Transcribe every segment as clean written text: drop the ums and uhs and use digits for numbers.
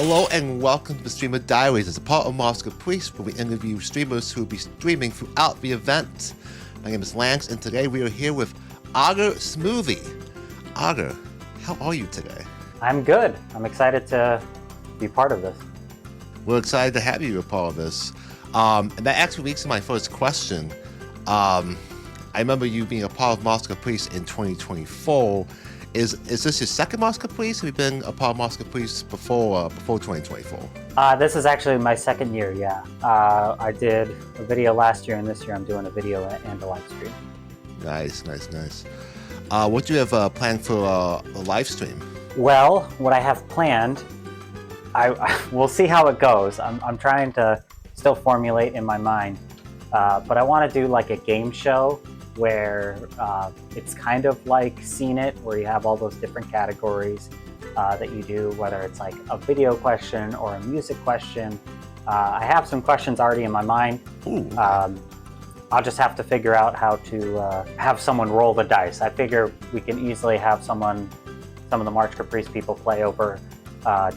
Hello and welcome to the Streamer Diaries. It's a part of March Caprice where we interview streamers who will be streaming throughout the event. My name is Lance and today we are here with Otter Smoothie. Otter, how are you today? I'm good. I'm excited to be part of this. We're excited to have you a part of this. And that actually leads to my first question. I remember you being a part of March Caprice in 2024. Is this your second March Caprice? Have you been a part of March Caprice before 2024? This is actually my second year, yeah. I did a video last year, and this year I'm doing a video and a live stream. Nice. What do you have planned for a live stream? Well, what I have planned, we'll see how it goes. I'm trying to still formulate in my mind, but I want to do like a game show where it's kind of like Seen It, where you have all those different categories that you do, whether it's like a video question or a music question. I have some questions already in my mind. I'll just have to figure out how to have someone roll the dice. I figure we can easily have some of the March Caprice people play over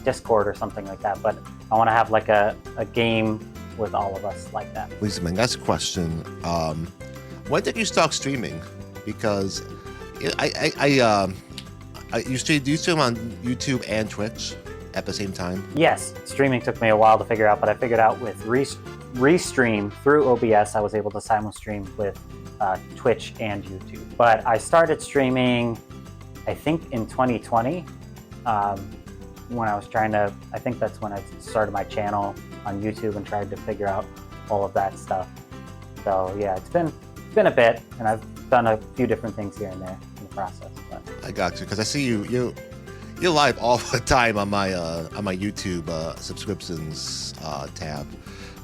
Discord or something like that, but I want to have like a game with all of us like that. Lisa, my next question. When did you start streaming? Because do you stream on YouTube and Twitch at the same time? Yes, streaming took me a while to figure out, but I figured out with Restream through OBS, I was able to simul stream with Twitch and YouTube. But I started streaming, I think in 2020, when I was I think that's when I started my channel on YouTube and tried to figure out all of that stuff. So yeah, it's been a bit, and I've done a few different things here and there in the process. But I got you, because I see you're live all the time on my YouTube subscriptions tab.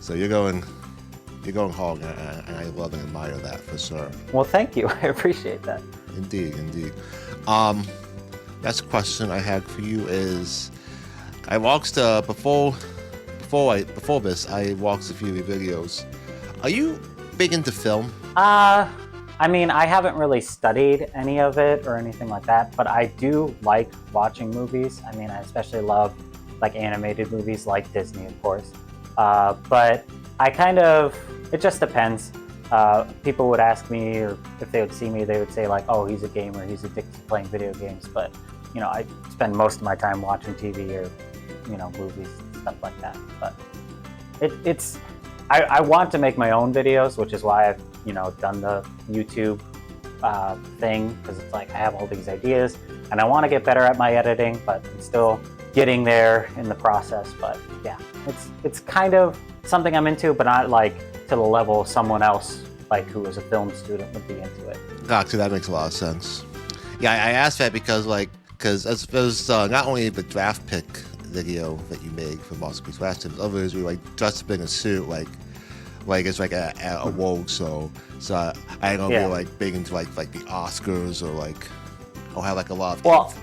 So you're going hard, and I love and admire that for sure. Well, thank you. I appreciate that. Indeed. Next question I had for you is, I watched before this, I watched a few of your videos. Are you big into film? I mean, I haven't really studied any of it or anything like that, but I do like watching movies. I mean, I especially love like animated movies like Disney, of course. But it just depends. People would ask me, or if they would see me, they would say like, oh, he's a gamer, he's addicted to playing video games. But, you know, I spend most of my time watching TV or, you know, movies, stuff like that. But I want to make my own videos, which is why I've, you know, done the YouTube thing, because it's like I have all these ideas and I want to get better at my editing, but I'm still getting there in the process. But yeah, it's kind of something I'm into, but not like to the level someone else like who is a film student would be into it. Gotcha, that makes a lot of sense. Yeah, I asked that because there's not only the draft pick video that you made for March Caprice last time, others were like dressed up in a suit, like it's like a award show. So I don't know, like big into like the Oscars or have like a lot of. Well,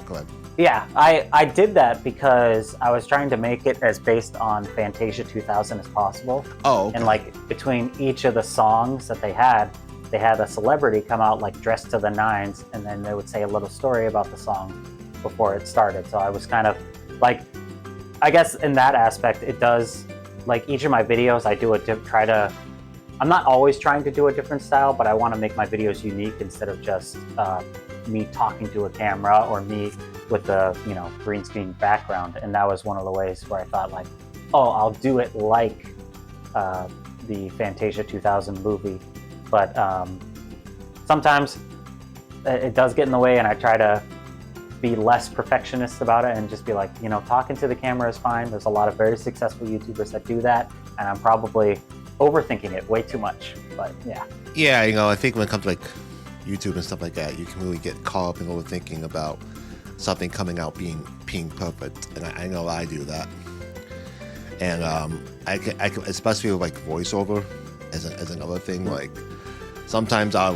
go ahead. Yeah, I did that because I was trying to make it as based on Fantasia 2000 as possible. Oh, okay. And like between each of the songs that they had a celebrity come out like dressed to the nines, and then they would say a little story about the song before it started. So I was kind of like, I guess in that aspect, it does, like each of my videos, I do I'm not always trying to do a different style, but I want to make my videos unique instead of just me talking to a camera or me with the, you know, green screen background. And that was one of the ways where I thought like, oh, I'll do it like the Fantasia 2000 movie. But sometimes it does get in the way, and I try to be less perfectionist about it and just be like, you know, talking to the camera is fine. There's a lot of very successful YouTubers that do that, and I'm probably overthinking it way too much. But yeah. Yeah, you know, I think when it comes to like YouTube and stuff like that, you can really get caught up in overthinking about something coming out being perfect, and I know I do that. And I can, especially with like voiceover as another thing. Like sometimes I'll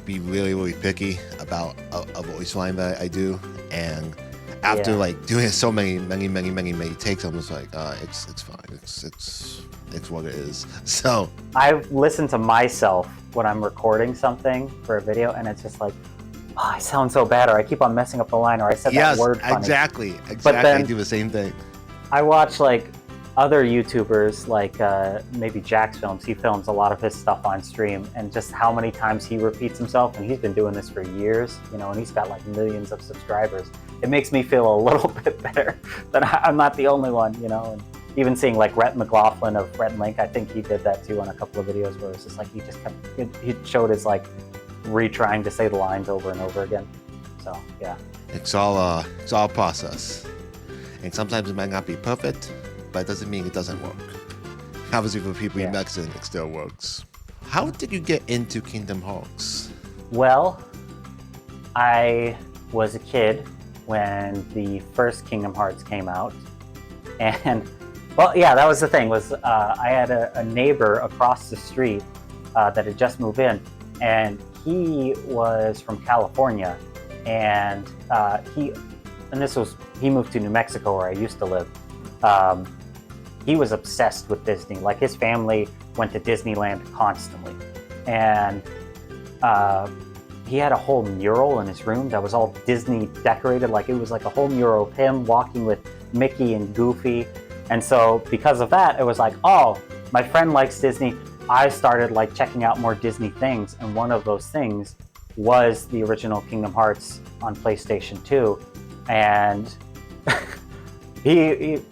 be really picky about a voice line that I do, and after like doing so many takes, I'm just like, it's fine. It's what it is. So I listen to myself when I'm recording something for a video, and it's just like, I sound so bad, or I keep on messing up the line, or I said that word funny. Exactly. But then I do the same thing. I watch like other YouTubers, like maybe Jack's Films. He films a lot of his stuff on stream, and just how many times he repeats himself. And he's been doing this for years, you know, and he's got like millions of subscribers. It makes me feel a little bit better that I'm not the only one, you know. And even seeing like Rhett McLaughlin of Rhett and Link, I think he did that too on a couple of videos where it was just like he just kept, he showed his like retrying to say the lines over and over again. So yeah, it's all a process, and sometimes it might not be perfect, but it doesn't mean it doesn't work. Obviously, for people in Mexican, it still works. How did you get into Kingdom Hearts? Well, I was a kid when the first Kingdom Hearts came out, and well, yeah, that was the thing. Was I had a neighbor across the street that had just moved in, and he was from California, and he moved to New Mexico where I used to live. He was obsessed with Disney. Like his family went to Disneyland constantly, and he had a whole mural in his room that was all Disney decorated. Like it was like a whole mural of him walking with Mickey and Goofy. And so because of that, it was like, oh, my friend likes Disney. I started like checking out more Disney things, and one of those things was the original Kingdom Hearts on PlayStation 2. And it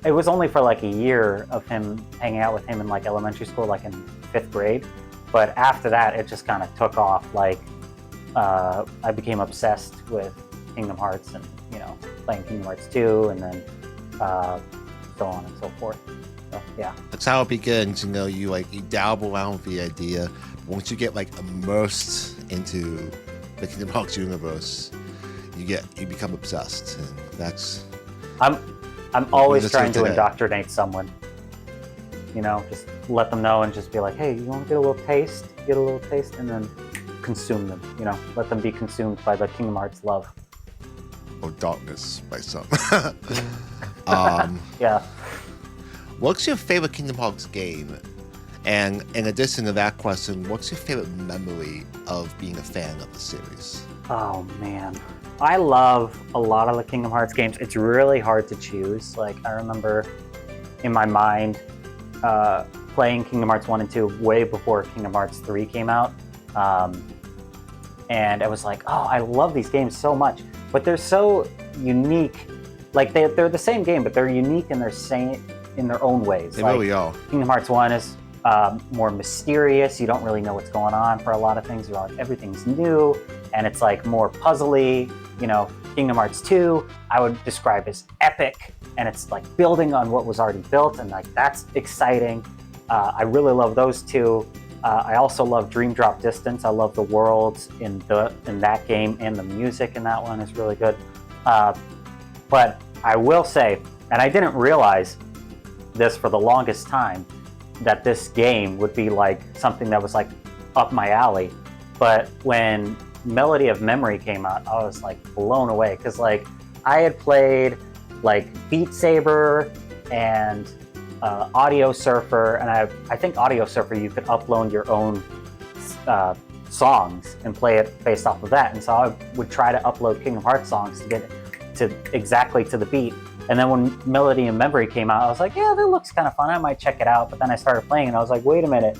was only for like a year of him hanging out with him in like elementary school, like in 5th grade. But after that, it just kind of took off. Like I became obsessed with Kingdom Hearts, and you know, playing Kingdom Hearts 2, and then so on and so forth. So, yeah, that's how it begins. You know, you dabble around with the idea. Once you get like immersed into the Kingdom Hearts universe, you become obsessed, and that's. I'm always trying to indoctrinate someone. You know, just let them know and just be like, hey, you want to get a little taste? Get a little taste, and then consume them. You know, let them be consumed by the Kingdom Hearts love. Or darkness by some. Yeah. What's your favorite Kingdom Hearts game? And in addition to that question, what's your favorite memory of being a fan of the series? Oh, man. I love a lot of the Kingdom Hearts games. It's really hard to choose. Like, I remember in my mind playing Kingdom Hearts 1 and 2 way before Kingdom Hearts 3 came out. And I was like, oh, I love these games so much. But they're so unique. Like, they're the same game, but they're unique in their own ways. They like, really are. Kingdom Hearts 1 is more mysterious. You don't really know what's going on for a lot of things. You're like, everything's new, and it's like more puzzly. You know, Kingdom Hearts 2, I would describe as epic, and it's like building on what was already built, and like that's exciting. I really love those two. I also love Dream Drop Distance. I love the worlds in that game, and the music in that one is really good. But I will say, and I didn't realize this for the longest time, that this game would be like something that was like up my alley. But when Melody of Memory came out, I was like blown away, because like I had played like Beat Saber and Audio Surfer, and I think Audio Surfer you could upload your own songs and play it based off of that. And so I would try to upload Kingdom Hearts songs to get it to exactly to the beat. And then when Melody of Memory came out, I was like, yeah, that looks kind of fun. I might check it out. But then I started playing, and I was like, wait a minute.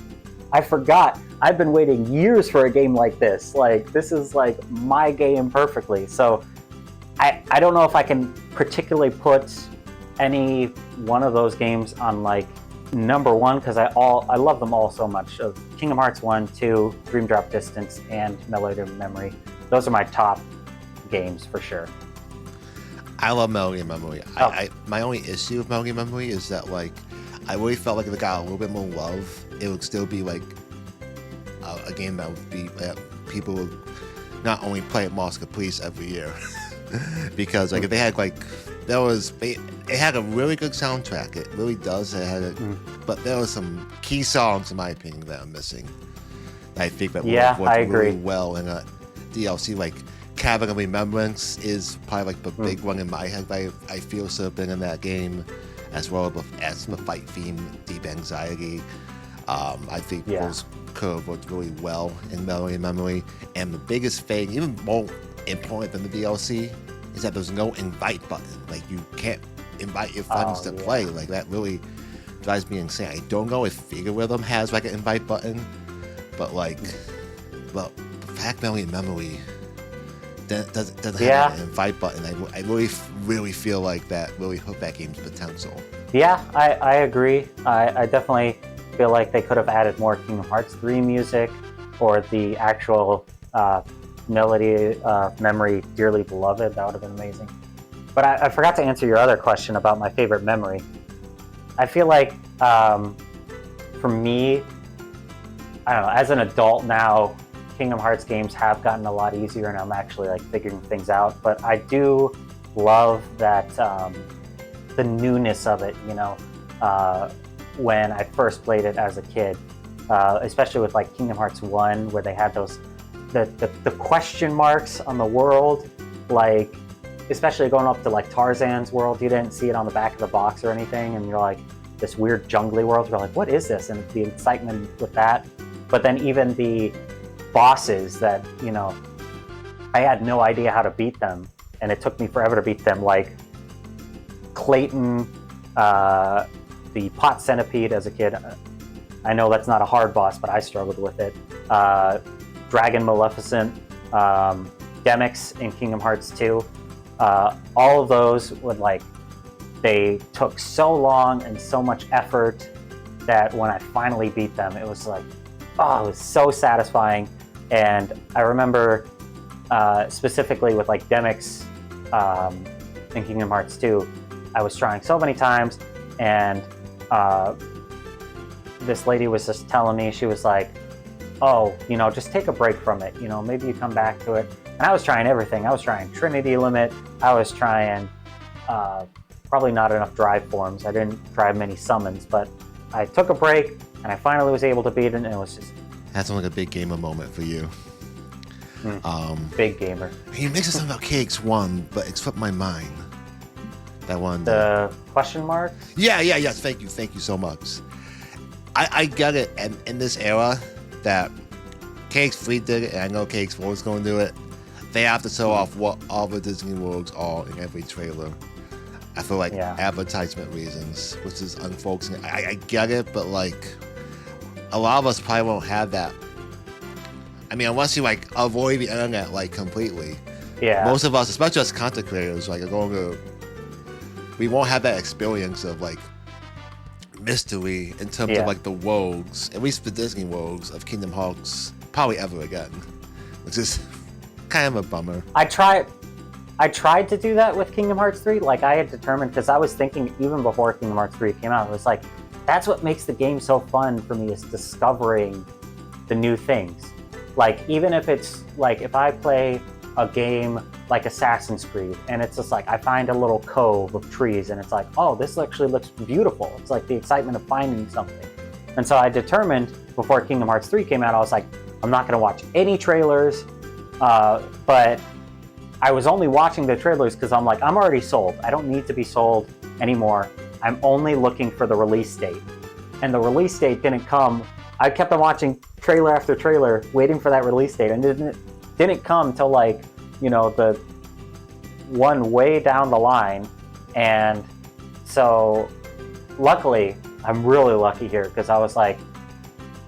I forgot. I've been waiting years for a game like this. Like, this is like my game perfectly. So I don't know if I can particularly put any one of those games on like number one, because I love them all so much. Of Kingdom Hearts 1, 2, Dream Drop Distance, and Melody of Memory. Those are my top games for sure. I love Melody of Memory. Oh. My only issue with Melody of Memory is that like I really felt like if it got a little bit more love, it would still be like a game that would be people would not only play at March Caprice every year, because like if they had like it had a really good soundtrack. It really does. It had but there were some key songs in my opinion that are missing. I think that worked really well in a DLC. Like Cavern of Remembrance is probably like the big one in my head. I feel so big in that game, as well as the fight theme, Deep Anxiety. I think those could have worked really well in memory. And the biggest thing, even more important than the DLC, is that there's no invite button. Like, you can't invite your friends to play. Like, that really drives me insane. I don't know if Figure Rhythm has like an invite button, but like, well, Fact Memory doesn't have an invite button. I really feel like that really hurt that game's potential. Yeah, I agree. I definitely feel like they could have added more Kingdom Hearts 3 music, or the actual melody memory Dearly Beloved. That would have been amazing. But I forgot to answer your other question about my favorite memory. I feel like for me, I don't know, as an adult now, Kingdom Hearts games have gotten a lot easier, and I'm actually like figuring things out. But I do love that the newness of it, you know, when I first played it as a kid, especially with like Kingdom Hearts 1, where they had those the question marks on the world, like especially going up to like Tarzan's world. You didn't see it on the back of the box or anything, and you're like this weird jungly world. You're like, what is this? And the excitement with that. But then even the bosses that, you know, I had no idea how to beat them, and it took me forever to beat them, like Clayton, the pot centipede as a kid. I know that's not a hard boss, but I struggled with it. Dragon Maleficent, Demyx in Kingdom Hearts 2. All of those would like, they took so long and so much effort that when I finally beat them, it was like, oh, it was so satisfying. And I remember specifically with like Demyx in Kingdom Hearts 2, I was trying so many times, and this lady was just telling me, she was like, oh, you know, just take a break from it. You know, maybe you come back to it. And I was trying everything. I was trying Trinity Limit. I was trying probably not enough drive forms. I didn't try many summons, but I took a break, and I finally was able to beat it, and it was just... That's like a big gamer moment for you. Big gamer. You mentioned something about KX1, but it slipped my mind. That one. The question mark? Yes. Thank you so much. I get it, and in this era that KX3 did it, and I know KX4 was going to do it, they have to show off what all the Disney worlds are in every trailer. I feel like advertisement reasons, which is unfolksing. I get it, but like, a lot of us probably won't have that. I mean, unless you like avoid the internet like completely. Yeah. Most of us, especially as content creators, like are going to, we won't have that experience of like mystery in terms of like the worlds, at least the Disney worlds of Kingdom Hearts, probably ever again, which is kind of a bummer. I tried to do that with Kingdom Hearts 3. Like, I had determined, because I was thinking even before Kingdom Hearts 3 came out, it was like, that's what makes the game so fun for me, is discovering the new things. Like, even if it's like, if I play a game like Assassin's Creed, and it's just like, I find a little cove of trees, and it's like, oh, this actually looks beautiful. It's like the excitement of finding something. And so I determined before Kingdom Hearts 3 came out, I was like, I'm not going to watch any trailers, but I was only watching the trailers because I'm like, I'm already sold. I don't need to be sold anymore. I'm only looking for the release date. And the release date didn't come. I kept on watching trailer after trailer, waiting for that release date, and it didn't come till like, you know, the one way down the line. And so luckily, I'm really lucky here, because I was like,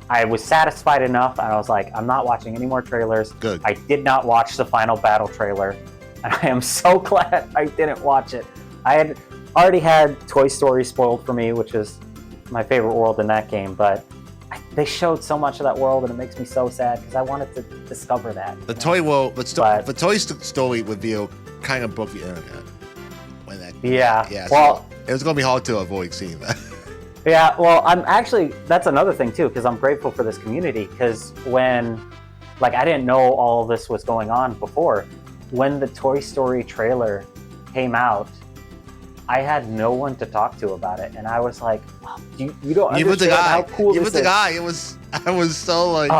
I was satisfied enough, and I was like, I'm not watching any more trailers. Good. I did not watch the final battle trailer, and I am so glad I didn't watch it. I had already had Toy Story spoiled for me, which is my favorite world in that game, but they showed so much of that world, and it makes me so sad, because I wanted to discover that. The Toy World, the Toy Story reveal kind of broke the internet. When that, yeah. Well, so it was going to be hard to avoid seeing that. Yeah, well, I'm actually, that's another thing too, because I'm grateful for this community, because when, like, I didn't know all this was going on before. When the Toy Story trailer came out, I had no one to talk to about it, and I was like, oh, you don't understand how cool this is. I was so like,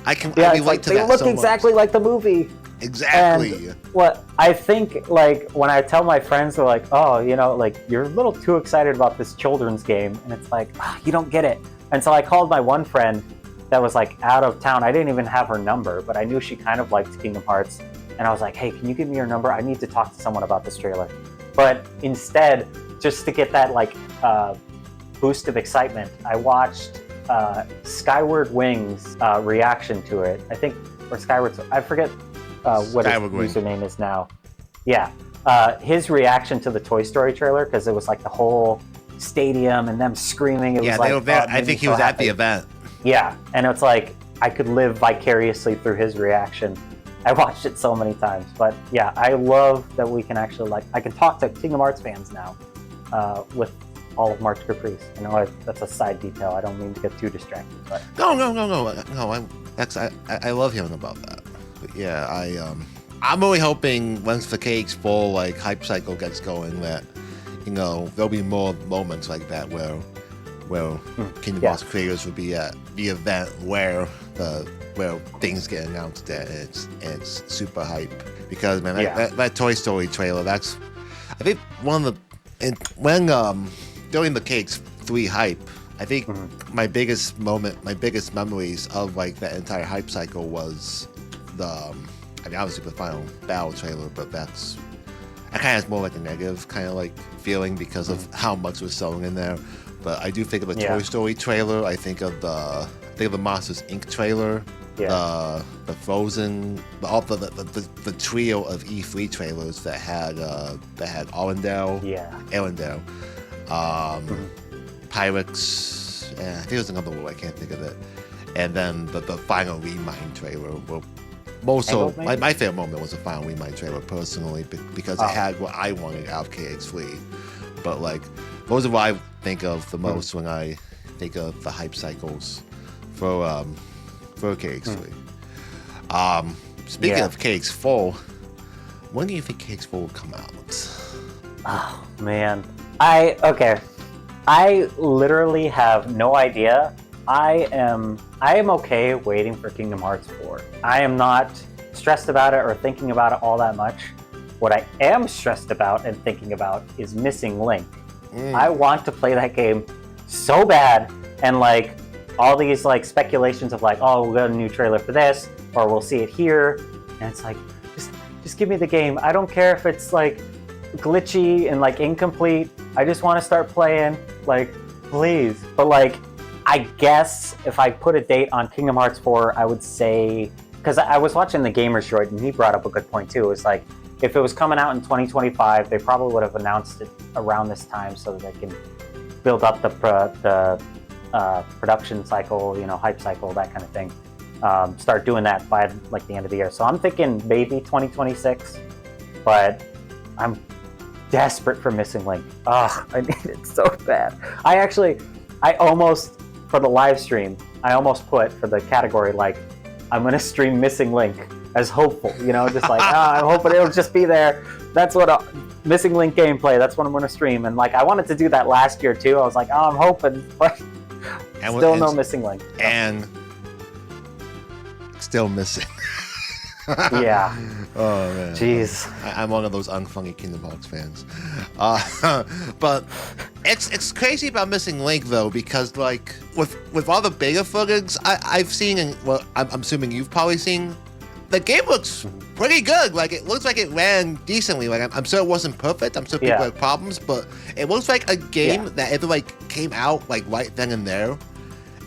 I can relate like, to that so much. They look exactly like the movie. Exactly. And what I think, like, when I tell my friends, they're like, oh, you know, like, you're a little too excited about this children's game. And it's like, you don't get it. And so I called my one friend that was like out of town. I didn't even have her number, but I knew she kind of liked Kingdom Hearts. And I was like, hey, can you give me your number? I need to talk to someone about this trailer. But instead, just to get that like boost of excitement, I watched Skyward Wings reaction to it. I think, or Skyward, I forget what his username is now. Yeah, his reaction to the Toy Story trailer, because it was like the whole stadium and them screaming. It was like, they were there. I think he was at the event. Yeah, and it's like I could live vicariously through his reaction. I watched it so many times, but yeah, I love that we can actually I can talk to Kingdom Hearts fans now with all of March Caprice. I know that's a side detail. I don't mean to get too distracted, but no. I love hearing about that. But yeah, I'm really hoping once the cake's full, like hype cycle gets going, that there'll be more moments like that where Kingdom Hearts creators will be at the event where things get announced there, and it's super hype. Because man, that Toy Story trailer, that's I think one of the during the Cake's 3 hype, I think my biggest memories of like that entire hype cycle was obviously the final battle trailer, but that kind of has more like a negative kind of like feeling because of how much was selling in there. But I do think of the Toy Story trailer. I think of the Monsters Inc. trailer. The Frozen, the trio of E3 trailers that had Arendelle, Pyrex, I think there's another one, I can't think of it. And then the final Remind trailer. Well, my favorite moment was the final Remind trailer personally, because it had what I wanted out of KX3. But like, those are what I think of the most when I think of the hype cycles for KX3. Speaking of KX4, when do you think KX4 will come out? Oh man, I literally have no idea. I am okay waiting for Kingdom Hearts 4. I am not stressed about it or thinking about it all that much. What I am stressed about and thinking about is Missing Link. I want to play that game so bad, and like all these like speculations of like, oh, we'll get a new trailer for this, or we'll see it here, and it's like, just give me the game. I don't care if it's like glitchy and like incomplete. I just want to start playing, like, please. But like, I guess if I put a date on Kingdom Hearts 4, I would say, because I was watching the Gamers Droid and he brought up a good point too. It was like, if it was coming out in 2025, they probably would have announced it around this time so that they can build up the production cycle, hype cycle, that kind of thing. Start doing that by like the end of the year. So I'm thinking maybe 2026, but I'm desperate for Missing Link. I need it so bad. I almost, for the live stream, I almost put for the category, like, I'm going to stream Missing Link as hopeful, just like, I'm hoping it'll just be there. That's what Missing Link gameplay, that's what I'm going to stream. And like, I wanted to do that last year too. I was like, I'm hoping, but still no Missing Link. And still missing. Yeah. Oh man. Jeez. I'm one of those unfunny Kingdom Hearts fans. But it's crazy about Missing Link though, because like with all the beta footage I've seen, and well, I'm assuming you've probably seen, the game looks pretty good. Like, it looks like it ran decently. Like, I'm sure it wasn't perfect. I'm sure people had problems, but it looks like a game that if it like came out like right then and there,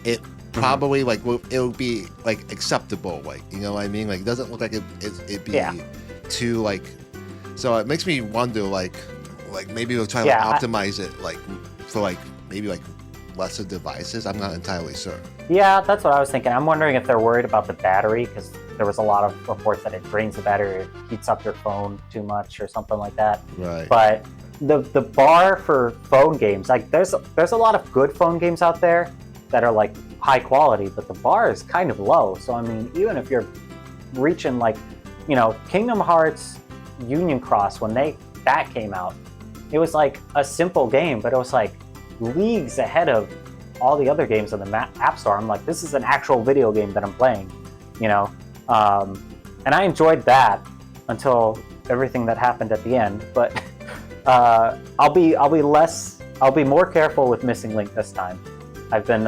it probably like it'll be like acceptable. Like, you know what I mean? Like, it doesn't look like it'd be too like. So it makes me wonder like maybe they'll try to optimize it like for like maybe like lesser devices. I'm not entirely sure. Yeah, that's what I was thinking. I'm wondering if they're worried about the battery, because there was a lot of reports that it drains the battery, it heats up your phone too much or something like that. Right. But the bar for phone games, like there's a lot of good phone games out there that are like high quality, but the bar is kind of low. So I mean, even if you're reaching like, Kingdom Hearts Union Cross, when that came out, it was like a simple game, but it was like leagues ahead of all the other games in the App Store. I'm like, this is an actual video game that I'm playing, and I enjoyed that until everything that happened at the end. But I'll be more careful with Missing Link this time. I've been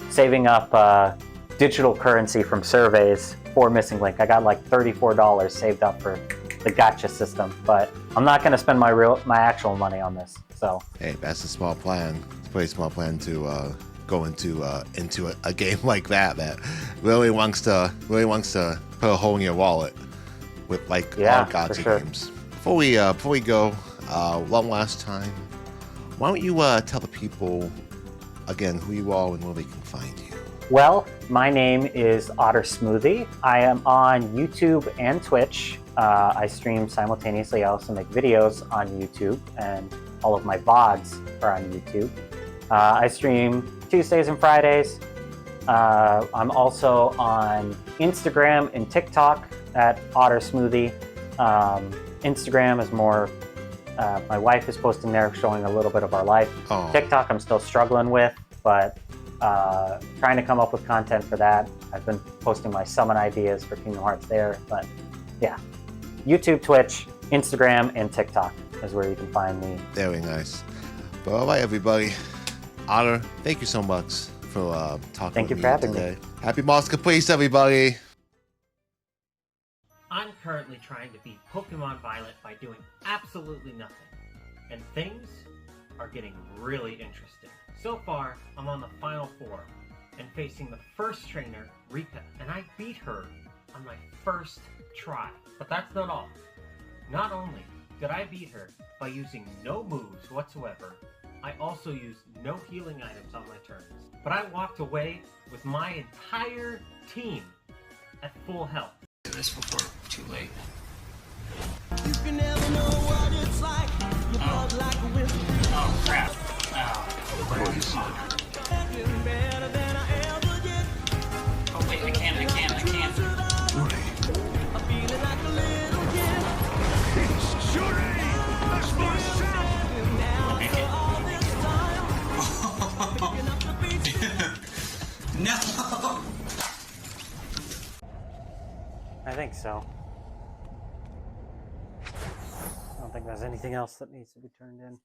saving up digital currency from surveys for Missing Link. I got like $34 saved up for the gotcha system, but I'm not going to spend my actual money on this. So hey, that's a small plan. It's a pretty small plan to go into a game like that really wants to put a hole in your wallet with like all gotcha games. Before we go, one last time, why don't you tell the people again who you are and where they can find you? Well, my name is Otter Smoothie. I am on YouTube and Twitch. I stream simultaneously. I also make videos on YouTube, and all of my VODs are on YouTube. I stream Tuesdays and Fridays. I'm also on Instagram and TikTok at Otter Smoothie. Instagram is more, my wife is posting there showing a little bit of our life. Oh. TikTok I'm still struggling with, but trying to come up with content for that. I've been posting my summon ideas for Kingdom Hearts there, but yeah. YouTube, Twitch, Instagram, and TikTok is where you can find me. Very nice. But all right, everybody. Otter, thank you so much for talking Thank with you me for having today. me. Happy March Caprice, everybody. I'm currently trying to beat Pokemon Violet by doing absolutely nothing, and things are getting really interesting. So far, I'm on the final 4 and facing the first trainer, Rika, and I beat her on my first try. But that's not all. Not only did I beat her by using no moves whatsoever, I also used no healing items on my turns. But I walked away with my entire team at full health. Do this before too late. You can never know what it's like. You blood like a whistle. Oh crap. Ow. Better than I ever did. Oh wait, I can't. I'm feeling like a little kid. Now Make for it. all this time. Picking up the pieces. No! I think so. I don't think there's anything else that needs to be turned in.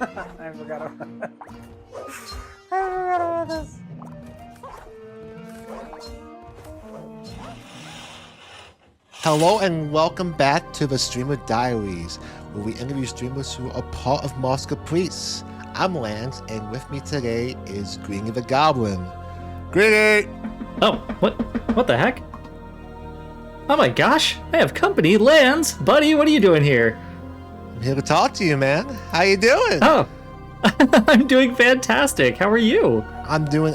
I forgot about this. Hello and welcome back to the Streamer Diaries, where we interview streamers who are part of March Caprice. I'm Lanz, and with me today is GreenyTheGoblin. Greeny! Oh, what the heck? Oh my gosh, I have company, Lanz! Buddy, what are you doing here? I'm here to talk to you, man. How you doing? Oh, I'm doing fantastic. How are you? I'm doing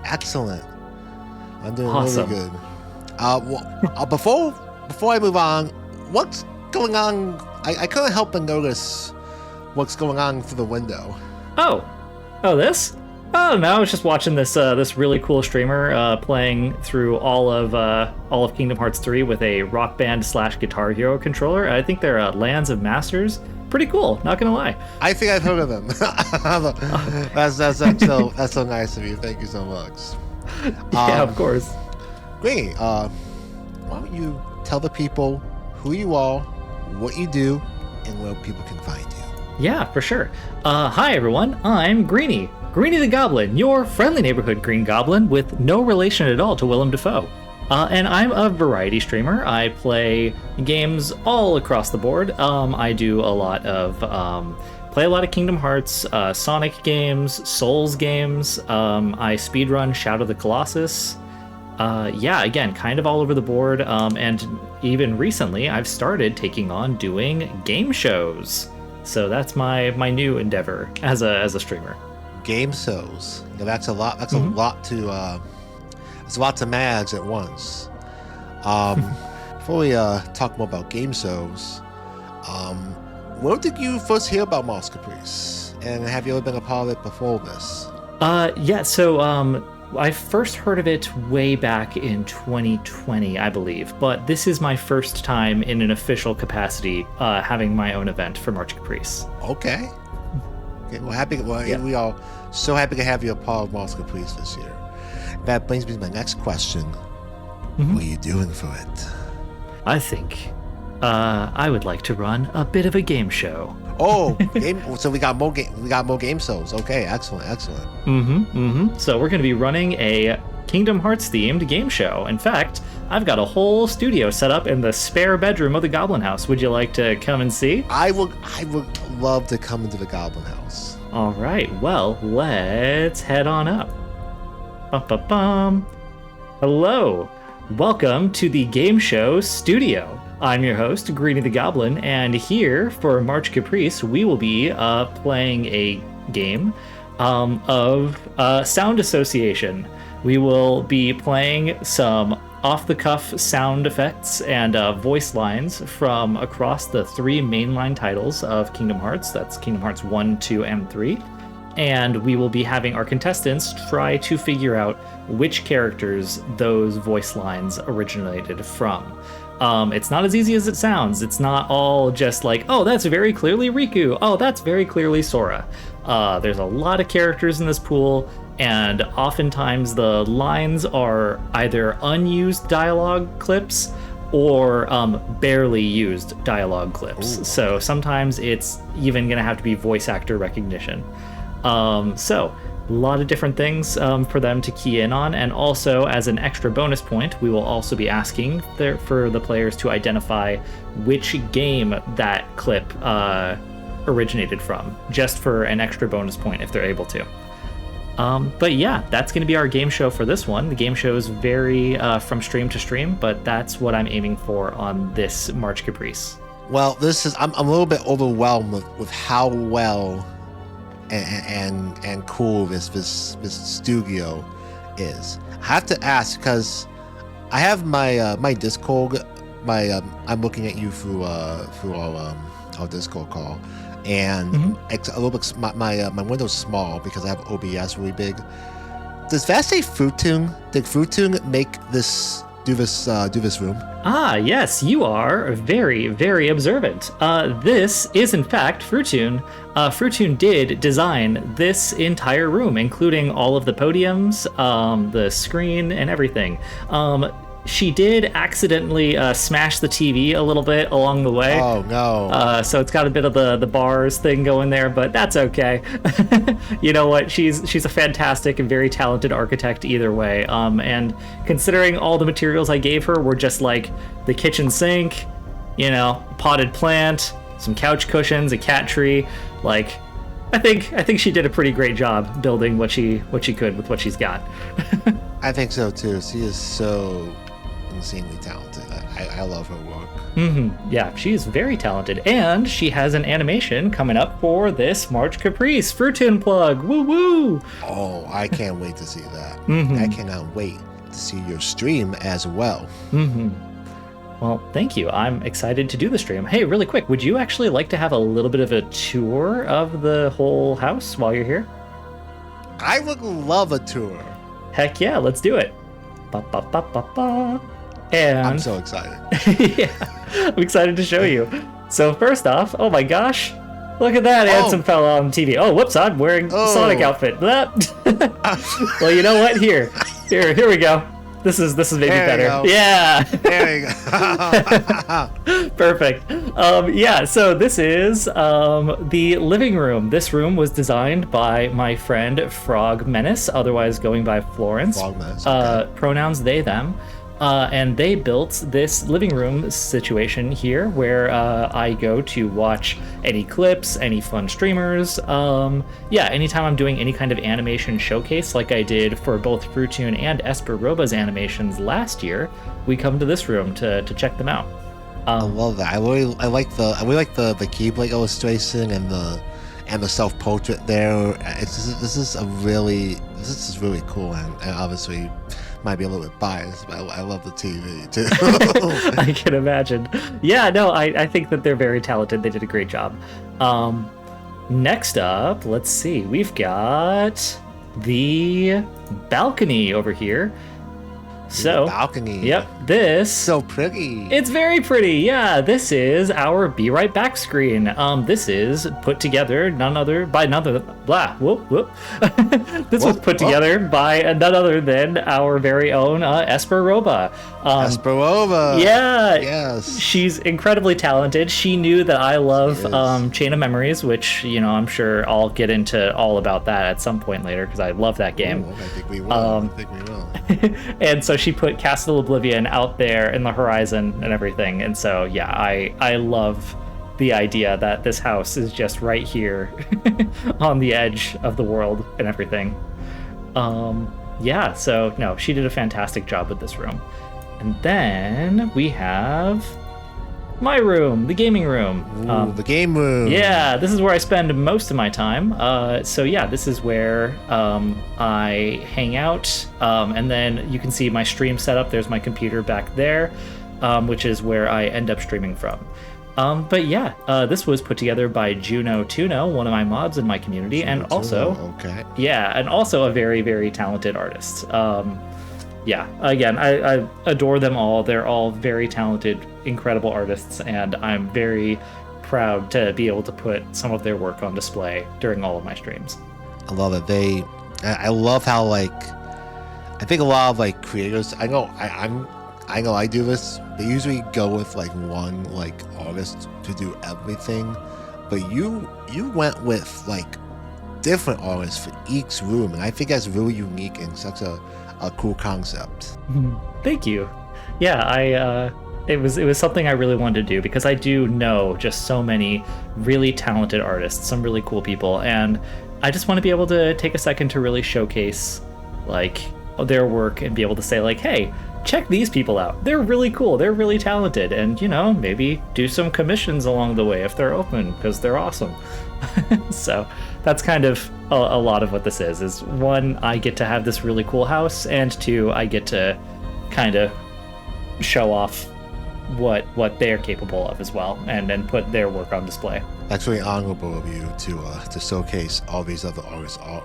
excellent. I'm doing Awesome. really good. Before I move on, what's going on? I couldn't help but notice what's going on through the window. Oh, this? Oh no, I was just watching this this really cool streamer playing through all of Kingdom Hearts 3 with a Rock Band / Guitar Hero controller. I think they're Lands of Masters. Pretty cool, not gonna lie. I think I've heard of them. that's so nice of you. Thank you so much. Yeah, of course. Greeny, why don't you tell the people who you are, what you do, and where people can find you? Yeah, for sure. Hi everyone, I'm Greeny the Goblin, your friendly neighborhood Green Goblin with no relation at all to Willem Dafoe. And I'm a variety streamer. I play games all across the board. I do a lot of play a lot of Kingdom Hearts, Sonic games, Souls games. I speedrun Shadow of the Colossus. Yeah, again, kind of all over the board. And even recently, I've started taking on doing game shows. So that's my new endeavor as a streamer. Game shows. Now that's a lot. That's a lot to. It's a lot to manage at once. Before we talk more about game shows, where did you first hear about March Caprice? And have you ever been a part of it before this? Yeah. So I first heard of it way back in 2020, I believe. But this is my first time in an official capacity having my own event for March Caprice. Okay. We are so happy to have you a part of March Caprice this year. That brings me to my next question. What are you doing for it? I think I would like to run a bit of a game show. Oh, so we got more game shows. Okay, excellent. So we're going to be running a Kingdom Hearts themed game show. In fact, I've got a whole studio set up in the spare bedroom of the Goblin House. Would you like to come and see? I would love to come into the Goblin House. All right, well, let's head on up. Bum. Hello, welcome to the game show studio. I'm your host, GreenyTheGoblin, and here for March Caprice, we will be playing a game of sound association. We will be playing some off-the-cuff sound effects and voice lines from across the 3 mainline titles of Kingdom Hearts. That's Kingdom Hearts 1, 2, and 3. And we will be having our contestants try to figure out which characters those voice lines originated from. It's not as easy as it sounds. It's not all just like, oh, that's very clearly Riku. Oh, that's very clearly Sora. There's a lot of characters in this pool, and oftentimes the lines are either unused dialogue clips or barely used dialogue clips. Ooh. So sometimes it's even going to have to be voice actor recognition. So a lot of different things for them to key in on, and also as an extra bonus point, we will also be asking for the players to identify which game that clip originated from, just for an extra bonus point if they're able to. But yeah, that's going to be our game show for this one. The game shows vary from stream to stream, but that's what I'm aiming for on this March Caprice. Well, I'm a little bit overwhelmed with how well and cool this studio is. I have to ask because I have my Discord. I'm looking at you through our Discord call, and it's a little bit my window's small because I have OBS really big. Does that say Fruitoon? Did Fruitoon make this do this room? Ah, yes, you are very, very observant. This is in fact Fruitoon. Fruitoon did design this entire room, including all of the podiums, the screen, and everything. She did accidentally smash the TV a little bit along the way. Oh, no. So it's got a bit of the bars thing going there, but that's okay. You know what? She's a fantastic and very talented architect either way. And considering all the materials I gave her were just like the kitchen sink, potted plant, some couch cushions, a cat tree, like I think she did a pretty great job building what she could with what she's got. I think so too. She is so insanely talented. I love her work. Yeah, she's very talented, and she has an animation coming up for this March Caprice Fruitoon plug. Woo woo! Oh, I can't wait to see that. I cannot wait to see your stream as well. Well, thank you. I'm excited to do the stream. Hey, really quick, would you actually like to have a little bit of a tour of the whole house while you're here? I would love a tour. Heck yeah, let's do it. And I'm so excited. Yeah, I'm excited to show you. So first off, oh my gosh, look at that handsome fella on TV. Oh, whoops, I'm wearing Sonic outfit. Well, you know what? Here we go. This is maybe better. Yeah. There you go. Perfect. Yeah, so this is the living room. This room was designed by my friend Frog Menace, otherwise going by Florence. Frog Menace. Okay. Pronouns they, them. And they built this living room situation here where I go to watch any clips, any fun streamers. Yeah, anytime I'm doing any kind of animation showcase like I did for both Fruitoon and Esper Roba's animations last year, we come to this room to check them out. I love that. I really like the Keyblade illustration and the self-portrait there. This is really cool, and obviously might be a little bit biased, but I love the TV too. I can imagine. Yeah, no, I think that they're very talented. They did a great job. Next up, let's see. We've got the balcony over here. So, balcony. yep, this. So pretty. It's very pretty, yeah. This is our Be Right Back screen. This is put together This was put together by none other than our very own Esperoba. Esperova. Yeah. Yes. She's incredibly talented. She knew that I love Chain of Memories, which, I'm sure I'll get into all about that at some point later because I love that game. Ooh, I think we will. And so she put Castle Oblivion out there in the horizon and everything. And so, yeah, I love the idea that this house is just right here on the edge of the world and everything. Yeah, so no, she did a fantastic job with this room. And then we have my room, the gaming room. Ooh, the game room. Yeah, this is where I spend most of my time. So yeah, this is where I hang out. And then you can see my stream setup. There's my computer back there, which is where I end up streaming from. But yeah, this was put together by Juno Tuno, one of my mods in my community, and also a very, very talented artist. Yeah, again, I adore them all. They're all very talented, incredible artists, and I'm very proud to be able to put some of their work on display during all of my streams. I love it. I love how I think a lot of creators. I know I do this. They usually go with one artist to do everything, but you went with different artists for each room, and I think that's really unique and such a cool concept. Thank you. Yeah, it was something I really wanted to do because I do know just so many really talented artists, some really cool people, and I just want to be able to take a second to really showcase their work and be able to say hey, check these people out. They're really cool. They're really talented, and maybe do some commissions along the way if they're open because they're awesome. So that's kind of a lot of what this is one, I get to have this really cool house, and two, I get to kind of show off what they're capable of as well, and then put their work on display. That's really honorable of you to showcase all these other artists. What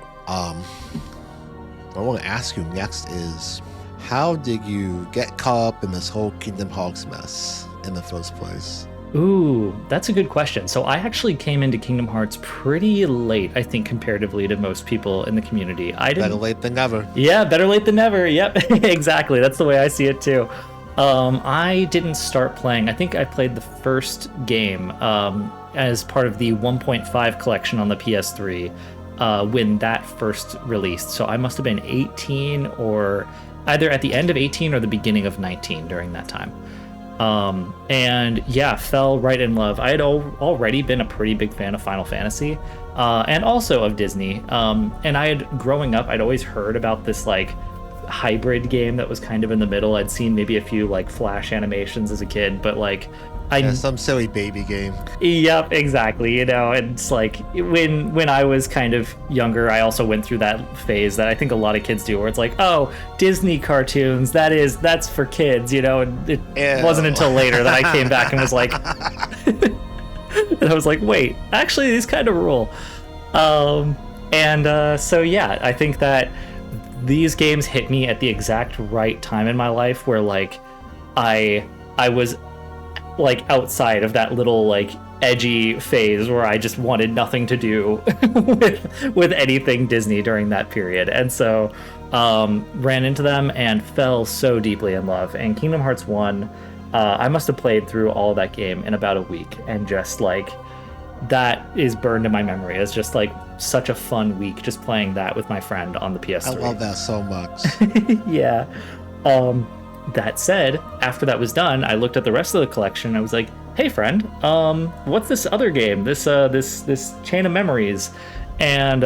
I want to ask you next is, how did you get caught up in this whole Kingdom Hearts mess in the first place? Ooh, that's a good question. So I actually came into Kingdom Hearts pretty late, I think, comparatively to most people in the community. Better late than never. Yeah, better late than never. Yep, exactly. That's the way I see it too. I didn't start playing. I think I played the first game as part of the 1.5 collection on the PS3 when that first released. So I must have been 18 or either at the end of 18 or the beginning of 19 during that time. And yeah, fell right in love. I had already been a pretty big fan of Final Fantasy, and also of Disney. And growing up, I'd always heard about this hybrid game that was kind of in the middle. I'd seen maybe a few Flash animations as a kid, but some silly baby game. Yep, exactly. And it's when I was kind of younger, I also went through that phase that I think a lot of kids do, where it's oh, Disney cartoons, that's for kids, and it wasn't until later that I came back and was and I was wait, actually these kind of rule. So yeah, I think that these games hit me at the exact right time in my life where I was outside of that little edgy phase where I just wanted nothing to do with anything Disney during that period. And so ran into them and fell so deeply in love. And Kingdom Hearts 1, I must have played through all of that game in about a week, and just that is burned in my memory as just such a fun week just playing that with my friend on the PS3. I love that so much. Yeah. That said, after that was done, I looked at the rest of the collection and I was hey friend, what's this other game? This Chain of Memories. And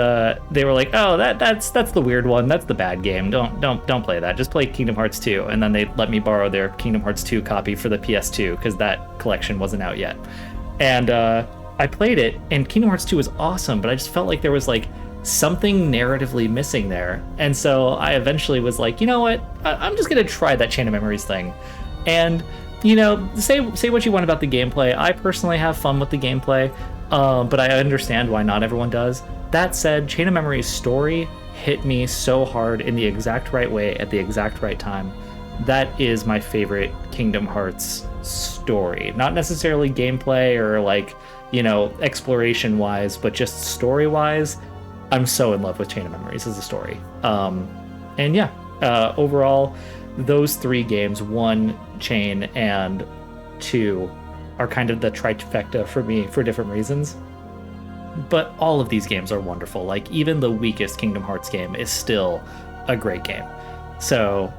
they were oh, that's the weird one. That's the bad game. Don't play that. Just play Kingdom Hearts 2. And then they let me borrow their Kingdom Hearts 2 copy for the PS2 because that collection wasn't out yet. And I played it, and Kingdom Hearts 2 was awesome, but I just felt there was something narratively missing there. And so I eventually was you know what? I'm just going to try that Chain of Memories thing. And, say what you want about the gameplay. I personally have fun with the gameplay, but I understand why not everyone does. That said, Chain of Memories' story hit me so hard in the exact right way at the exact right time. that is my favorite Kingdom Hearts story. Not necessarily gameplay or like, you know, exploration wise, but just story wise. I'm so in love with Chain of Memories as a story. And yeah, overall, those 3 games, 1, Chain, and 2, are kind of the trifecta for me for different reasons. But all of these games are wonderful. Like, even the weakest Kingdom Hearts game is still a great game. So,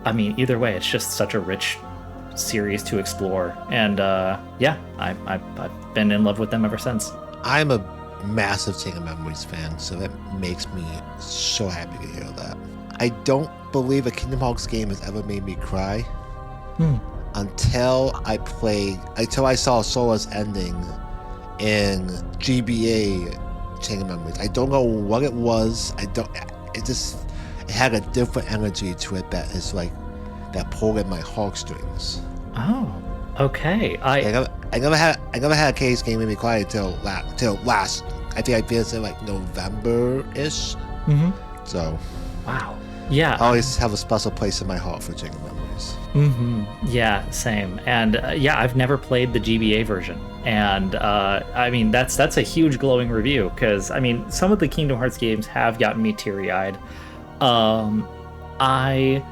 I mean, either way, it's just such a rich series to explore. And yeah, I've been in love with them ever since. I'm a massive Chain of Memories fan, so that makes me so happy to hear that. I don't believe a Kingdom Hearts game has ever made me cry until I saw Sora's ending in GBA Chain of Memories. I don't know what it was. It had a different energy to it that is like, that pulled at my heartstrings. Oh, okay. I never had a case game make me cry until last. I think I finished it like November-ish. Mm-hmm. So, wow. Yeah. I always have a special place in my heart for Chain of Memories. Mm-hmm. Yeah, same. And yeah, I've never played the GBA version. And I mean, that's a huge glowing review, because I mean, some of the Kingdom Hearts games have gotten me teary-eyed. I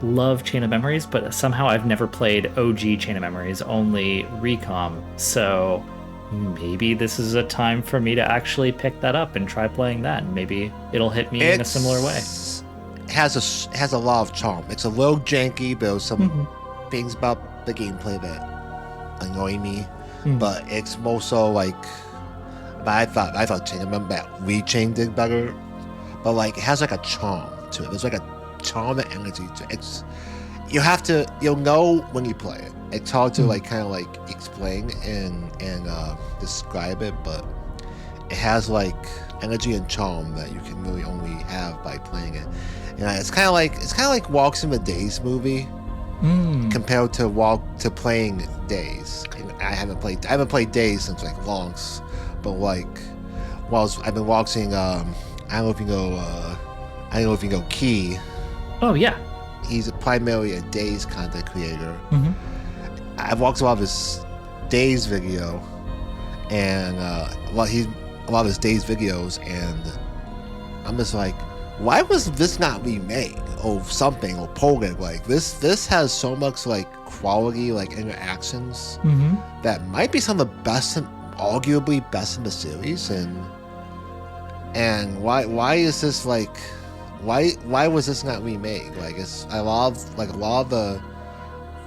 love Chain of Memories, but somehow I've never played OG Chain of Memories, only Recom. So maybe this is a time for me to actually pick that up and try playing that. And maybe it'll hit me in a similar way. It has a lot of charm. It's a little janky, but there's some things about the gameplay that annoy me. But it's more so like, I thought Chain of Memories, that Rechain did better. But like, it has like a charm to it. There's like a charm and energy to it. You'll know when you play it. It's hard to like kind of like explain and describe it, but it has like energy and charm that you can really only have by playing it. And it's kind of like Walks in the Days movie compared to playing Days. And I haven't played Days since like Longs, but like I've been watching I don't know if you know Key. Oh yeah. He's primarily a Days content creator. I've watched a lot of his Days video, and a lot of his Days videos, and I'm just like, why was this not remade or something or ported? Like this has so much like quality, like interactions that might be some of the best, arguably best in the series, and why is this like, why was this not remade? Like I love like a lot of the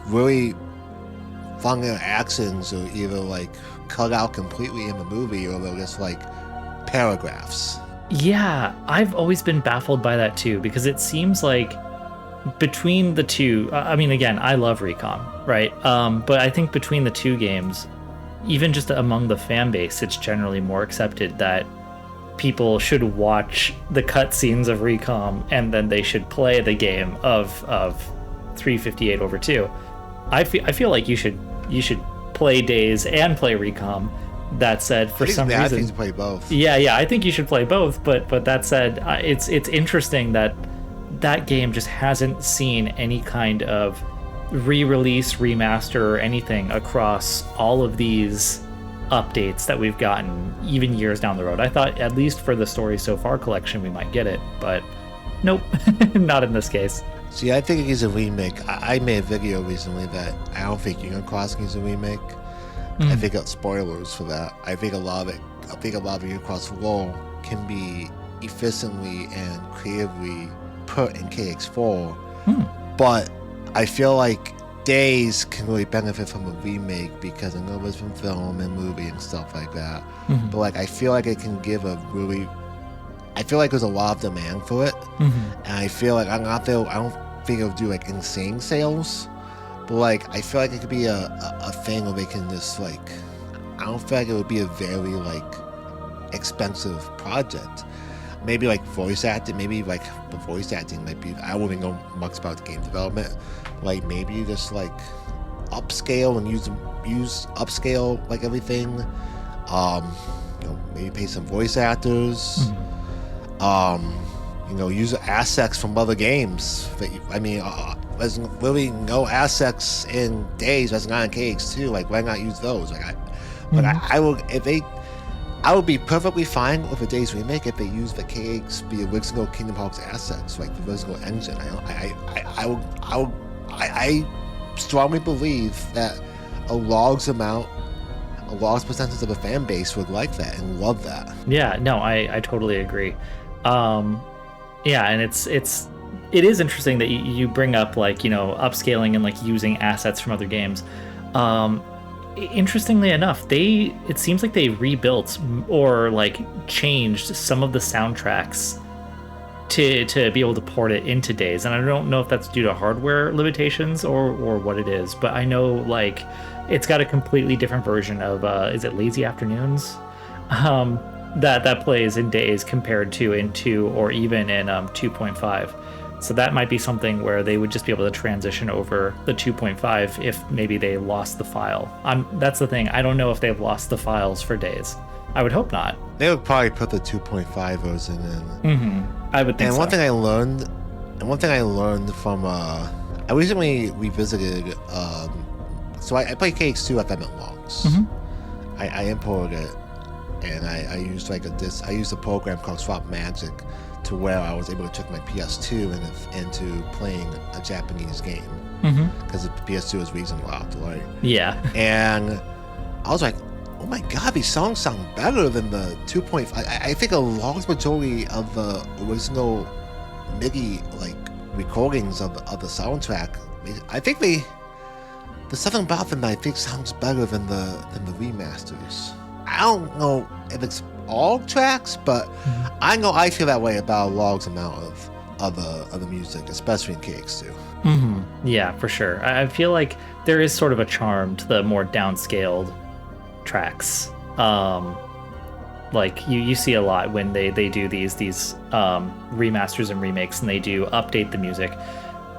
really fun interactions are either like cut out completely in the movie, or they're just like paragraphs. Yeah, I've always been baffled by that too, because it seems like between the two, I mean, again, I love Recom, right? But I think between the two games, even just among the fan base, it's generally more accepted that people should watch the cutscenes of Recom and then they should play the game of 358/2. I feel like you should play Days and play Recom. That said, for some reason, I think you play both. Yeah, I think you should play both. But that said, it's interesting that game just hasn't seen any kind of re-release, remaster, or anything across all of these updates that we've gotten, even years down the road. I thought at least for the Story So Far collection we might get it, but nope, not in this case. See, I think it needs a remake. I made a video recently that I don't think Union Cross needs a remake. I think it's spoilers for that. I think a lot of Union Cross lore can be efficiently and creatively put in KX4. But I feel like Days can really benefit from a remake because I know there's been film and movie and stuff like that. But like, I feel like it can give I feel like there's a lot of demand for it. And I feel like I don't think it'll do like insane sales. But like, I feel like it could be a thing where they can just like, I don't feel like it would be a very like expensive project. Maybe like voice acting, maybe like the voice acting might be, I wouldn't know much about the game development. Like maybe you just like upscale and use upscale like everything. Maybe pay some voice actors. Use assets from other games. there's really no assets in Days that's not in KX2. Like, why not use those? Like, I would be perfectly fine with a Days remake if they used the original Kingdom Hearts assets, like the original engine. I strongly believe that a large percentage of the fan base would like that and love that. Yeah, no, I totally agree. Yeah, and it is interesting that you bring up, like, you know, upscaling and like using assets from other games. Interestingly enough, it seems like they rebuilt or like changed some of the soundtracks to be able to port it into Days, and I don't know if that's due to hardware limitations or what it is, but I know like it's got a completely different version of is it Lazy Afternoons that plays in Days compared to in 2 or even in 2.5. So that might be something where they would just be able to transition over the 2.5 if maybe they lost the file. That's the thing. I don't know if they've lost the files for Days. I would hope not. They would probably put the 2.5 version in. Mm-hmm. I would think and so. one thing I learned from I recently revisited. So I played KX2 at Emmett Long's. Mm-hmm. I imported it, and I used I used a program called Swap Magic, to where I was able to check my PS2 into playing a Japanese game, because the PS2 is reason locked, right? Yeah. And I was like, oh my god, these songs sound better than the 2.5. I think a large majority of the original MIDI like recordings of the soundtrack, I think there's something about them that I think sounds better than the remasters. I don't know if it's all tracks, but I know I feel that way about a large amount of the music, especially in KX2. Yeah, for sure. I feel like there is sort of a charm to the more downscaled tracks. Like you see a lot when they do these remasters and remakes, and they do update the music.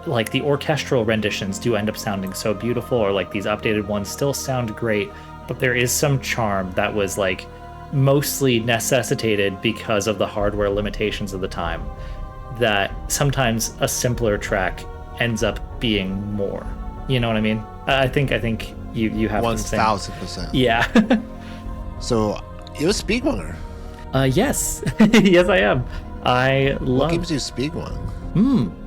Like the orchestral renditions do end up sounding so beautiful, or like these updated ones still sound great, but there is some charm that was like mostly necessitated because of the hardware limitations of the time, that sometimes a simpler track ends up being more. You know what I mean? I think you have 1,000%. Yeah. So you're a speedrunner. Yes. Yes, I am. What games do you speedrun?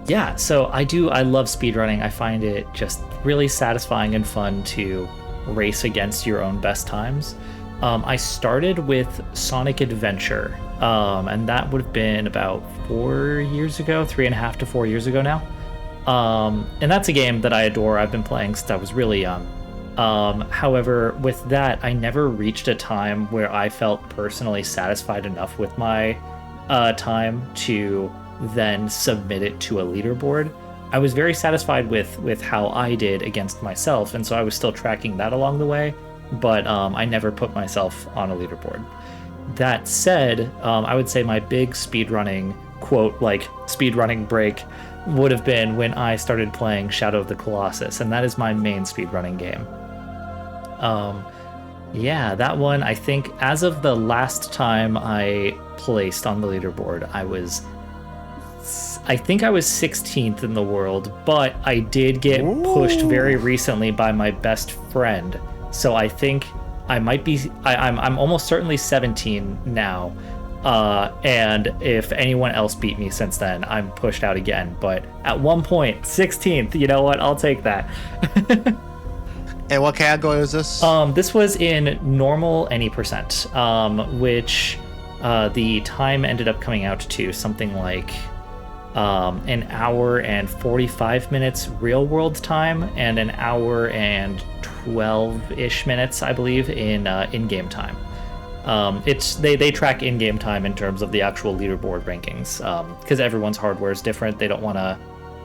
Yeah, so I love speedrunning. I find it just really satisfying and fun to race against your own best times. I started with Sonic Adventure, and that would have been about 4 years ago, 3.5 to 4 years ago now. And that's a game that I adore. I've been playing since I was really young. However, with that, I never reached a time where I felt personally satisfied enough with my time to then submit it to a leaderboard. I was very satisfied with how I did against myself, and so I was still tracking that along the way, but I never put myself on a leaderboard. That said, I would say my big speedrunning, quote, like speedrunning break would have been when I started playing Shadow of the Colossus, and that is my main speedrunning game. Yeah, that one, I think, as of the last time I placed on the leaderboard, I think I was 16th in the world, but I did get pushed very recently by my best friend. So I think I might be, I'm almost certainly 17 now. And if anyone else beat me since then, I'm pushed out again. But at one point, 16th, you know what? I'll take that. And what category was this? This was in normal any percent, which the time ended up coming out to something like an hour and 45 minutes real world time and an hour and 12-ish minutes, I believe, in in-game time. They track in-game time in terms of the actual leaderboard rankings, because everyone's hardware is different. They don't want to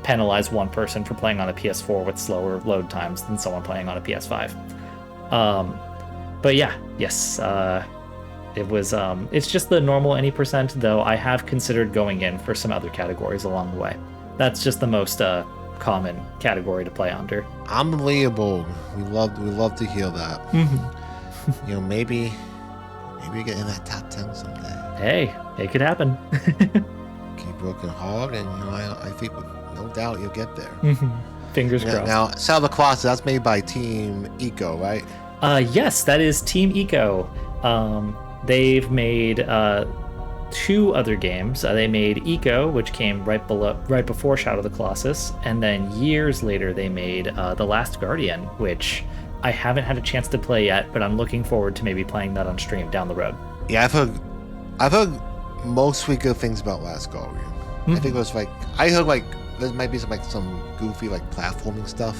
penalize one person for playing on a PS4 with slower load times than someone playing on a PS5. But yeah, yes, it was. It's just the normal any percent, though I have considered going in for some other categories along the way. That's just the most common category to play under. Unbelievable. We love to hear that. You know, maybe get in that top 10 someday. Hey, it could happen. Keep working hard, and you know, I think no doubt you'll get there. Fingers crossed. Now, Shadow of the Colossus, that's made by Team Eco, right? Yes, that is Team Eco. They've made 2 other games. They made Eco, which came right before Shadow of the Colossus, and then years later they made The Last Guardian, which I haven't had a chance to play yet, but I'm looking forward to maybe playing that on stream down the road. Yeah, I've heard mostly good things about Last Guardian. I think it was like, I heard like there might be some goofy like platforming stuff,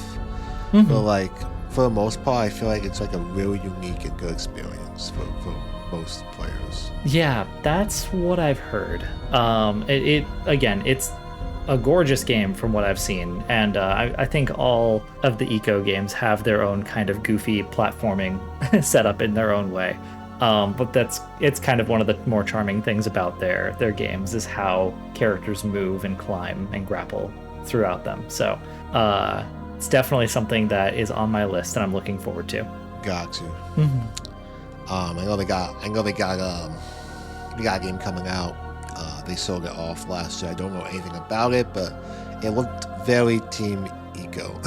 but like for the most part, I feel like it's like a really unique and good experience for most players. Yeah, that's what I've heard. It's a gorgeous game from what I've seen, and I think all of the Eco games have their own kind of goofy platforming setup in their own way. But it's kind of one of the more charming things about their games is how characters move and climb and grapple throughout them. So it's definitely something that is on my list and I'm looking forward to. Got you. I know they got a game coming out. They sold it off last year. I don't know anything about it, but it looked very Team Eco.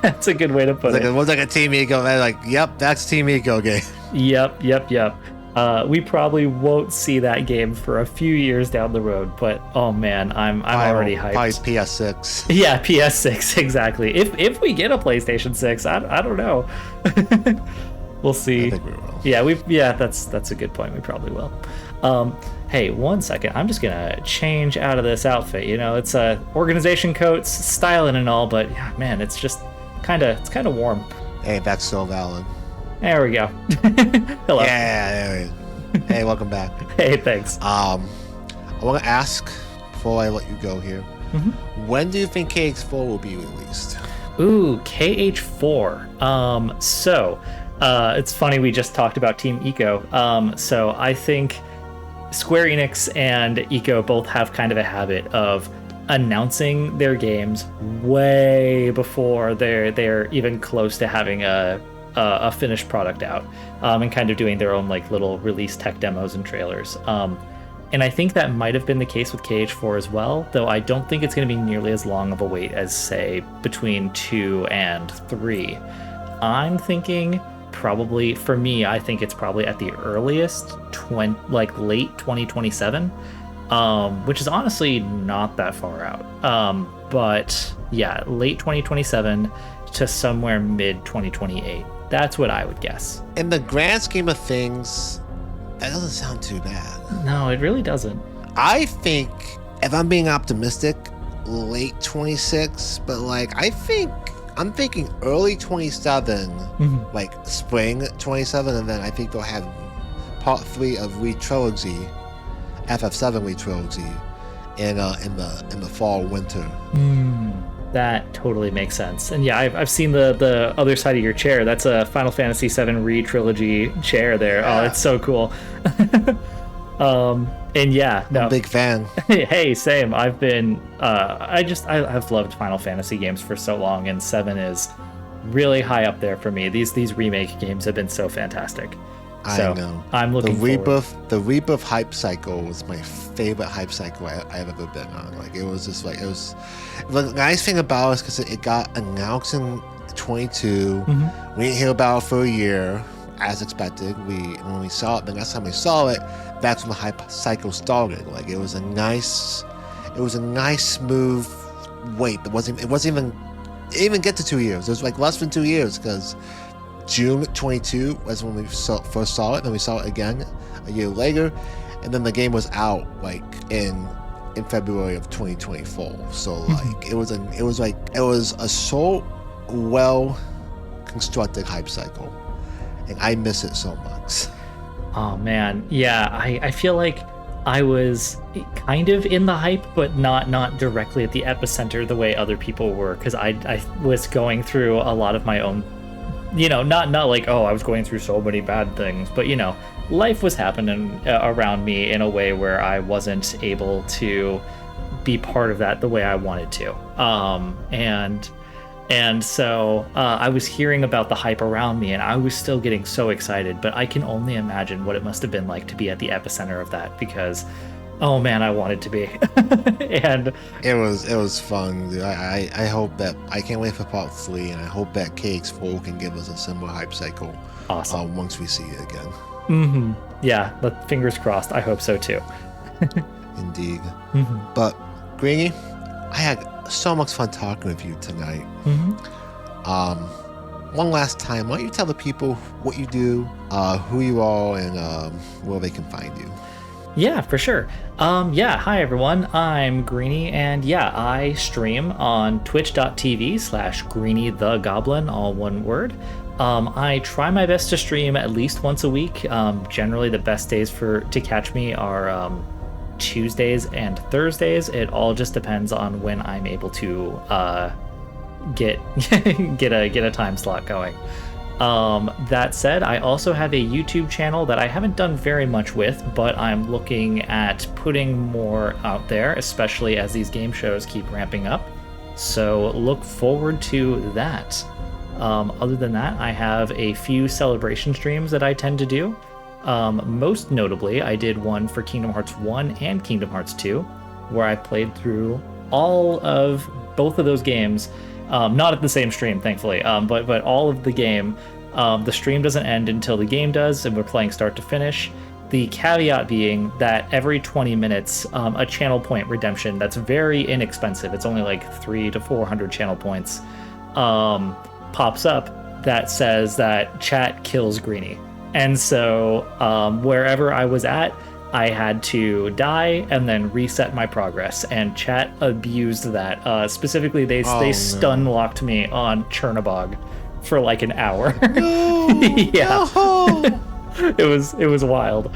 That's a good way to put it. It was like a Team Eco. They're like, yep, that's Team Eco game. Yep. We probably won't see that game for a few years down the road, but oh man, I'm already hyped. Probably PS6. Yeah, PS6 exactly. If we get a PlayStation 6, I don't know. We'll see. I think we will. Yeah, that's a good point. We probably will. Hey, 1 second. I'm just gonna change out of this outfit. You know, it's a organization coats, styling and all, but yeah, man, it's just kind of warm. Hey, that's so valid. There we go. Hello. Yeah, there we go. Hey, welcome back. Hey, thanks. I want to ask before I let you go here. When do you think KH4 will be released? Ooh, KH4. It's funny we just talked about Team Eco. So I think Square Enix and Eco both have kind of a habit of announcing their games way before they're even close to having a finished product out, and kind of doing their own like little release tech demos and trailers. And I think that might have been the case with KH4 as well, though I don't think it's going to be nearly as long of a wait as, say, between 2 and 3. I'm thinking probably, for me, I think it's probably at the earliest, late 2027, which is honestly not that far out. But yeah, late 2027 to somewhere mid 2028. That's what I would guess. In the grand scheme of things, that doesn't sound too bad. No, it really doesn't. I think, if I'm being optimistic, late 26, but like I'm thinking early 27, like spring 27, and then I think they'll have part 3 of Re-Trilogy, FF7 Re-Trilogy, in the fall winter. That totally makes sense. And yeah, I've seen the other side of your chair. That's a Final Fantasy VII Re-Trilogy chair there. Yeah. Oh, it's so cool. And yeah, no. I'm a big fan. Hey, same. I've been I've loved Final Fantasy games for so long, and 7 is really high up there for me. These remake games have been so fantastic. So I know. I'm looking forward. The Rebirth hype cycle was my favorite hype cycle I've ever been on. Like it was just like the nice thing about it is because it got announced in 22. We didn't hear about it for a year, as expected. When we saw it, the next time we saw it, that's when the hype cycle started. Like it was a nice smooth wait. It didn't even get to 2 years. It was like less than 2 years because June 22 was when we first saw it. Then we saw it again a year later, and then the game was out like in February of 2024. So like it was a so well constructed hype cycle, and I miss it so much. Oh man, yeah, I feel like I was kind of in the hype, but not directly at the epicenter the way other people were, because I was going through a lot of my own, not like, oh, I was going through so many bad things, but life was happening around me in a way where I wasn't able to be part of that the way I wanted to. And so I was hearing about the hype around me, and I was still getting so excited, but I can only imagine what it must have been like to be at the epicenter of that, because Oh man, I wanted to be. And It was fun. Dude. I hope that I can't wait for part 3, and I hope that KX4 can give us a similar hype cycle. awesome. Once we see it again. Mm-hmm. Yeah, but fingers crossed. I hope so too. Indeed. Mm-hmm. But Greeny, I had so much fun talking with you tonight. Mm-hmm. One last time, why don't you tell the people what you do, who you are, and where they can find you? Yeah, for sure. Hi everyone, I'm Greeny, and I stream on twitch.tv/GreenyTheGoblin, all one word. I try my best to stream at least once a week. Generally, the best days to catch me are Tuesdays and Thursdays. It all just depends on when I'm able to get a time slot going. That said, I also have a YouTube channel that I haven't done very much with, but I'm looking at putting more out there, especially as these game shows keep ramping up. So look forward to that. Other than that, I have a few celebration streams that I tend to do. Most notably, I did one for Kingdom Hearts 1 and Kingdom Hearts 2, where I played through all of both of those games. Not at the same stream, thankfully, but all of the game. The stream doesn't end until the game does, and we're playing start to finish. The caveat being that every 20 minutes, a channel point redemption that's very inexpensive, it's only like 300 to 400 channel points, pops up that says that chat kills Greeny. And so wherever I was at, I had to die and then reset my progress, and chat abused that. Specifically, they stun locked me on Chernobog for like an hour. No, yeah, no. it was wild.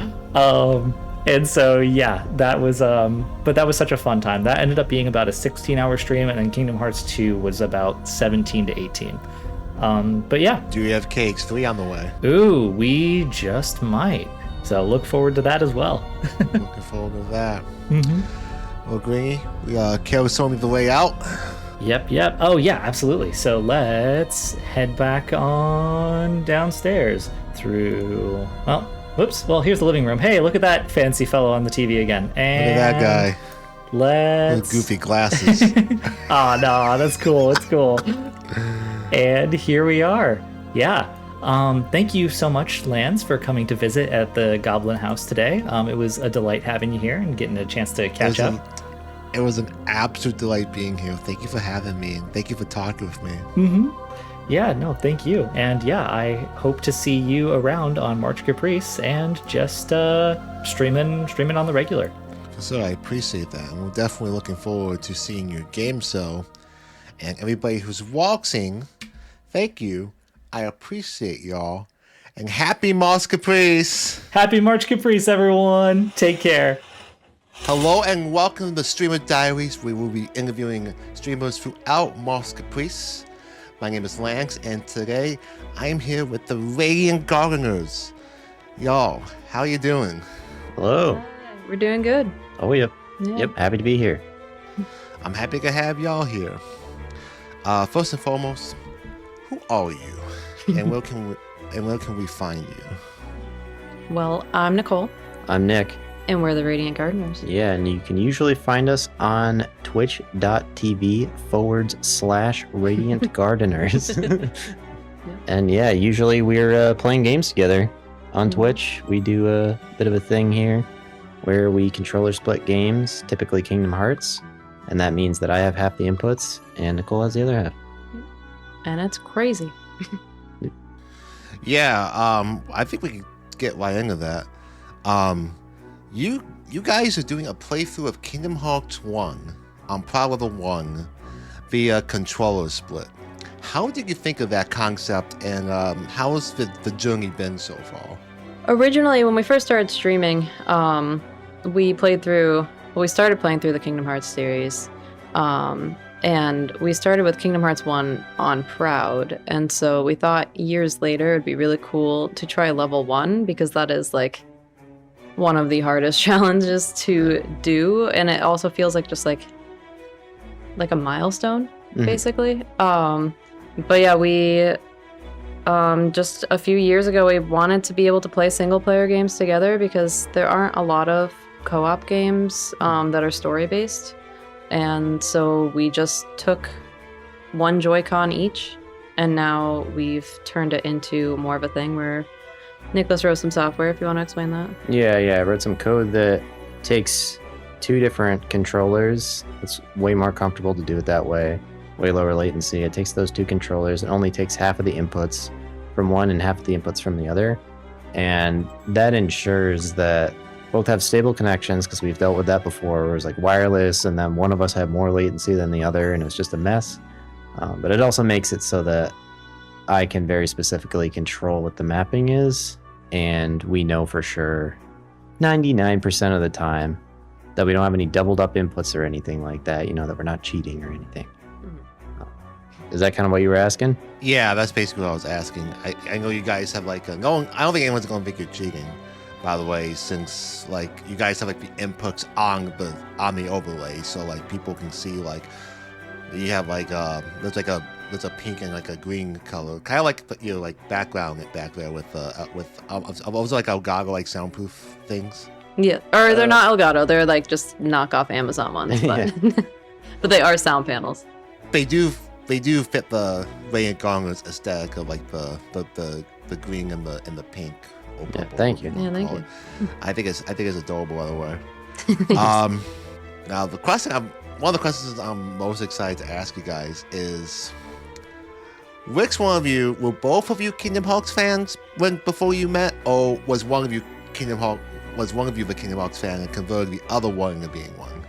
And so that was but that was such a fun time. That ended up being about a 16-hour stream, and then Kingdom Hearts 2 was about 17 to 18. But yeah. Do you have KX3 on the way? Ooh, we just might. So look forward to that as well. Looking forward to that. Mm-hmm. Well, Greeny, we care to show me the way out. Yep. Oh yeah, absolutely. So let's head back on downstairs through. Well, here's the living room. Hey, look at that fancy fellow on the TV again. And Look at that guy. Let's. With goofy glasses. Oh no, that's cool. It's cool. And here we are. Yeah. Thank you so much, Lanz, for coming to visit at the Goblin House today. It was a delight having you here and getting a chance to catch up. It was an absolute delight being here. Thank you for having me, and thank you for talking with me. Mm-hmm. Yeah, no, thank you. And I hope to see you around on March Caprice and just streaming on the regular. So I appreciate that, and we're definitely looking forward to seeing your game show. And everybody who's watching, thank you. I appreciate y'all. And happy March Caprice! Happy March Caprice, everyone! Take care. Hello and welcome to the Streamer Diaries. We will be interviewing streamers throughout March Caprice. My name is Lance, and today I am here with the Radiant Gardeners. Y'all, how you doing? Hello. We're doing good. Oh, yep. Yeah. Yep, happy to be here. I'm happy to have y'all here. First and foremost, who are you? And where can we find you? Well, I'm Nicole, I'm Nick. and we're the Radiant Gardeners. Yeah, and you can usually find us on twitch.tv/Radiant Gardeners. And yeah, usually we're playing games together on Twitch. We do a bit of a thing here where we controller split games, typically Kingdom Hearts. And that means that I have half the inputs and Nicole has the other half. And it's crazy. Yeah, I think we can get right into that. You guys are doing a playthrough of Kingdom Hearts 1 on Power Level 1 via controller split. How did you think of that concept, and how has the journey been so far? Originally, when we first started streaming, we started playing through the Kingdom Hearts series. And we started with Kingdom Hearts 1 on Proud. And so we thought years later it'd be really cool to try level 1, because that is like one of the hardest challenges to do. And it also feels like just like a milestone, basically. But yeah, we just a few years ago we wanted to be able to play single player games together, because there aren't a lot of co-op games that are story-based. And so we just took one Joy-Con each, and now we've turned it into more of a thing where Nicholas wrote some software, if you want to explain that. Yeah, I wrote some code that takes 2 different controllers. It's way more comfortable to do it that way, way lower latency. It takes those 2 controllers and only takes half of the inputs from one and half of the inputs from the other. And that ensures that both have stable connections, because we've dealt with that before, where it was like wireless and then one of us had more latency than the other and it was just a mess. But it also makes it so that I can very specifically control what the mapping is, and we know for sure 99% of the time that we don't have any doubled up inputs or anything like that, that we're not cheating or anything. Is that kind of what you were asking? Yeah, that's basically what I was asking. I know you guys have like I don't think anyone's going to think you're cheating, by the way, since like you guys have like the inputs on the overlay, so like people can see like you have like there's a pink and like a green color, kind of like your like background back there with was like Elgato like soundproof things. Yeah, or they're not Elgato, they're like just knockoff Amazon ones, but but they are sound panels. They do fit the Radiant Gauntlet's aesthetic of like the green and the pink. Or purple, thank you. Yeah, thank you. I think it's adorable, by the way. Now one of the questions I'm most excited to ask you guys is, which one of you were both of you Kingdom Hearts fans before you met, or was one of you the Kingdom Hearts fan and converted the other one into being one?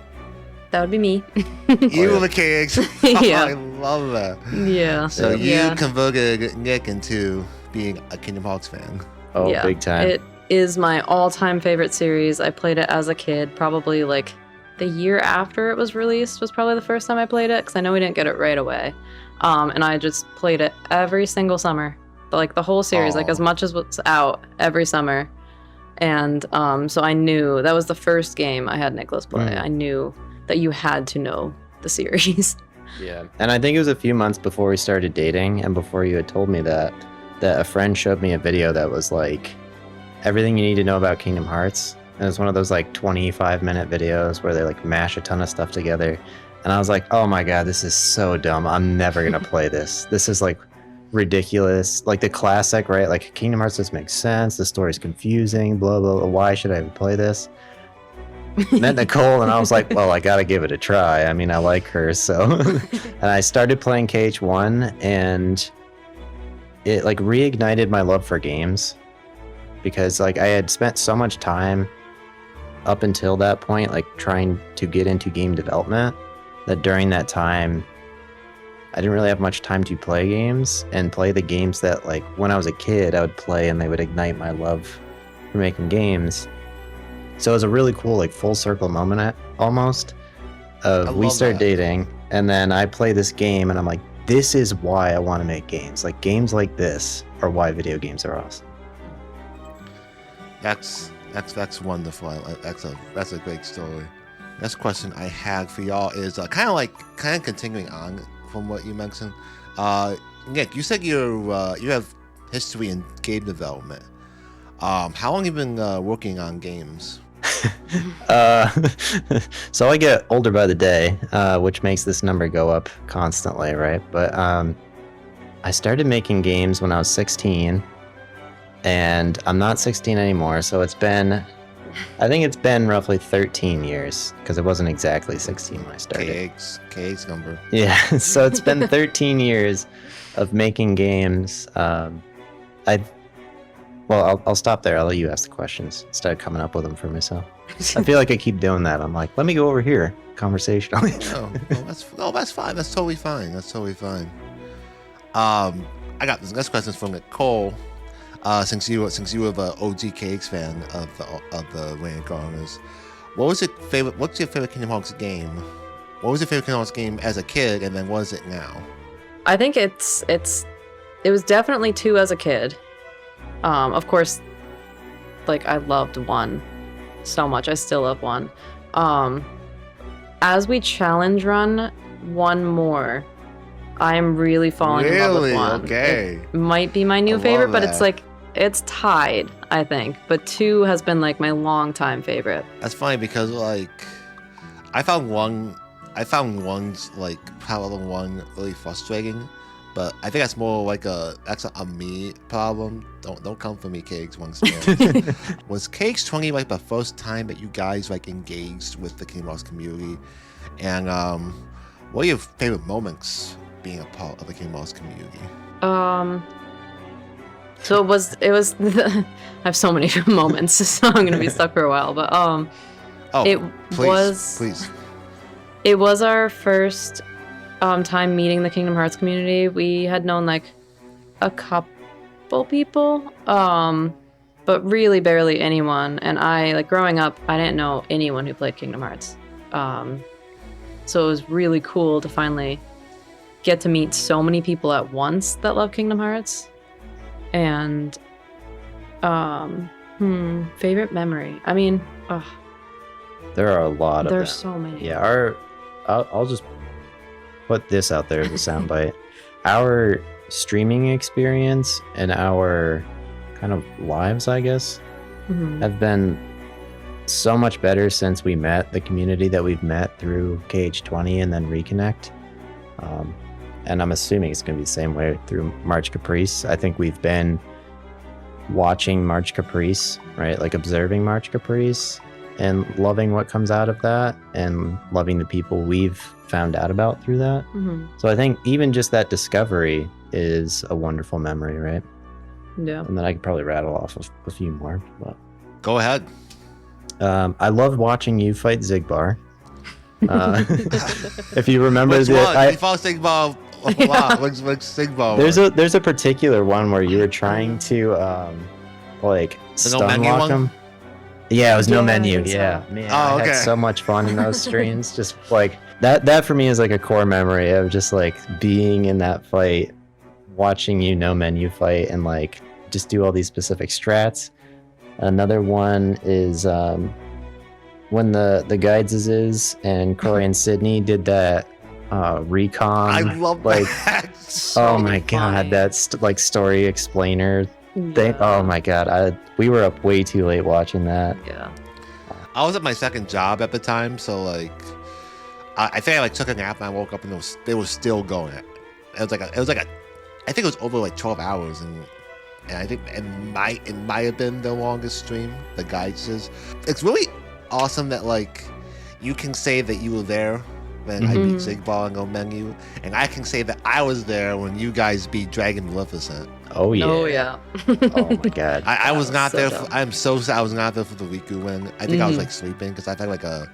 That would be me. You were the Kings. Yeah. I love that. Yeah. So you converted Nick into being a Kingdom Hearts fan. Oh, yeah. big time. It is my all-time favorite series. I played it as a kid, probably like the year after it was released was probably the first time I played it, because I know we didn't get it right away. And I just played it every single summer, like the whole series, like as much as was out every summer. And so I knew that was the first game I had Nicholas play. I knew that you had to know the series. Yeah. And I think it was a few months before we started dating and before you had told me that a friend showed me a video that was like everything you need to know about Kingdom Hearts. And it's one of those like 25-minute videos where they like mash a ton of stuff together. And I was like, oh my God, this is so dumb. I'm never going to play this. This is like ridiculous. Like the classic, right? Like Kingdom Hearts doesn't make sense. The story's confusing, blah, blah, blah. Why should I even play this? Met Nicole and I was like, well, I got to give it a try. I mean, I like her. So, and I started playing KH1 and it like reignited my love for games, because like I had spent so much time up until that point, like trying to get into game development, that during that time, I didn't really have much time to play games and play the games that like when I was a kid, I would play and they would ignite my love for making games. So it was a really cool, like full circle moment almost of we started dating and then I play this game and I'm like, this is why I want to make games. Like games like this are why video games are awesome. That's wonderful. That's a great story. Next question I had for y'all is kind of continuing on from what you mentioned. Nick, you said you have history in game development. How long have you been working on games? So I get older by the day, which makes this number go up constantly, right? But I started making games when I was 16, and I'm not 16 anymore, so I think it's been roughly 13 years, because it wasn't exactly 16 when I started. KX number. Yeah, so it's been 13 years of making games. I'll stop there. I'll let you ask the questions instead of coming up with them for myself. I feel like I keep doing that. I'm like, let me go over here, conversationally. That's fine. That's totally fine. I got this next question from Nicole. Since you were the OG KX fan of the Radiant Gardeners, what's your favorite Kingdom Hearts game? What was your favorite Kingdom Hearts game as a kid, and then what is it now? I think it was definitely 2 as a kid. Of course, like I loved 1 so much. I still love 1. As we challenge run 1 more, I'm really falling in love with 1. Okay. It might be my new favorite, but it's like it's tied. I think, but 2 has been like my long time favorite. That's funny because like I found one's like Paladin 1 really frustrating, but I think that's more like that's a me problem. Don't come for me, Cakes. Once more. Was Cakes 20 like the first time that you guys like engaged with the Kingdom Hearts community? And what are your favorite moments being a part of the Kingdom Hearts community? So it was I have so many moments, so I'm gonna be stuck for a while. But please. It was our first time meeting the Kingdom Hearts community. We had known like a couple people, but really barely anyone. And I like growing up, I didn't know anyone who played Kingdom Hearts. So it was really cool to finally get to meet so many people at once that love Kingdom Hearts. And favorite memory. I mean, There are a lot of them. there's so many. Yeah, I'll just put this out there as a soundbite. Our streaming experience and our kind of lives, I guess, Mhm. have been so much better since we met the community that we've met through KH20 and then Reconnect. And I'm assuming it's going to be the same way through March Caprice. I think we've been watching March Caprice, right? Like observing March Caprice and loving what comes out of that and loving the people we've found out about through that. Mhm. So I think even just that discovery is a wonderful memory, right? Yeah. And then I could probably rattle off a few more. But Go ahead. I loved watching you fight Zigbar. If you remember Which the, one? You fought Sigma a lot. Which Sigma? there's a particular one where you were trying to like The no stun menu lock one? him. Yeah, it was no Yeah, I menu. think so. Yeah, man, Oh, I okay. had so much fun in those streams. Just like that for me is like a core memory of just like being in that fight, watching you no menu fight, and like just do all these specific strats. Another one is when the guides is and Corey and Sydney did that recon. I love like that. oh my god, funny. that's like story explainer thing. Yeah. Oh my god, we were up way too late watching that. Yeah. I was at my second job at the time, so like, I think I like took a nap and I woke up and they were still going. It was like I think it was over like 12 hours, and I think it might have been the longest stream. The guides is. It's really awesome that like you can say that you were there when I beat Zigball and go menu, and I can say that I was there when you guys beat Dragon Maleficent. Oh yeah. Oh yeah. Oh my god. I was was not so there. dumb. I'm so sad I was not there for the Riku win. I think I was like sleeping because I've had like a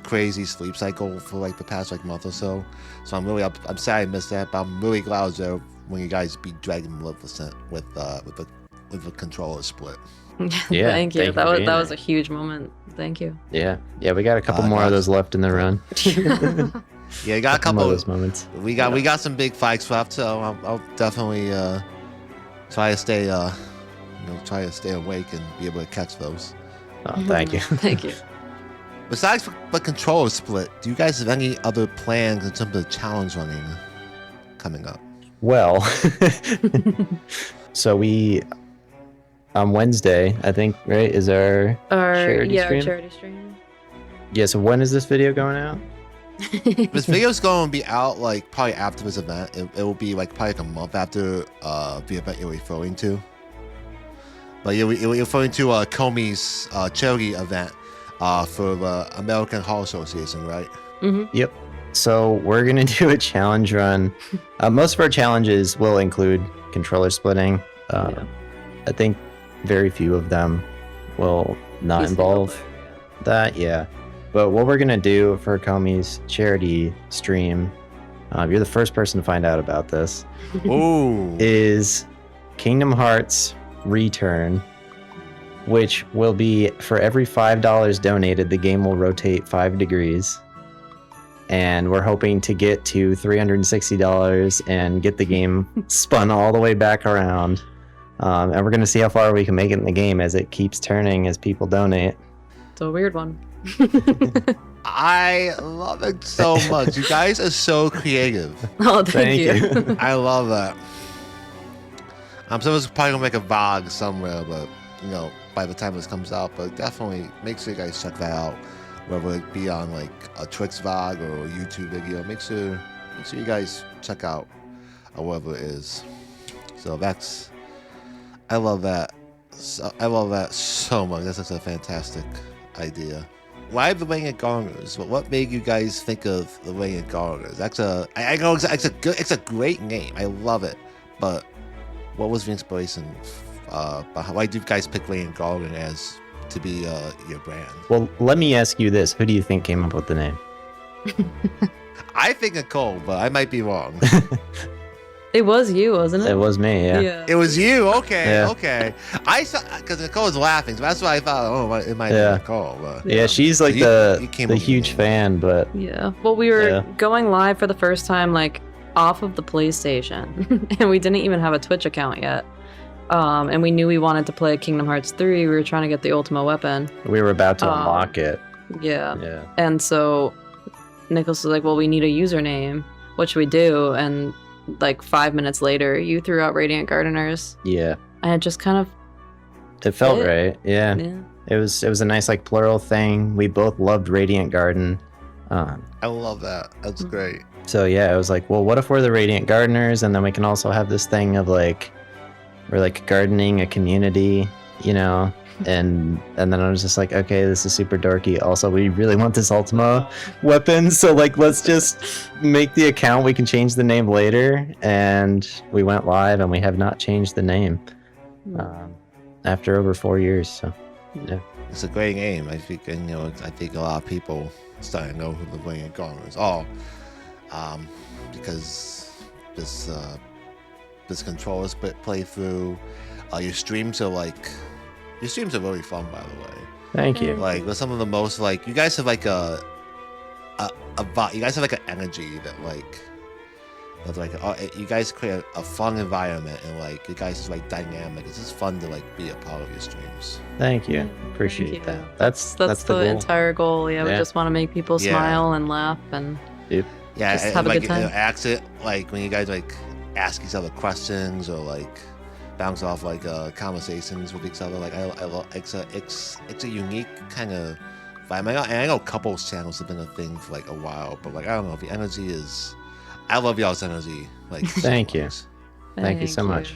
crazy sleep cycle for like the past like month or so. So I'm sad I missed that, but I'm really glad I was there when you guys beat Dragon Maleficent with the controller split. Yeah, Thank you. thank you That for was being that was a there. huge moment. Thank you. Yeah, we got a couple more of guys. those left in the run. Yeah, you got a Some of couple. those moments. We got some big fights left, so I'll definitely try to stay awake and be able to catch those. Oh, thank you. Thank you. Besides the controller split, do you guys have any other plans in terms of challenge running coming up? Well, so we on Wednesday, I think, right, is our charity Our stream? charity stream. Yeah, so when is this video going out? This video's going to be out like probably after this event. It will be like probably like a month after the event you're referring to. But you're referring to Comey's charity event for the American Horror Association, right? Yep. So we're gonna do a challenge run. Most of our challenges will include controller splitting. Yeah. I think very few of them will not Be involve single player, that. Yeah. But what we're gonna do for Comey's charity stream, you're the first person to find out about this, Ooh. is Kingdom Hearts Return, which will be for every $5 donated, the game will rotate 5 degrees. And we're hoping to get to $360 and get the game spun all the way back around. And we're going to see how far we can make it in the game as it keeps turning as people donate. It's a weird one. I love it so much. You guys are so creative. Oh, thank you. I love that. I'm supposed to probably gonna make a vlog somewhere, but by the time this comes out, but definitely make sure you guys check that out, whether it be on like a Twitch VOD or a YouTube video. Make sure you guys check out whatever it is. So I love that. I love that so much. That's such a fantastic idea. Why the Radiant Gardeners? What made you guys think of the Radiant Gardeners? I know it's a great name. I love it. But what was the inspiration? Why did you guys pick Radiant Garden as to be your brand? Well, let me ask you this: who do you think came up with the name? I think Nicole, but I might be wrong. It was you, wasn't it? It was me, yeah. It was you. Okay, Yeah. okay. I saw because Nicole was laughing, so that's why I thought, oh, it might be Nicole. But Yeah, she's like you the came up with huge the name. fan, but Yeah. Well, we were Yeah. going live for the first time, like, off of the PlayStation. And we didn't even have a Twitch account yet. And we knew we wanted to play Kingdom Hearts 3. We were trying to get the Ultima weapon. we were about to unlock it. Yeah. Yeah. And so Nicholas was like, well, we need a username. What should we do? And like 5 minutes later, you threw out Radiant Gardeners. Yeah. And it just kind of... It felt Fit. right. Yeah. Yeah. It was a nice like plural thing. We both loved Radiant Garden. I love that. That's great. So yeah, I was like, well, what if we're the Radiant Gardeners, and then we can also have this thing of like, we're like gardening a community, and then I was just like, okay, this is super dorky. Also, we really want this Ultima weapon, so like, let's just make the account. We can change the name later, and we went live, and we have not changed the name after over 4 years. So yeah. It's a great game. I think I think a lot of people starting to know who the Radiant Gardeners are, because this controller split playthrough. Your streams are really fun, by the way. Thank you. Like, with some of the most like, you guys have like you guys have like an energy that like you guys create a fun environment, and like you guys is like dynamic. It's just fun to like be a part of your streams. Thank you. Appreciate you. that. That's the the goal. entire goal. Yeah, we Yeah. just want to make people Yeah. smile and laugh and Yep. Yeah, Just and have a like good time. accent, like when you guys like ask each other questions or like bounce off like conversations with each other. Like I love it's a unique kind of vibe. I know couples channels have been a thing for like a while, but like I don't know, the energy is. I love y'all's energy. Like Thank so you. much. Thank you so much.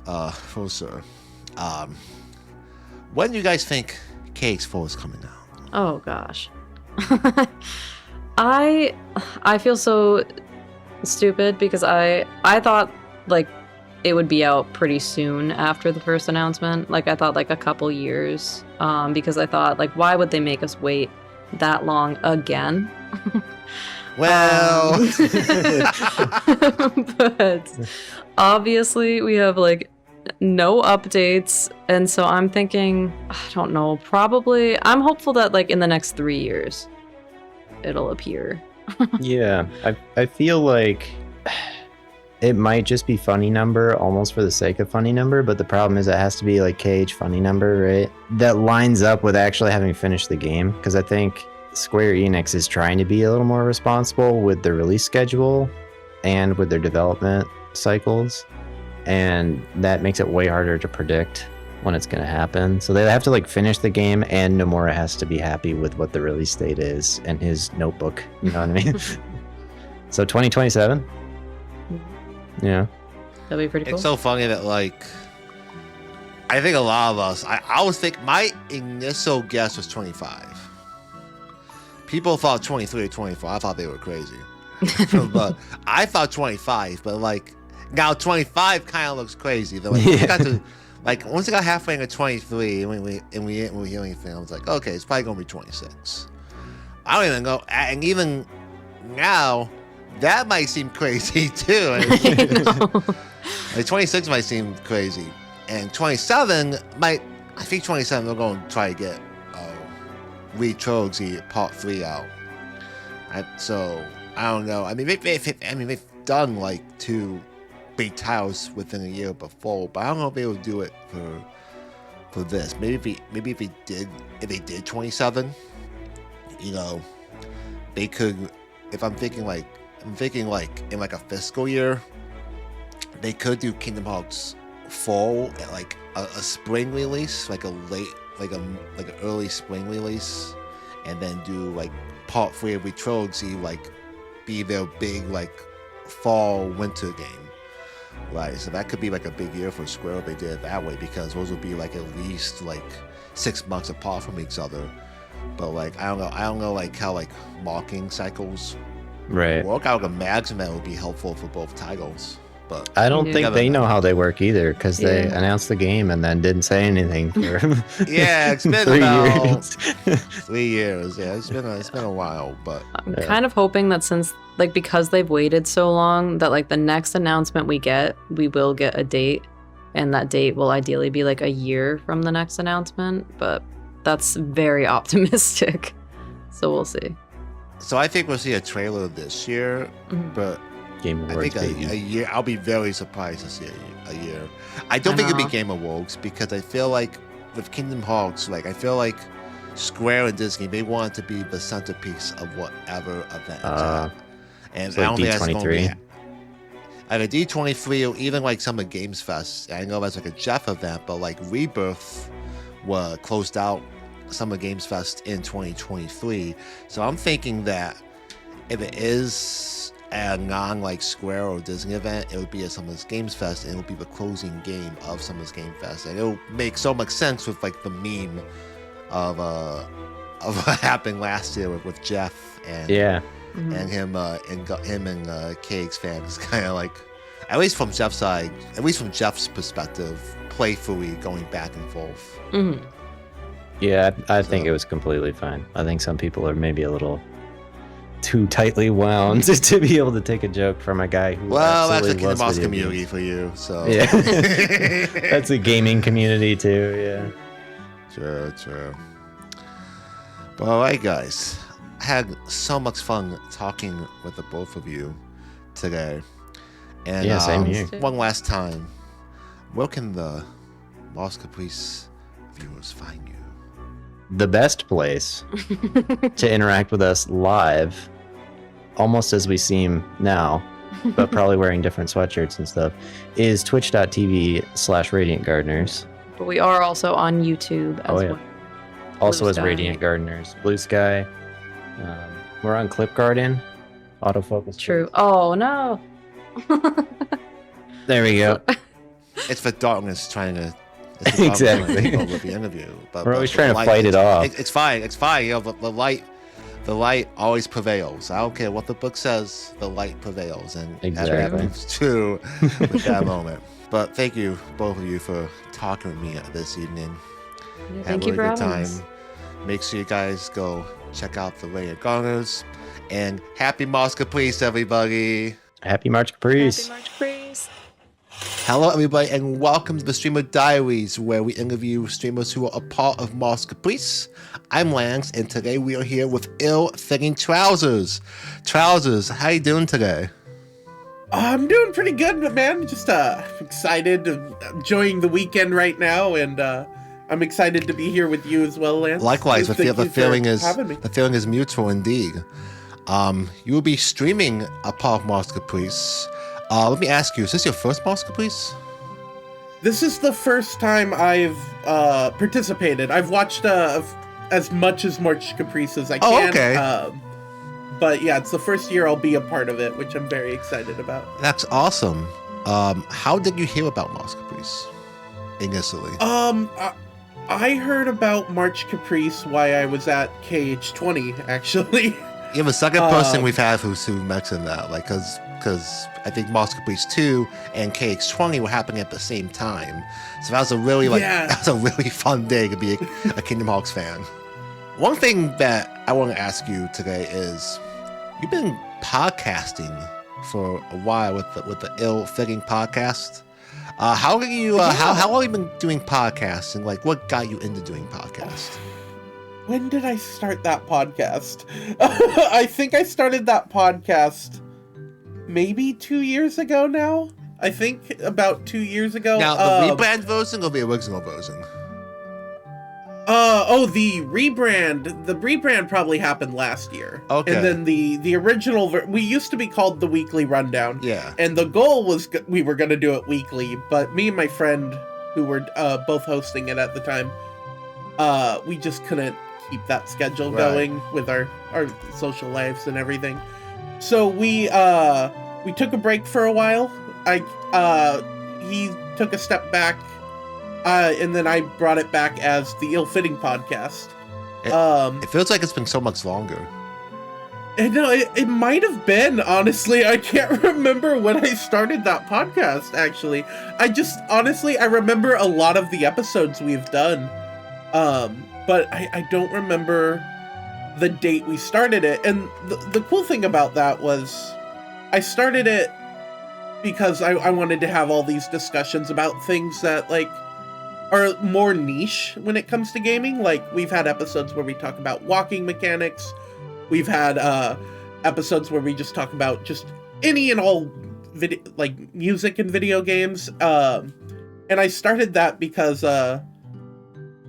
For sure. When do you guys think KX4 is coming out? Oh gosh. I feel so stupid because I thought like it would be out pretty soon after the first announcement. Like I thought like a couple years. Because I thought like why would they make us wait that long again? Well, but obviously we have like no updates, and so I'm thinking, I don't know, probably I'm hopeful that like in the next 3 years it'll appear. Yeah, I feel like it might just be funny number almost for the sake of funny number, but the problem is it has to be like KH funny number, right? That lines up with actually having finished the game, because I think Square Enix is trying to be a little more responsible with their release schedule and with their development cycles, and that makes it way harder to predict when it's going to happen. So they have to like finish the game, and Nomura has to be happy with what the release date is and his notebook, you know what I mean? So 2027? Yeah. That'd be pretty cool. it's so funny that like I think a lot of us. I always think my initial guess was 25. People thought 23 or 24. I thought they were crazy. But I thought 25. But like now 25 kind of looks crazy. But like, once it got to, like once it got halfway into 23 and we didn't really hear anything, I was like, okay, it's probably gonna be 26. I don't even know. And even now, that might seem crazy too. Like 26 might seem crazy, and 27 might. I think 27 they're going to try to get Re Trilogy Part 3 out. So I don't know. I mean, they've done like 2 big titles within a year before, but I don't know if they will do it for this. Maybe if they did 27, they could. If I'm thinking like in like a fiscal year, they could do Kingdom Hearts fall, like a spring release, like a late, like an early spring release, and then do like part 3 of Trilogy, like be their big like fall winter game, right? So that could be like a big year for Square if they did it that way, because those would be like at least like 6 months apart from each other. But like I don't know like how like marketing cycles work. I would imagine that would be helpful for both titles. But I don't think they know how they work either, because they Yeah. announced the game and then didn't say anything for yeah, it's been 3 about years. 3 years. Yeah, it's been a while, but I'm kind of hoping that since, like, because they've waited so long, that like the next announcement we will get a date, and that date will ideally be like a year from the next announcement. But that's very optimistic, so we'll see. so I think we'll see a trailer this year, but Game I Awards, think baby. a year. I'll be very surprised to see a year. I don't think it'll be know. Game Awards, because I feel like with Kingdom Hearts, like I feel like Square and Disney, they want it to be the centerpiece of whatever event it's at. And so I don't think that's going to be D23. at a D23 or even like some of Games Fest. I know that's like a Jeff event, but like Rebirth was closed out Summer Games Fest in 2023. So I'm thinking that if it is a non like Square or Disney event, it would be at Summer's Games Fest, and it will be the closing game of Summer's Game Fest, and it'll make so much sense with like the meme of what happened last year with Jeff and and him and KX fans kind of like, at least from Jeff's side, at least from Jeff's perspective, playfully going back and forth. Mm-hmm. Yeah, I think it was completely fine. I think some people are maybe a little too tightly wound to be able to take a joke from a guy who Well, that's a absolutely Kingdom loves Hearts video community games. for you, so Yeah, that's a gaming community too. Yeah. True. But all right, guys, I had so much fun talking with the both of you today. And Yeah, same here. one last time, where can the March Caprice viewers find you? The best place to interact with us live, almost as we seem now, but probably wearing different sweatshirts and stuff, is twitch.tv/Radiant Gardeners. But we are also on YouTube as well. Also Blue as Sky. Radiant Gardeners. Blue Sky. We're on Clip Garden. Autofocus. True. Oh no. There we go. It's the darkness trying to Exactly. over the interview. We're always trying to fight it off. It's fine. You know, the light always prevails. I don't care what the book says. The light prevails, and Exactly. that proves true with that moment. But thank you, both of you, for talking with me this evening. Yeah, Had thank a you really for good having time. us. Make sure you guys go check out the Radiant Gardeners, and happy March Caprice, everybody. Happy March Caprice. Happy March Caprice. Hello, everybody, and welcome to the Streamer Diaries, where we interview streamers who are a part of March Caprice. I'm Lanz, and today we are here with Ill-Fitting Trousers. Trousers, how you doing today? I'm doing pretty good, man. Just excited, enjoying the weekend right now, and I'm excited to be here with you as well, Lance. Likewise, Thank the you feeling for is having me. mutual indeed. You will be streaming a part of March Caprice. Let me ask you, is this your first March Caprice? This is the first time I've participated. I've watched as much as March Caprice as I Oh, can. okay. But yeah, it's the first year I'll be a part of it, which I'm very excited about. That's awesome. How did you hear about March Caprice initially? I heard about March Caprice while I was at KH20, actually. You're the second person we've had who mentioned that, like, because I think March Caprice 2 and KX20 were happening at the same time. So that was a really that was a really fun day to be a Kingdom Hearts fan. One thing that I want to ask you today is, you've been podcasting for a while with the Ill-Fitting podcast. How long have you been doing podcasting? Like, what got you into doing podcasts? When did I start that podcast? I think I started that podcast maybe 2 years ago now. I think about 2 years ago. Now, the rebrand version or the original version? The rebrand. The rebrand probably happened last year. Okay. And then the original, we used to be called the Weekly Rundown. Yeah. And the goal was we were going to do it weekly, but me and my friend, who were both hosting it at the time, we just couldn't keep that schedule going with our social lives and everything. So we took a break for a while. He took a step back. And then I brought it back as the Ill-Fitting podcast. It feels like it's been so much longer. No, it might have been, honestly. I can't remember when I started that podcast, actually. I remember a lot of the episodes we've done. But I don't remember the date we started it. And the cool thing about that was I started it because I wanted to have all these discussions about things that, like, are more niche when it comes to gaming. Like, we've had episodes where we talk about walking mechanics. We've had episodes where we just talk about just any and all music and video games. And I started that because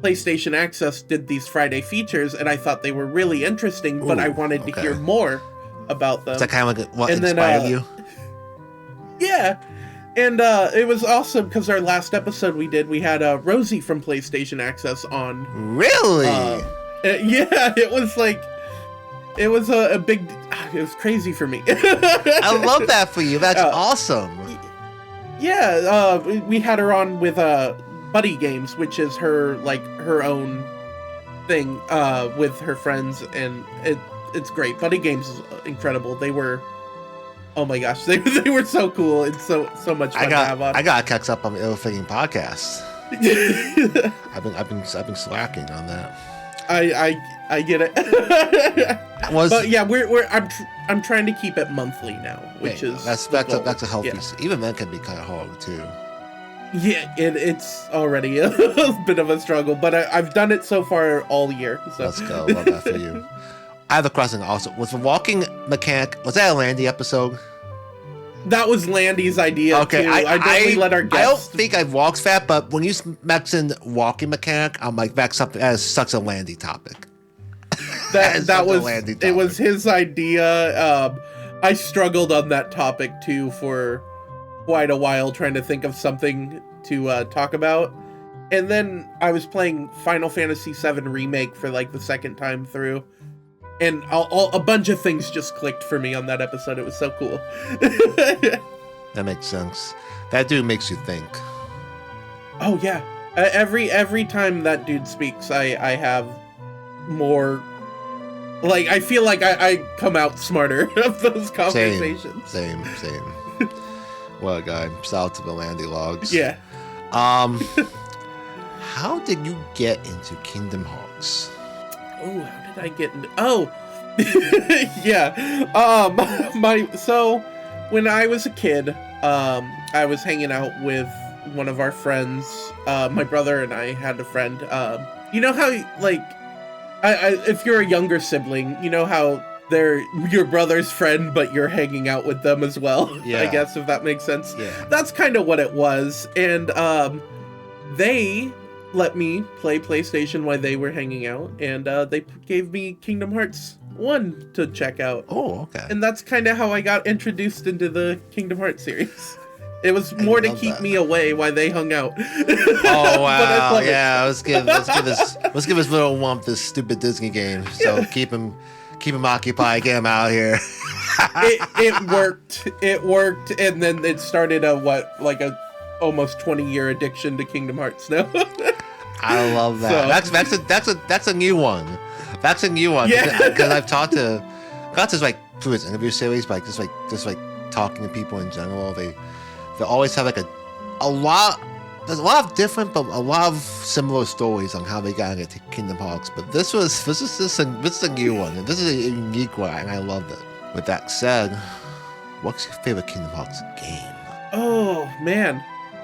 PlayStation Access did these Friday features, and I thought they were really interesting, but I wanted to hear more about them. Is that kind of like what inspired you? Yeah. And it was awesome because our last episode we had Rosie from PlayStation Access on. Really? Yeah, it was a big, it was crazy for me. I love that for you. That's awesome. Yeah, we had her on with Buddy Games, which is her own thing with her friends, and it's great. Buddy Games is incredible. They were, oh my gosh, they were so cool. It's so much fun to have on. I gotta catch up on the Ill-Fitting podcast. I've been slacking on that. I get it. But yeah, I'm trying to keep it monthly now, which is that's a healthy. Yeah. Even that can be kind of hard too. Yeah, it's already a bit of a struggle, but I've done it so far all year. So. Let's go. Love that for you. I have a question also. Was the walking mechanic, was that a Landy episode? That was Landy's idea, okay, too. I let our guests... I don't think I've walked that, but when you mentioned walking mechanic, I'm like, that's such a Landy topic. That was Landy topic. It was his idea. I struggled on that topic, too, for quite a while, trying to think of something to talk about. And then I was playing Final Fantasy VII Remake for, the second time through. And a bunch of things just clicked for me on that episode. It was so cool. That makes sense. That dude makes you think. Oh, yeah. Every time that dude speaks, I have more... I feel like I come out smarter of those conversations. Same. What a guy. Shout out to the Landy Logs. Yeah. How did you get into Kingdom Hearts? Oh, how did I get into... Oh! Yeah. So, when I was a kid, I was hanging out with one of our friends. My brother and I had a friend. You know how, if you're a younger sibling, you know how they're your brother's friend, but you're hanging out with them as well? Yeah. I guess, if that makes sense. Yeah. That's kind of what it was. And, they let me play PlayStation while they were hanging out, and they gave me Kingdom Hearts 1 to check out. Oh, okay. And that's kind of how I got introduced into the Kingdom Hearts series. It was more to keep me away while they hung out. Oh wow! Yeah, let's give this little Wump this stupid Disney game. So keep him occupied, get him out here. It worked, and then it started a almost 20-year addiction to Kingdom Hearts now. I love that. So. That's a new one. That's a new one. Yeah. Because I've talked to, not just through his interview series, but just talking to people in general. They always have a lot. There's a lot of different, but a lot of similar stories on how they got into Kingdom Hearts. But this is a new one, and this is a unique one, and I love it. With that said, what's your favorite Kingdom Hearts game? Oh man.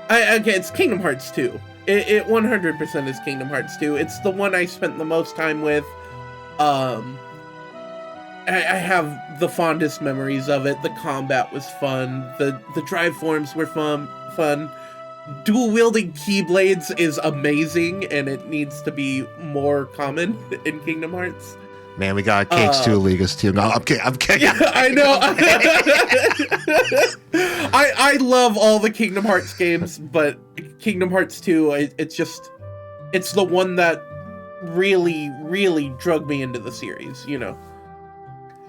Okay, it's Kingdom Hearts 2. It 100% is Kingdom Hearts 2. It's the one I spent the most time with. I have the fondest memories of it. The combat was fun. The drive forms were fun. dual wielding keyblades is amazing, and it needs to be more common in Kingdom Hearts. Man, we got Cakes 2 Leaguers too. No, I'm kidding. Yeah, I know. I love all the Kingdom Hearts games, but Kingdom Hearts 2, it's the one that really, really drug me into the series, you know.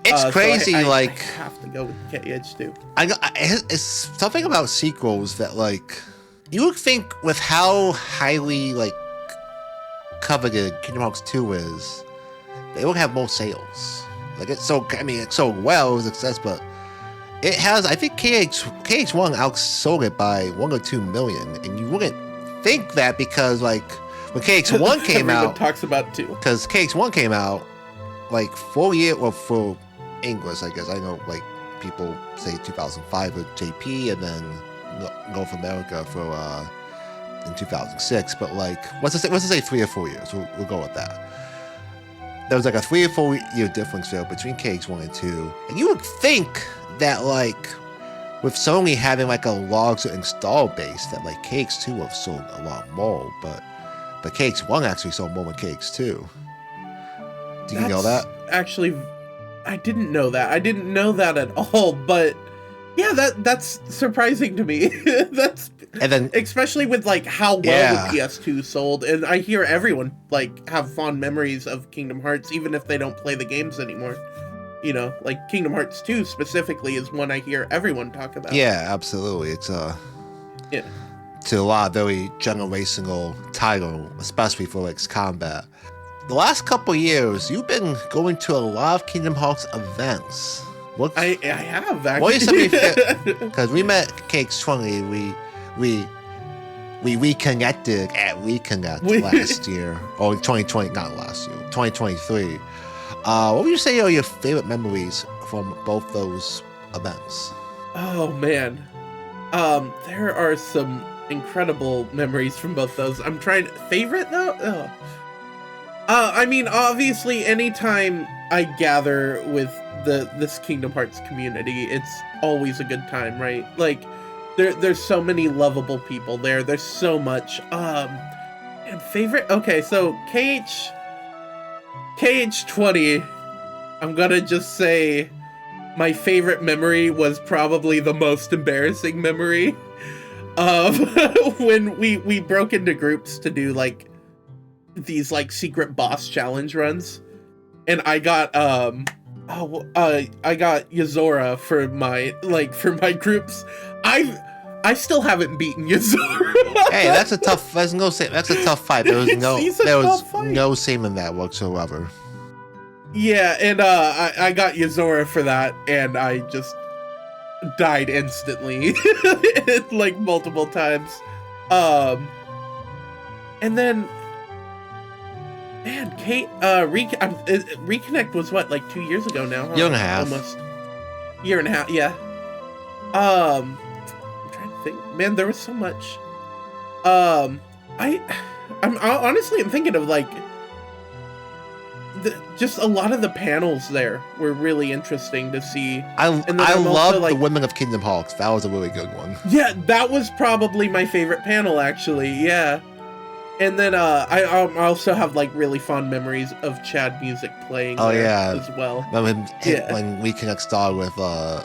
It's crazy, I have to go with KH too. It's something about sequels that, like, you would think with how highly, like, coveted Kingdom Hearts 2 is, they would have more sales. Like, it's so well, it was a success, but it has, I think KH1 outsold it by 1 or 2 million, and you wouldn't think that because, like, when KH1 came out, talks about too. Because KH1 came out, like, 4 years, well, for English, I guess. I know, like, people say 2005 with JP, and then North America for, in 2006, but, like, let's just say 3 or 4 years. We'll go with that. There was, like, a 3 or 4 year difference there between KH1 and 2, and you would think that, like, with Sony having, like, a larger install base, that, like, KH2 would have sold a lot more, but KH1 actually sold more than KH2. Do you know that? Actually, I didn't know that. I didn't know that at all, but yeah, that's surprising to me. And then, especially with, like, how well the PS2 sold, and I hear everyone, like, have fond memories of Kingdom Hearts, even if they don't play the games anymore. You know, like, Kingdom Hearts 2 specifically is one I hear everyone talk about. Yeah, absolutely. It's to a lot of very generational title, especially for its combat. The last couple years, you've been going to a lot of Kingdom Hearts events. I have, actually. What are some of your because we met KH20, we reconnected at Reconnect last year, or 2020, not last year, 2023. What would you say are your favorite memories from both those events? Oh, man. There are some incredible memories from both those. I'm trying to... Favorite, though? Oh. I mean, obviously, anytime I gather with this Kingdom Hearts community, it's always a good time, right? Like, there's so many lovable people there. There's so much. And favorite? Okay, so KH20, I'm gonna just say my favorite memory was probably the most embarrassing memory of when we broke into groups to do, like, these, like, secret boss challenge runs, and I got I got Yozora for my groups. I still haven't beaten Yozora. Hey, that's a tough fight. There was no shame in that whatsoever. Yeah, and I got Yozora for that, and I just died instantly, like, multiple times. And then, man, Reconnect was what, like 2 years ago now? Huh? Year and a half. Almost. Year and a half, yeah. I'm trying to think. Man, there was so much. I'm thinking of, like, just a lot of the panels there were really interesting to see. I love the Women of Kingdom Hearts. That was a really good one. Yeah, that was probably my favorite panel, actually. Yeah. And then I also have, like, really fond memories of Chad music playing as well. When Reconnect started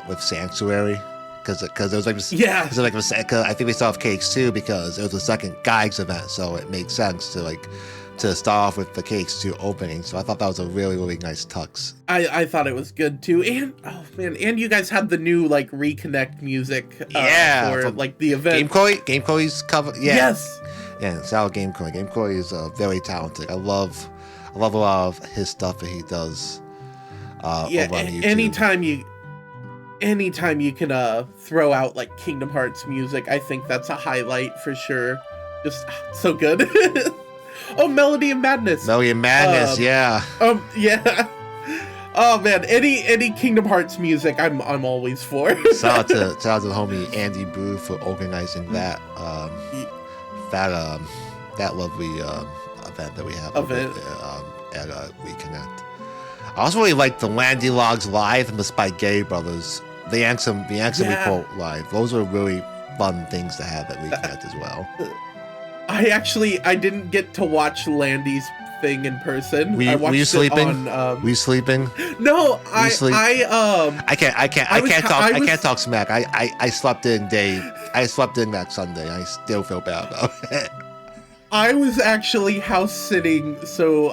with Sanctuary, because it was like I think we started with KH2 because it was the second Geigs event, so it made sense to start off with the KH2 opening. So I thought that was a really, really nice tux. I thought it was good too, and you guys had the new, like, Reconnect music for, like, the event. Game Koi's cover. Yeah. Yes. Yeah, Sal Game Koi. Game Koi is very talented. I love a lot of his stuff that he does over on YouTube. Anytime you can throw out, like, Kingdom Hearts music, I think that's a highlight for sure. Just so good. Oh, Melody of Madness. Yeah. Yeah. Oh man, any Kingdom Hearts music, I'm always for. Shout out to the homie Andy Boo for organizing that lovely event that we have at Reconnect. I also really like the Landy Logs live and the Spaghetti Brothers. The Ansem we quote live. Those were really, fun things to have at weekend as well. I didn't get to watch Landy's thing in person. I watched were you sleeping? Were you sleeping? No, I can't talk smack. I slept in that Sunday. I still feel bad about it. I was actually house sitting so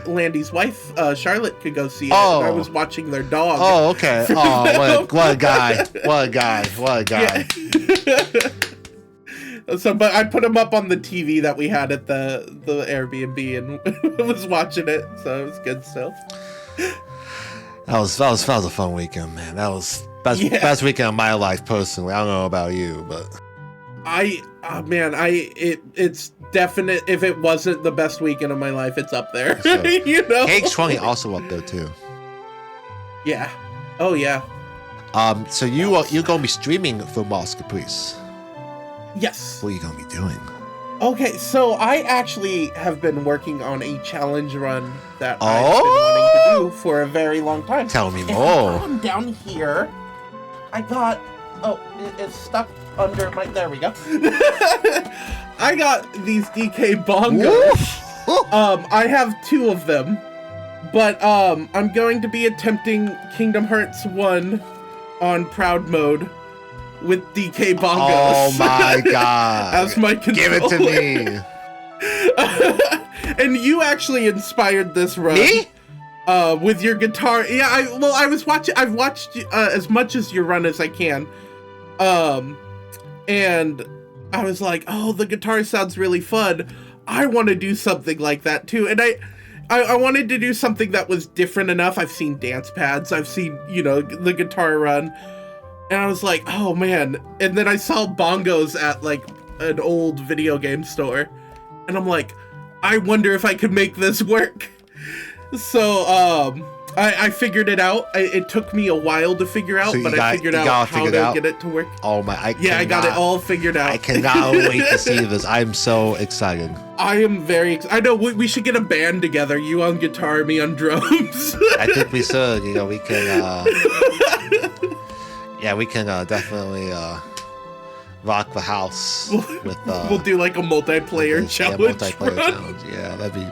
Landy's wife Charlotte could go see it. Oh. And I was watching their dog. Oh, okay. Oh, what a guy. What a guy. What a guy. Yeah. So, but I put him up on the TV that we had at the Airbnb and was watching it. So it was good still. That was a fun weekend, man. That was best weekend of my life personally. I don't know about you, but it's definite. If it wasn't the best weekend of my life, it's up there. So, you know, Cake 20 also up there too. Yeah. Oh yeah. So you're gonna be streaming for March Caprice. Yes. What are you gonna be doing? Okay, so I actually have been working on a challenge run that I've been wanting to do for a very long time. Tell me And more. I'm down here. I got. Oh, it's stuck under my. There we go. I got these DK bongos. I have 2 of them, but I'm going to be attempting Kingdom Hearts 1 on Proud mode with DK bongos. Oh my god! As my controller. Give it to me. And you actually inspired this run. Me? With your guitar. Yeah, I've watched as much as your run as I can. And I was like, oh, the guitar sounds really fun. I want to do something like that too. And I wanted to do something that was different enough. I've seen dance pads. I've seen, the guitar run. And I was like, oh man. And then I saw bongos at like an old video game store. And I'm like, I wonder if I could make this work. So, I figured it out. It took me a while to figure out, but I figured out how to get it to work. Oh my! I got it all figured out. I cannot wait to see this. I'm so excited. I am very excited. I know we should get a band together. You on guitar, me on drums. I think we should. We can. We can definitely rock the house with. We'll do like a multiplayer challenge. Yeah, that'd be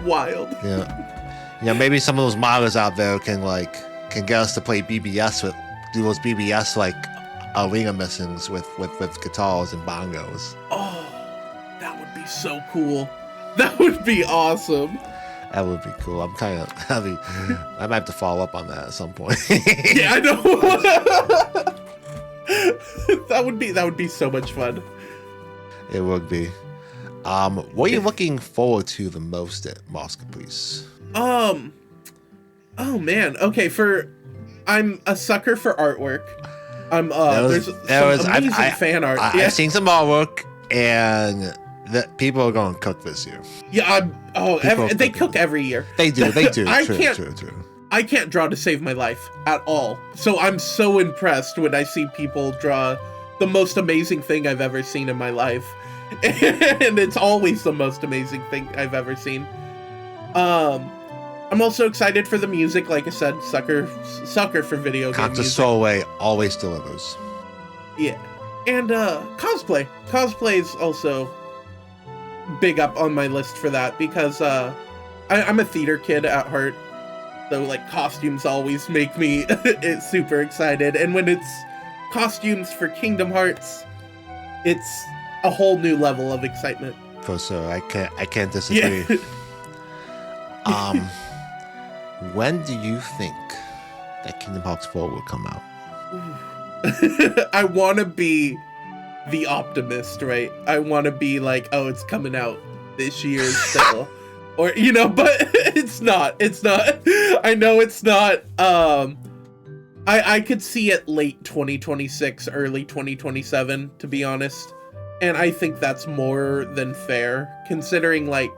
wild. Yeah, maybe some of those modders out there can get us to play BBS do those BBS arena missions with guitars and bongos. Oh, that would be so cool. That would be awesome. That would be cool. I'm kind of heavy. I might have to follow up on that at some point. Yeah, I know. That would be so much fun. It would be. What are you looking forward to the most at March Caprice? Oh man. Okay, I'm a sucker for artwork. There's some amazing fan art. I've seen some artwork, and people are going to cook this year. Yeah, they cook every year. They do. True. I can't draw to save my life at all. So I'm so impressed when I see people draw the most amazing thing I've ever seen in my life. And it's always the most amazing thing I've ever seen. I'm also excited for the music. Like I said, sucker for video game music. Soulway always delivers. Yeah. And cosplay. Cosplay is also big up on my list for that because I'm a theater kid at heart. So costumes always make me super excited. And when it's costumes for Kingdom Hearts, it's a whole new level of excitement. For sure. I can't disagree. Yeah. When do you think that Kingdom Hearts 4 will come out? I want to be the optimist, right? I want to be like, oh, it's coming out this year still. Or, but it's not. I know it's not. I could see it late 2026, early 2027, to be honest. And I think that's more than fair, considering, I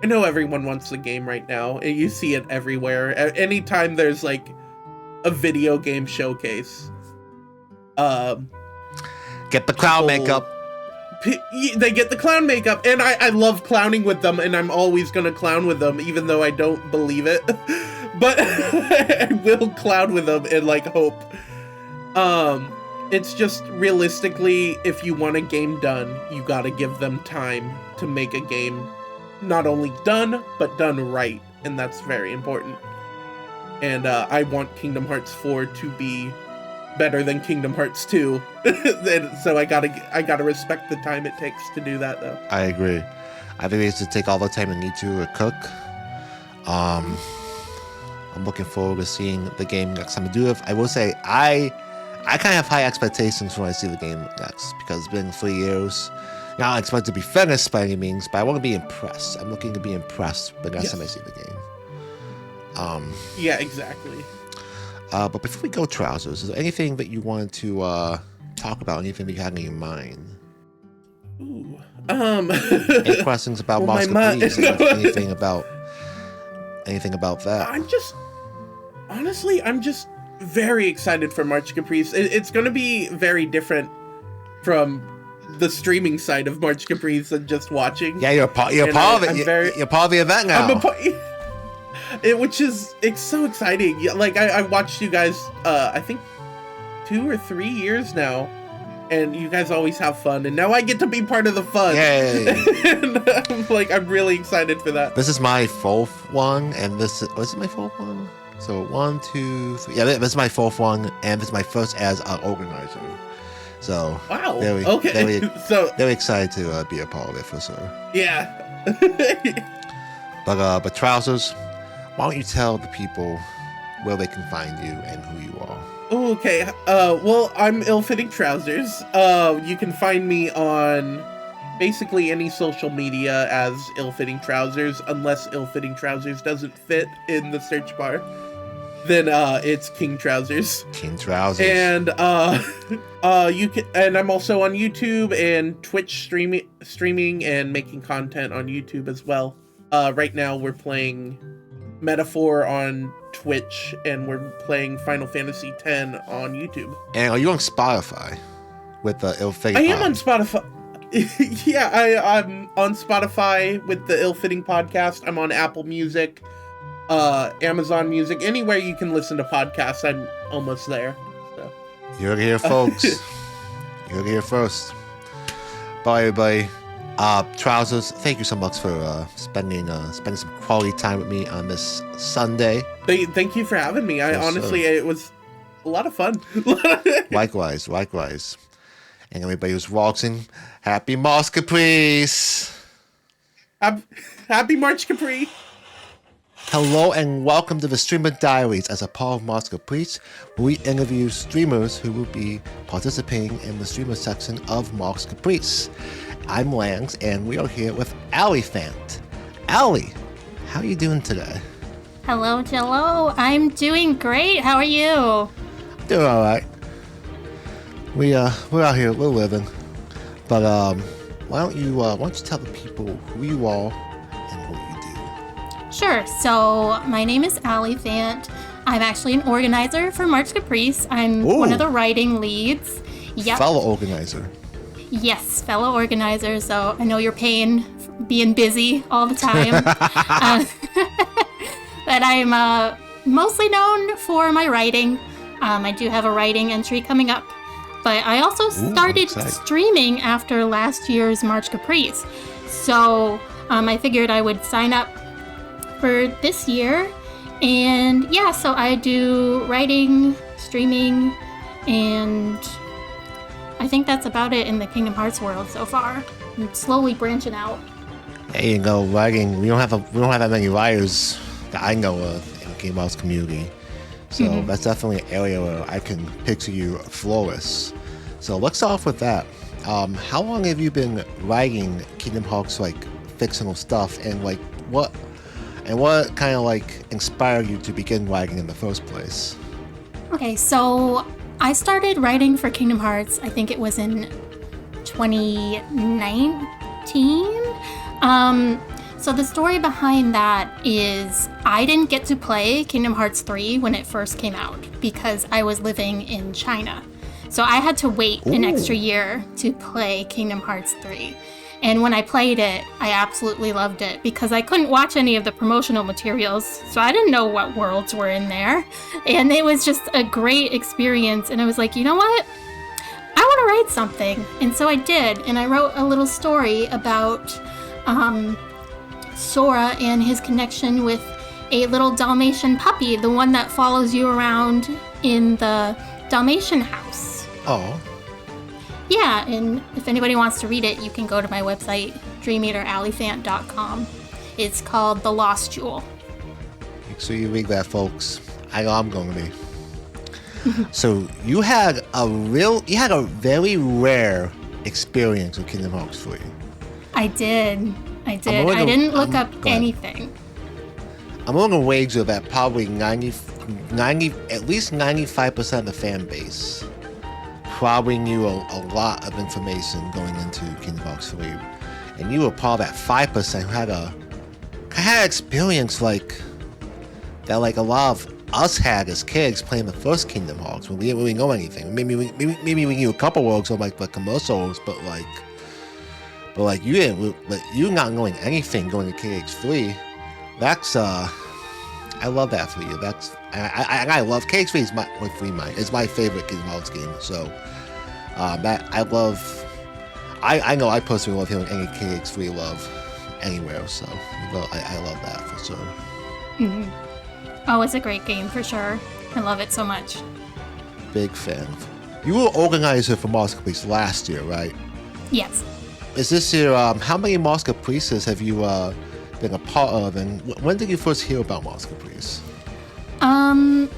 know everyone wants the game right now, and you see it everywhere. Anytime there's, a video game showcase. Get the clown makeup. They get the clown makeup, and I love clowning with them, and I'm always gonna clown with them, even though I don't believe it. But I will clown with them and, hope. It's just realistically, if you want a game done, you gotta give them time to make a game not only done, but done right. And that's very important. And I want Kingdom Hearts 4 to be better than Kingdom Hearts 2. So I gotta respect the time it takes to do that, though. I agree. I think we need to take all the time we need to cook. I'm looking forward to seeing the game next time I do it. I will say, I kind of have high expectations when I see the game next, because it's been 3 years. Now I expect it to be finished by any means, but I want to be impressed. I'm looking to be impressed the next time I see the game. Yeah, exactly. But before we go, Trousers, is there anything that you wanted to talk about? Anything that you had in your mind? Ooh. Any questions about March Caprice? Anything about that? I'm just very excited for March Caprice. It's going to be very different from the streaming side of March Caprice than just watching. Yeah, you're part of it. You're part of the event now. It's so exciting. Like I watched you guys, I think 2 or 3 years now, and you guys always have fun, and now I get to be part of the fun. Yay! And I'm really excited for that. This is my 4th one, and was it my 4th one? So 1, 2, 3. Yeah, this is my 4th one, and this is my first as an organizer. So wow. Very excited to be a part of it for sure. Yeah. But Trousers, why don't you tell the people where they can find you and who you are? Okay. Well, I'm Ill-Fitting Trousers. You can find me on basically any social media as Ill-Fitting Trousers, unless Ill-Fitting Trousers doesn't fit in the search bar. Then it's King Trousers. King Trousers. And I'm also on YouTube and Twitch streaming and making content on YouTube as well. Right now we're playing Metaphor on Twitch, and we're playing Final Fantasy X on YouTube. And are you on Spotify with the Ill-Fitting? I am on Spotify. Yeah, I'm on Spotify with the Ill-Fitting podcast. I'm on Apple Music, Amazon Music, anywhere you can listen to podcasts. I'm almost there. So. You heard it here, folks. You heard it here first. Bye, everybody. Trousers, thank you so much for spending some quality time with me on this Sunday. Thank you for having me. It was a lot of fun. Likewise. And everybody who's watching, happy March Caprice! Happy March Caprice! Hello and welcome to the Streamer Diaries. As a part of March Caprice, we interview streamers who will be participating in the streamer section of March Caprice. I'm Lanz, and we are here with Allyphant. Ally, how are you doing today? Hello, Jello. I'm doing great. How are you? Doing all right. We're out here, we're living. But why don't you tell the people who you are and what you do? Sure. So my name is Allyphant. I'm actually an organizer for March Caprice. I'm one of the writing leads. Yep. Fellow organizer. Yes, fellow organizer. So I know your pain being busy all the time. But I'm mostly known for my writing. I do have a writing entry coming up. But I also started streaming after last year's March Caprice. So I figured I would sign up for this year. And yeah, so I do writing, streaming, and I think that's about it in the Kingdom Hearts world so far. I'm slowly branching out. There you go, writing. We don't have that many writers that I know of in the Kingdom Hearts community. So that's definitely an area where I can picture you flourish. So let's start off with that. How long have you been writing Kingdom Hearts fictional stuff, and what kind of inspired you to begin writing in the first place? Okay, so I started writing for Kingdom Hearts, I think it was in 2019. So the story behind that is I didn't get to play Kingdom Hearts 3 when it first came out because I was living in China. So I had to wait an extra year to play Kingdom Hearts 3. And when I played it, I absolutely loved it because I couldn't watch any of the promotional materials, so I didn't know what worlds were in there. And it was just a great experience. And I was like, you know what? write something. And so I did, and I wrote a little story about Sora and his connection with a little Dalmatian puppy, the one that follows you around in the Dalmatian house. Oh. Yeah, and if anybody wants to read it, you can go to my website, dreameaterallyphant.com. It's called The Lost Jewel. So you read that, folks. I know I'm going to be. So you had a very rare experience with Kingdom Hearts 3. I did. I didn't look up anything. I'm going to wager that probably 90, at least 95% of the fan base probably knew a lot of information going into Kingdom Hearts 3. And you were part of that 5% who had experience like that, like a lot of us had as kids playing the first Kingdom Hearts when we didn't really know anything. Maybe we knew a couple words or like the commercials, but you didn't. But you not knowing anything going to KH3, that's I love that for you. That's I love KH3 is my favorite Kingdom Hearts game. So that I love. I know I personally love hearing any KH3 love anywhere. So I love that for sure. Mm-hmm. Oh, it's a great game for sure. I love it so much. Big fan. You were organizer for March Caprice last year, right? Yes. Is this year? How many March Caprices have you been a part of, and when did you first hear about March Caprice? I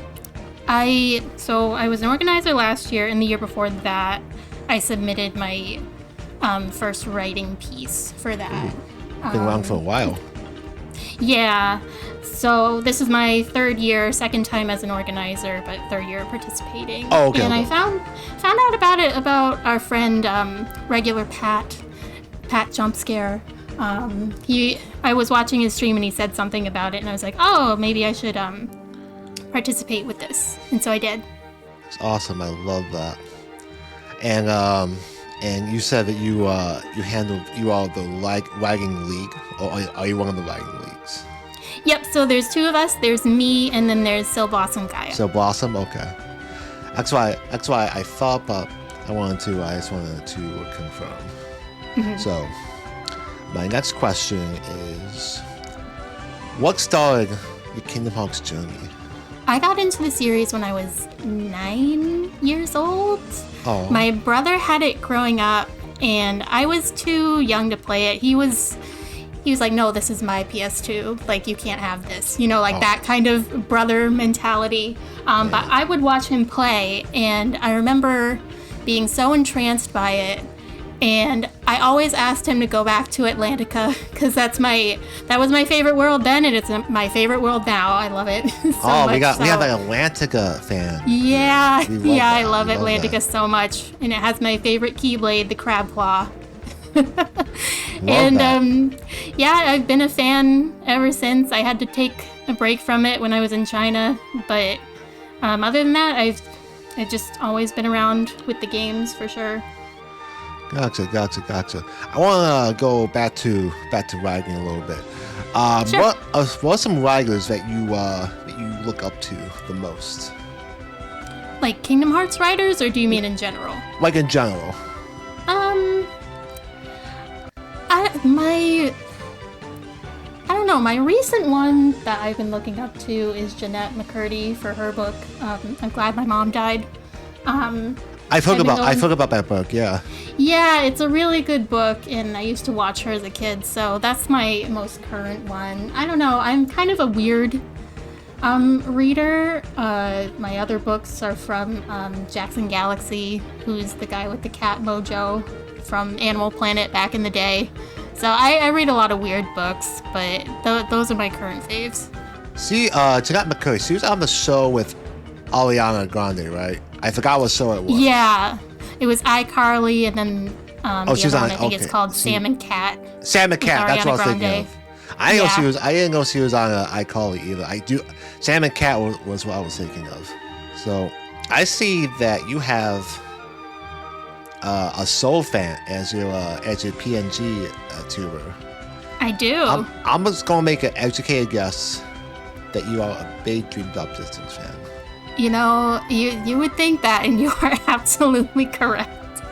was an organizer last year, and the year before that, I submitted my first writing piece for that. Been around for a while. Yeah. So this is my third year, second time as an organizer, but third year participating. Oh, okay. And I found out about our friend, regular Pat Jumpscare. I was watching his stream and he said something about it, and I was like, oh, maybe I should participate with this, and so I did. It's awesome. I love that. And you said that you are the writing league, or are you one of the writing leagues? Yep, so there's two of us. There's me, and then there's Sil Blossom Gaia. Sil Blossom, okay. That's why I thought, but I just wanted to confirm. Mm-hmm. So, my next question is, what started your Kingdom Hearts journey? I got into the series when I was 9 years old. Oh. My brother had it growing up, and I was too young to play it. He was like, no, this is my PS2. Like, you can't have this. That kind of brother mentality. But I would watch him play, and I remember being so entranced by it. And I always asked him to go back to Atlantica, because that was my favorite world then, and it's my favorite world now. I love it so much. We have an Atlantica fan. Yeah, I love We Atlantica so much, and it has my favorite Keyblade, the Crab Claw. I've been a fan ever since. I had to take a break from it when I was in China, but other than that, I've just always been around with the games for sure. Gotcha. I want to go back to writing a little bit. Sure. What are some writers that you look up to the most? Like Kingdom Hearts writers, or do you mean in general? Like in general. I don't know. My recent one that I've been looking up to is Jeanette McCurdy for her book. I'm Glad My Mom Died. I've heard about that book. Yeah. Yeah, it's a really good book, and I used to watch her as a kid, so that's my most current one. I don't know. I'm kind of a weird reader. My other books are from Jackson Galaxy, who's the guy with the cat mojo from Animal Planet back in the day. So I read a lot of weird books, but those are my current faves. See, Jeanette McCurdy, she was on the show with Ariana Grande, right? I forgot what show it was. Yeah, it was iCarly, and then the other one, I think it's called Sam and Cat. Sam and Cat, that's what I was thinking of. I didn't know she was on iCarly either. Sam and Cat was what I was thinking of. So I see that you have a Soul fan as your PNG tuber. I do. I'm just gonna make an educated guess that you are a big Dream Drop Distance fan. You would think that, and you are absolutely correct.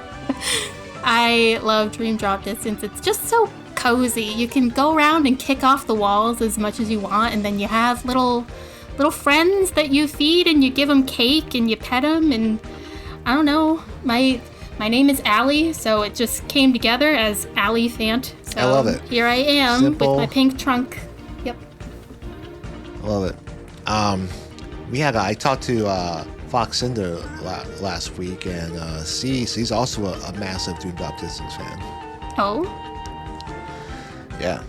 I love Dream Drop Distance. It's just so cozy. You can go around and kick off the walls as much as you want, and then you have little friends that you feed, and you give them cake, and you pet them, and I don't know. My name is Allie, so it just came together as Allyphant. So I love it. Here I am Simple. with my pink trunk. Yep. Love it. I talked to Faux Synder last week, and she's also a massive Dream Drop Distance fan. Oh. Yeah.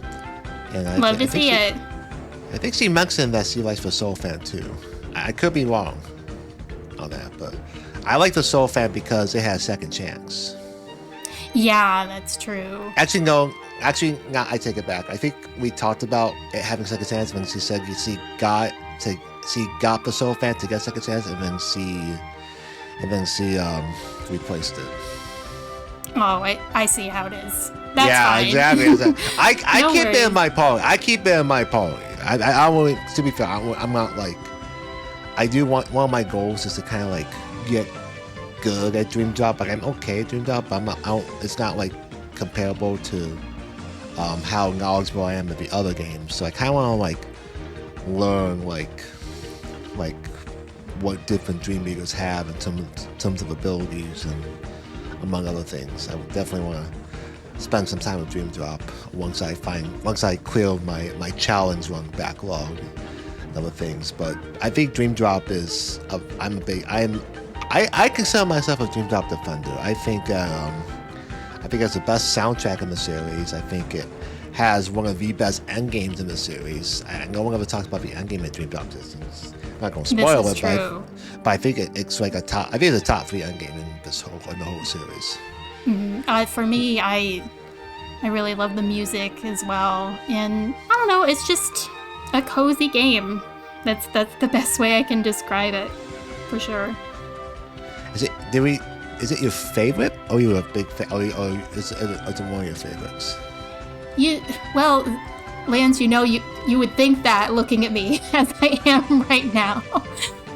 And Love to see it. I think she mentioned that she likes the Soul Fan too. I could be wrong on that, but I like the Soul Fan because it has Second Chance. Yeah, that's true. Actually, no. Actually, no, I take it back. I think we talked about it having Second Chance when she said she got the Soul Fan to get Second Chance, and then she replaced it. Oh, I see how it is. That's fine. Exactly. I No keep it worries. in my pony. I won't. To be fair, I'm not like. I do want, one of my goals is to kind of like get good at Dream Drop. Like I'm okay at Dream Drop, but it's not like comparable to how knowledgeable I am at the other games. So I kind of want to like learn like what different Dream Eaters have in terms of abilities and among other things. I would definitely want to spend some time with Dream Drop once I clear my challenge run backlog and other things. But I think Dream Drop is I consider myself a Dream Drop defender. I think it's the best soundtrack in the series. I think it has one of the best end games in the series. No one ever talks about the end game at Dream Drop Distance. I'm not going to spoil it, but I think it's like it's a top 3 end game in the whole series. Mm-hmm. For me, I really love the music as well, and I don't know, it's just a cozy game. That's the best way I can describe it, for sure. Is it your favorite, or are you a big fan, or is it one of your favorites? Well, Lance, you would think that looking at me as I am right now.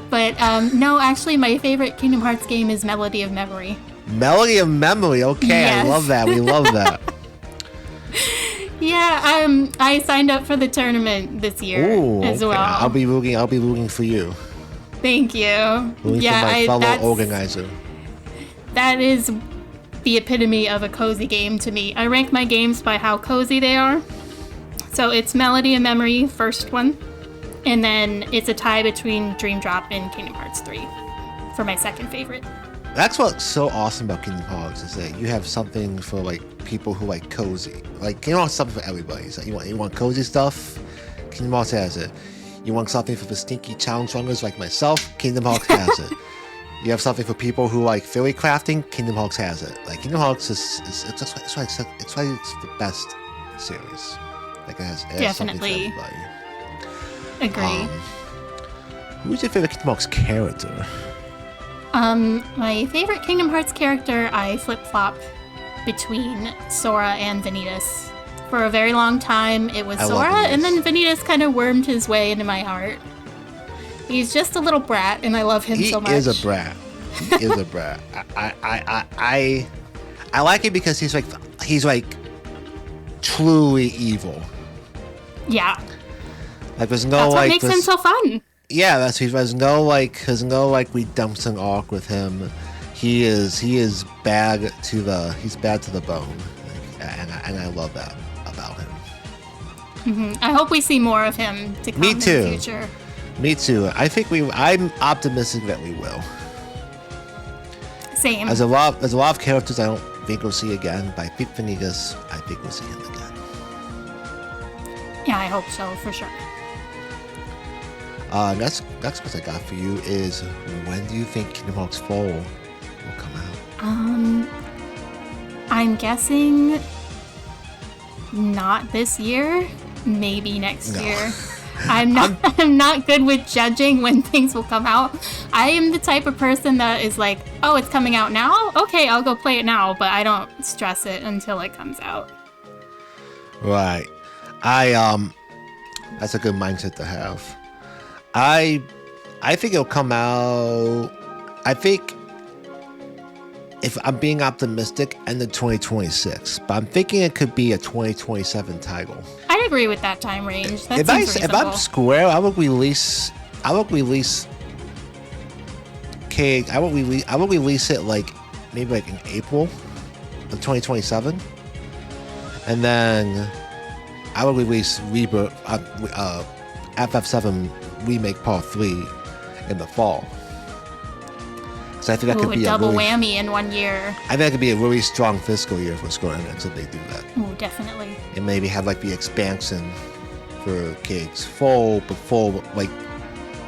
But no, actually, my favorite Kingdom Hearts game is Melody of Memory. Melody of Memory, okay, yes. I love that. We love that. Yeah, I signed up for the tournament this year as well. I'll be rooting for you. Thank you. Rooting for my fellow organizer. That is the epitome of a cozy game to me. I rank my games by how cozy they are. So it's Melody of Memory, first one, and then it's a tie between Dream Drop and Kingdom Hearts 3 for my second favorite. That's what's so awesome about Kingdom Hearts is that you have something for like people who like cozy. Like Kingdom Hearts is something for everybody. So you want cozy stuff, Kingdom Hearts has it. You want something for the stinky challenge runners like myself, Kingdom Hearts has it. You have something for people who like fairy crafting, Kingdom Hearts has it. Like Kingdom Hearts it's why it's the best series. Like it has Definitely. something for Agree. everybody. Who's your favorite Kingdom Hearts character? My favorite Kingdom Hearts character, I flip-flop between Sora and Vanitas. For a very long time, it was Sora, and then Vanitas kind of wormed his way into my heart. He's just a little brat, and I love him so much. He is a brat. He is a brat. I like it because he's like truly evil. Yeah. Like there's no That's what like makes him so fun. Yeah, there's no redemption arc with him. He is bad to the bone, and I love that about him. Mm-hmm. I hope we see more of him to come in the future. Me too. I'm optimistic that we will. Same. As a lot of characters I don't think we'll see again, but I think Vanitas, I think we'll see him again. Yeah, I hope so, for sure. Next what I got for you is, when do you think Kingdom Hearts 4 will come out? I'm guessing not this year, maybe next year. I'm not good with judging when things will come out. I am the type of person that is like, oh, it's coming out now? Okay, I'll go play it now, but I don't stress it until it comes out. Right. That's a good mindset to have. I think it'll come out. I think if I'm being optimistic, end of 2026. But I'm thinking it could be a 2027 title. I'd agree with that time range. That If seems I'm Square, I would release Cake. I would release it like maybe like in April of 2027, and then I would release Rebirth, FF7 Remake Part 3 in the fall. So I think that could be a double really, whammy in 1 year. I think that could be a really strong fiscal year for Square Enix if they do that. Oh, definitely. And maybe have like the expansion for Cakes full before like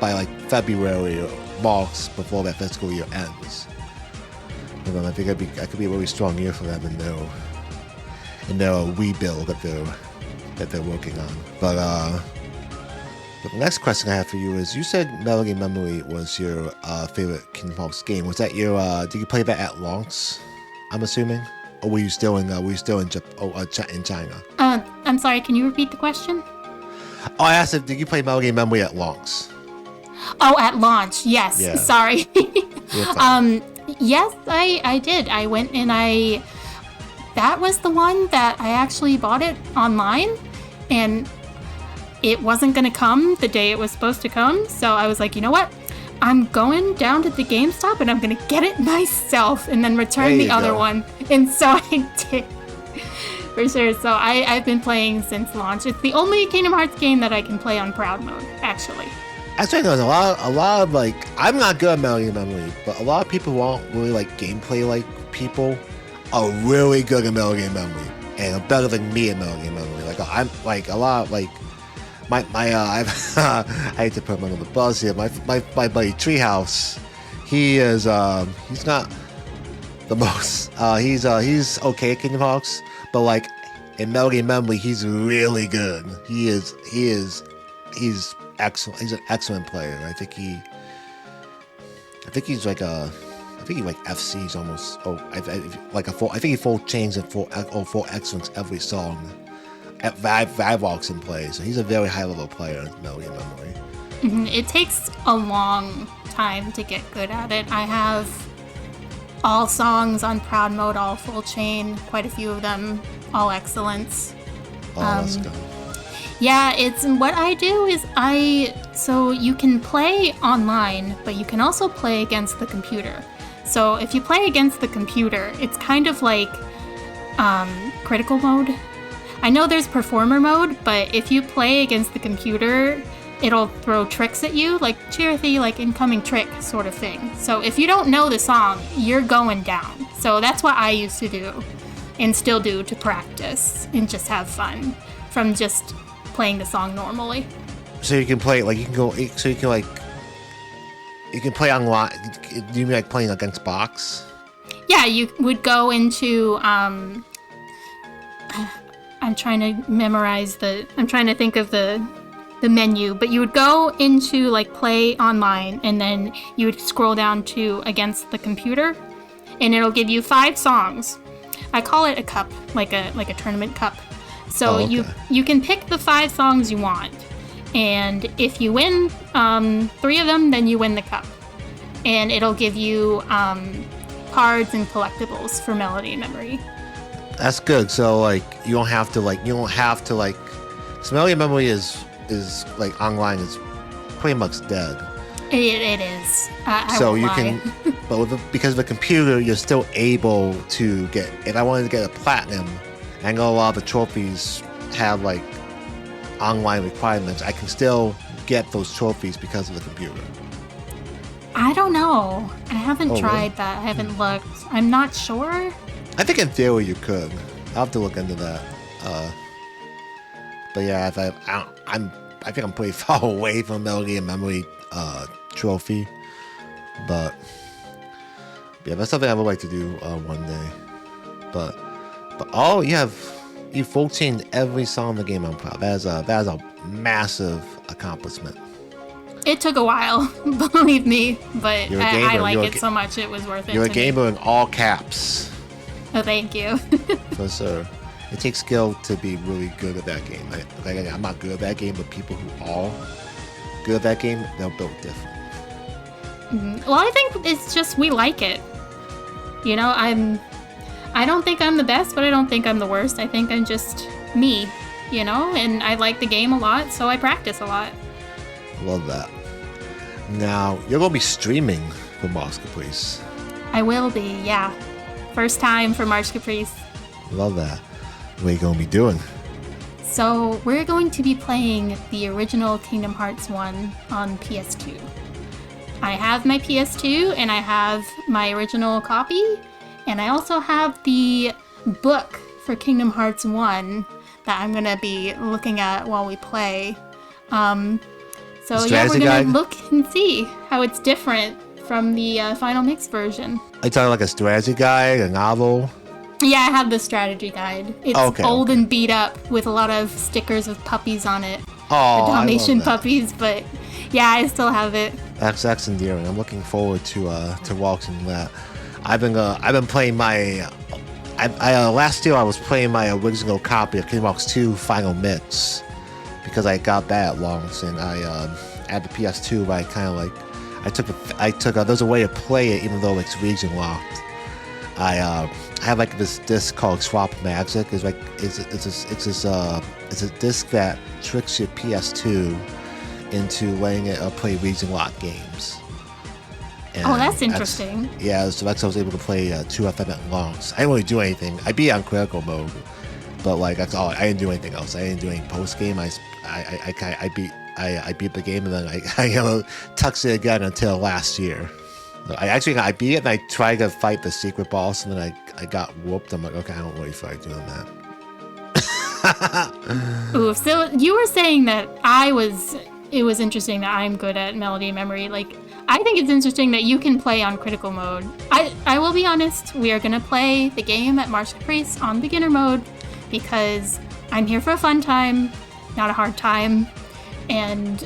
by like February or March before that fiscal year ends. And then I think that could be a really strong year for them in their rebuild that they're working on. But the next question I have for you is: you said Melody Memory was your favorite Kingdom Hearts game. Was that your? Did you play that at launch? I'm assuming, or were you still in? In China? I'm sorry. Can you repeat the question? Oh, I asked if did you play Melody Memory at launch? Oh, at launch. Yes. Yeah. Sorry. Yes, I did. I went and that was the one that I actually bought it online, and it wasn't going to come the day it was supposed to come. So I was like, you know what? I'm going down to the GameStop and I'm going to get it myself and then return the other one. And so I did. For sure. So I've been playing since launch. It's the only Kingdom Hearts game that I can play on proud mode, actually. Actually, there's a lot of like, I'm not good at Melody Memory, but a lot of people who aren't really like gameplay like people are really good at Melody Memory and are better than me at Melody Memory. Like I'm like a lot like my I hate to put him under the bus here. My buddy Treehouse, he is he's not the most he's okay at Kingdom Hearts, but like in Melody Memory he's really good. He's excellent. He's an excellent player. And I think he like FC's almost. I think he full chains and full excellence every song. At Vivvox in play, so he's a very high level player in Melody Memory. Mm-hmm. It takes a long time to get good at it. I have all songs on proud mode, all full chain, quite a few of them, all excellence. Let's go. Yeah, it's what I do is so you can play online, but you can also play against the computer. So if you play against the computer, it's kind of like critical mode. I know there's performer mode, but if you play against the computer, it'll throw tricks at you, like Chirithy, like incoming trick sort of thing. So if you don't know the song, you're going down. So that's what I used to do and still do to practice and just have fun from just playing the song normally. So you can play like you can play online. Do you mean like playing against box? Yeah, you would go into I'm trying to think of the menu, but you would go into like play online and then you would scroll down to against the computer and it'll give you 5 songs. I call it a cup, like a tournament cup. So you can pick the 5 songs you want, and if you win 3 of them, then you win the cup, and it'll give you cards and collectibles for Melody Memory. That's good. So like you don't have to like so Melody Memory is like online is pretty much dead. It is. I so won't you lie. can, but because of the computer, you're still able to get. If I wanted to get a platinum, I know a lot of the trophies have like online requirements. I can still get those trophies because of the computer. I don't know. I haven't tried really? that. I haven't looked. I'm not sure. I think in theory you could. I'll have to look into that. But yeah, I think I'm pretty far away from Melody and Memory trophy. But yeah, that's something I would like to do one day. But you full chained every song in the game. I'm proud. That is a massive accomplishment. It took a while, believe me, but You're a gamer. I like it so much it was worth it. You're a to gamer me. in all caps. Oh, thank you. For sure. It takes skill to be really good at that game. I'm not good at that game, but people who are good at that game, they're built different. Well, I think it's just we like it. You know, I don't think I'm the best, but I don't think I'm the worst. I think I'm just me, you know, and I like the game a lot, so I practice a lot. Love that. Now, you're going to be streaming for March Caprice. I will be, yeah. First time for March Caprice. Love that. What are you going to be doing? So, we're going to be playing the original Kingdom Hearts 1 on PS2. I have my PS2, and I have my original copy, and I also have the book for Kingdom Hearts 1 that I'm going to be looking at while we play. So yeah, we're going to look and see how it's different from the final mix version. Are you talking like a strategy guide, a novel? Yeah, I have the strategy guide. It's old and beat up with a lot of stickers with puppies on it. Oh, the Dalmatian I love that. puppies, but yeah, I still have it. That's endearing. I'm looking forward to watching that. I've been playing my. Last year I was playing my original copy of Kingdom Hearts 2 Final Mix because I got that at launch, and I had the PS2. But I kind of like I took there's a way to play it even though it's region locked. I have like this disc called Swap Magic. It's a disc that tricks your PS2 into letting it play region locked games. And oh, that's interesting. So that's how I was able to play 2FM at launch. I didn't really do anything. I beat on critical mode, but like that's all. I didn't do anything else. I didn't do any post game. I beat the game and then I touched it again until last year. So I beat it and I tried to fight the secret boss and then I got whooped. I'm like, okay, I don't really feel like doing that. Ooh, so you were saying that it was interesting that I'm good at melody and memory. Like, I think it's interesting that you can play on critical mode. I will be honest, we are going to play the game at March Caprice on beginner mode because I'm here for a fun time, not a hard time. And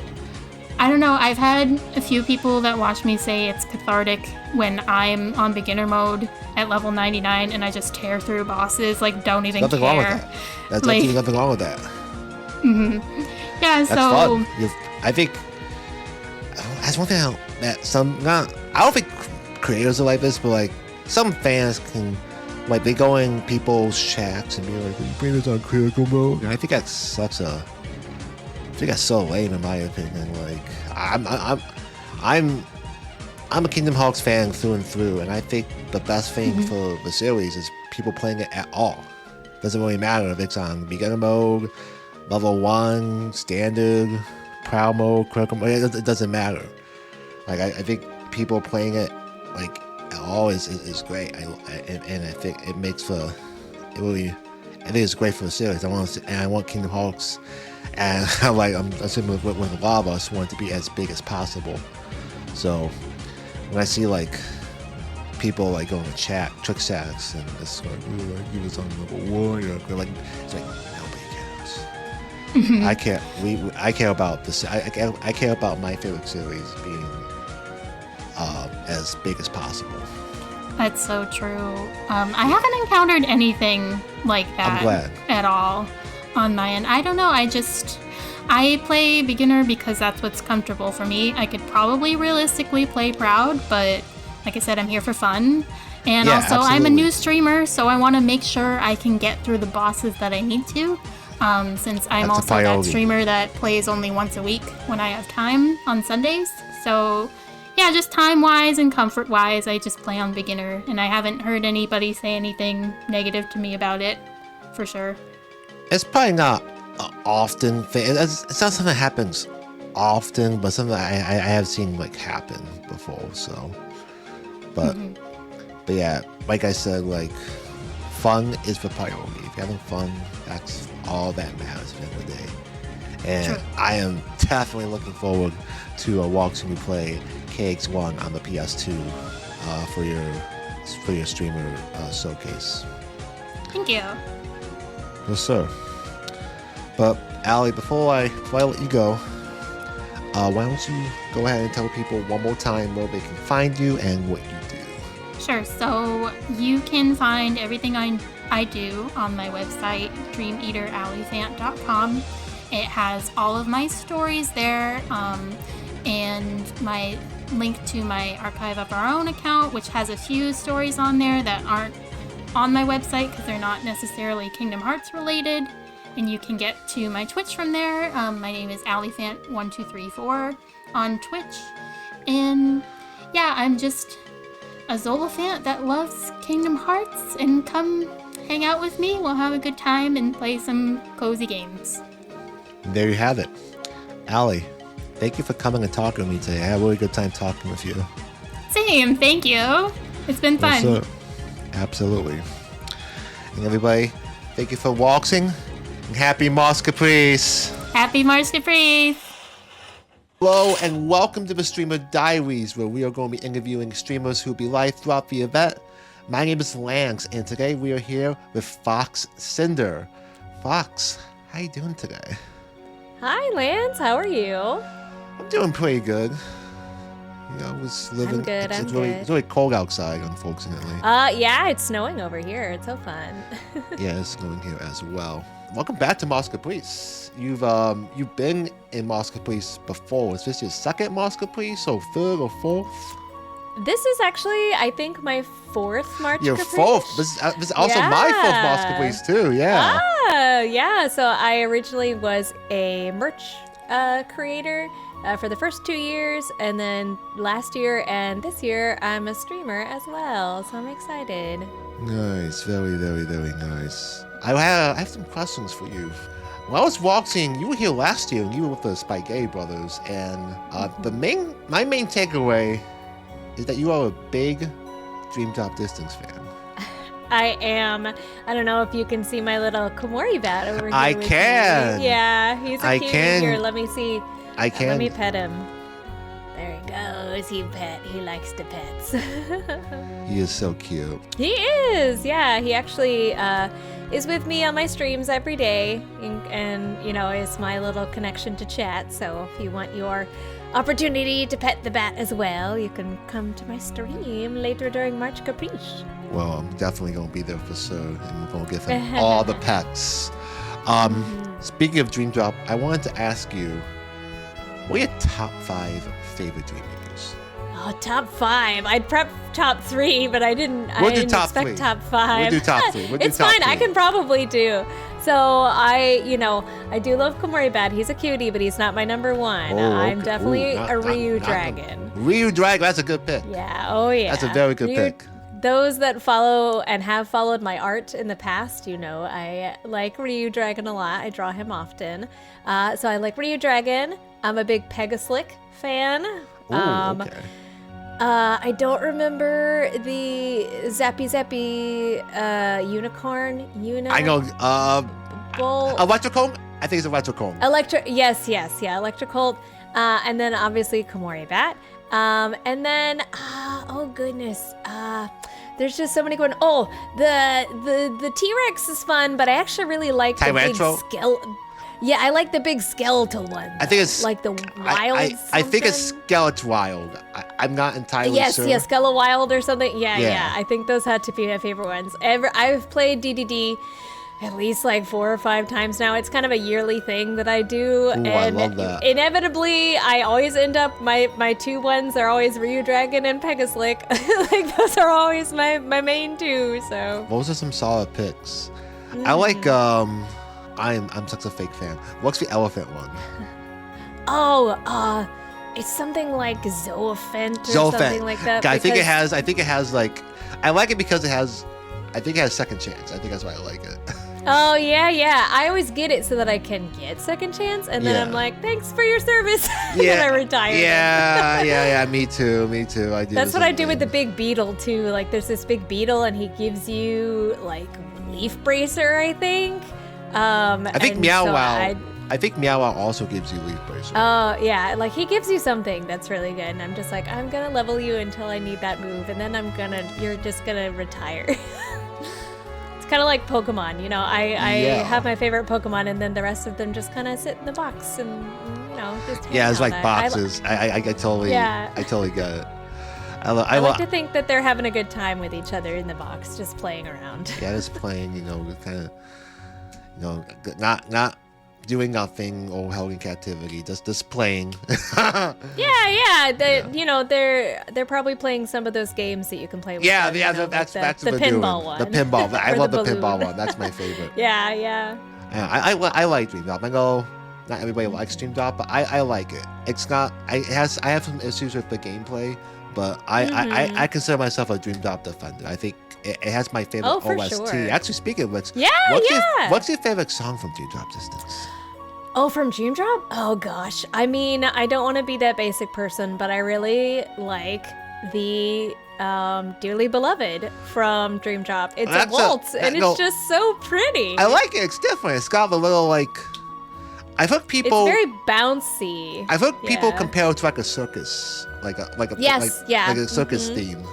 I don't know, I've had a few people that watch me say it's cathartic when I'm on beginner mode at level 99 and I just tear through bosses, like don't even nothing care. Wrong with that. That's like, nothing wrong with that. Mm-hmm. Yeah, that's so fun. I think that's one thing I don't think creators are like this, but like some fans can like they go in people's chats and be like, "You bring this on critical mode," and I think that's so lame in my opinion. Like I'm a Kingdom Hearts fan through and through, and I think the best thing for the series is people playing it at all. Doesn't really matter if it's on beginner mode, level 1, standard, proud mode, critical mode. It doesn't matter. Like I think people playing it like at all is great. And I think it makes for it really. I think it's great for the series. I want Kingdom Hearts, and I'm assuming with a lot of us want it to be as big as possible. So when I see like people like going to chat trick chats and it's like, you was on level 1, like it's like nobody cares. I care about this. I care about my favorite series being as big as possible. That's so true. I haven't encountered anything like that at all on my end. I don't know. I play beginner because that's what's comfortable for me. I could probably realistically play proud, but like I said, I'm here for fun. And yeah, also, absolutely. I'm a new streamer, so I want to make sure I can get through the bosses that I need to. Since I'm that's also that streamer that plays only once a week when I have time on Sundays. So yeah, just time-wise and comfort-wise, I just play on beginner, and I haven't heard anybody say anything negative to me about it, for sure. It's probably not often. It's not something that happens often, but something I have seen like happen before. So, but yeah, like I said, like fun is the priority. If you're having fun, that's all that matters at the end of the day. And sure. I am definitely looking forward to watching you play KX1 on the PS2 for your streamer showcase. Thank you. Yes, sir. But Allie, before I let you go, why don't you go ahead and tell people one more time where they can find you and what you do? Sure. So you can find everything I do on my website, DreamEaterAllyphant.com. It has all of my stories there. and my link to my Archive of Our Own account, which has a few stories on there that aren't on my website because they're not necessarily Kingdom Hearts related. And you can get to my Twitch from there. My name is Allyphant1234 on Twitch. And yeah, I'm just a Zolifant that loves Kingdom Hearts, and come hang out with me. We'll have a good time and play some cozy games. There you have it. Allie, thank you for coming and talking to me today. I had a really good time talking with you. Same, thank you. It's been fun. Also, absolutely. And everybody, thank you for waltzing. And happy March Caprice. Happy March Caprice. Hello and welcome to the Streamer Diaries, where we are going to be interviewing streamers who will be live throughout the event. My name is Lanz, and today we are here with Faux Synder. Fox, how you doing today? Hi, Lance. How are you? I'm doing pretty good. You know, I was living. I'm good. It's really cold outside, unfortunately. Yeah, it's snowing over here. It's so fun. Yeah, it's snowing here as well. Welcome back to March Caprice. You've been in March Caprice before. Is this your second March Caprice, or third or fourth? This is actually, I think, my fourth March Your Caprice. fourth. This is also my fourth March Caprice too. Yeah. Ah, yeah. So I originally was a merch creator for the first 2 years, and then last year and this year I'm a streamer as well. So I'm excited. Nice. Very, very, very nice. I have some questions for you. When I was watching, you were here last year, and you were with the Spaghetti Brothers, and my main takeaway is that you are a big Dream Drop Distance fan. I am. I don't know if you can see my little Komori bat over here. I with can. Me. Yeah, he's a cutie. Can. Here, let me see. I can. Let me pet him. There he goes. He likes to pets. He is so cute. He is. Yeah, he actually is with me on my streams every day, and you know, is my little connection to chat. So if you want your opportunity to pet the bat as well, you can come to my stream later during March Caprice. Well, I'm definitely going to be there for sure, and we're going to give him all the pets. Speaking of Dream Drop, I wanted to ask you, what are your top 5 favorite Dream Eaters? Oh, top 5. I'd prep top 3, but I didn't expect three. top 5. We'll do top 3. It's fine. I can probably do. So I do love Komori Bat. He's a cutie, but he's not my number 1. I'm definitely a Ryu Dragon. Ryu Dragon, that's a good pick. Yeah. Oh yeah. That's a very good pick. Those that follow and have followed my art in the past, you know, I like Ryu Dragon a lot. I draw him often. So I like Ryu Dragon. I'm a big Pegaslick fan. Okay. I don't remember the Zappy unicorn. I know. Bull. Electrocomb? I think it's Electrocomb. Yes, yeah, Electrocolt. And then obviously Komori Bat. And then, oh goodness, there's just so many going. Oh, the T-Rex is fun, but I actually really like the big skeleton. Yeah, I like the big skeletal one. I think it's like the wild. I think it's Skeleton Wild. I'm not entirely sure. Yes, Skeleton Wild or something. Yeah. I think those had to be my favorite ones. I've played DDD at least like 4 or 5 times now. It's kind of a yearly thing that I do. Ooh, and I love that. Inevitably, I always end up, my 2 ones are always Ryu Dragon and Pegaslick. Like, those are always my main 2, so. Those are some solid picks. I like, I'm such a fake fan. What's the elephant one? It's something like Zoaphant or something like that. I think it has like, I like it because I think it has second chance. I think that's why I like it. Oh, yeah. I always get it so that I can get second chance, and then I'm like, thanks for your service. And then I retire. Yeah, me too. I do. That's what I do with the big beetle, too. Like, there's this big beetle, and he gives you, like, Leaf Bracer, I think. I think Meow Wow. I think Meow Wow also gives you Leaf Bracer. Oh, yeah. Like, he gives you something that's really good, and I'm just like, I'm gonna level you until I need that move, and then you're just gonna retire. It's kind of like Pokemon, you know. I have my favorite Pokemon, and then the rest of them just kind of sit in the box and, you know, just hang it's out. like boxes. I totally get it. I like to think that they're having a good time with each other in the box, just playing around. Yeah, just playing, you know, kind of, you know, doing nothing or held in captivity, just playing. Yeah. They're probably playing some of those games that you can play with. Yeah, them, that's the what they're pinball doing. one. The pinball. I Or love the balloon. pinball one. That's my favorite. Yeah. I like Dream Drop. I know not everybody likes Dream Drop, but I like it. It's not. I have some issues with the gameplay, but I consider myself a Dream Drop defender. I think it has my favorite Oh, for OST. sure. Actually, speaking of which, Yeah. what's your favorite song from Dream Drop Distance? Oh, from Dream Drop? Oh gosh. I mean, I don't want to be that basic person, but I really like the Dearly Beloved from Dream Drop. It's a waltz, and it's just so pretty. I like it. It's different. It's got a little like. I've heard people. It's very bouncy. I've heard people compare it to like a circus, like a Yes, yeah. like a circus theme.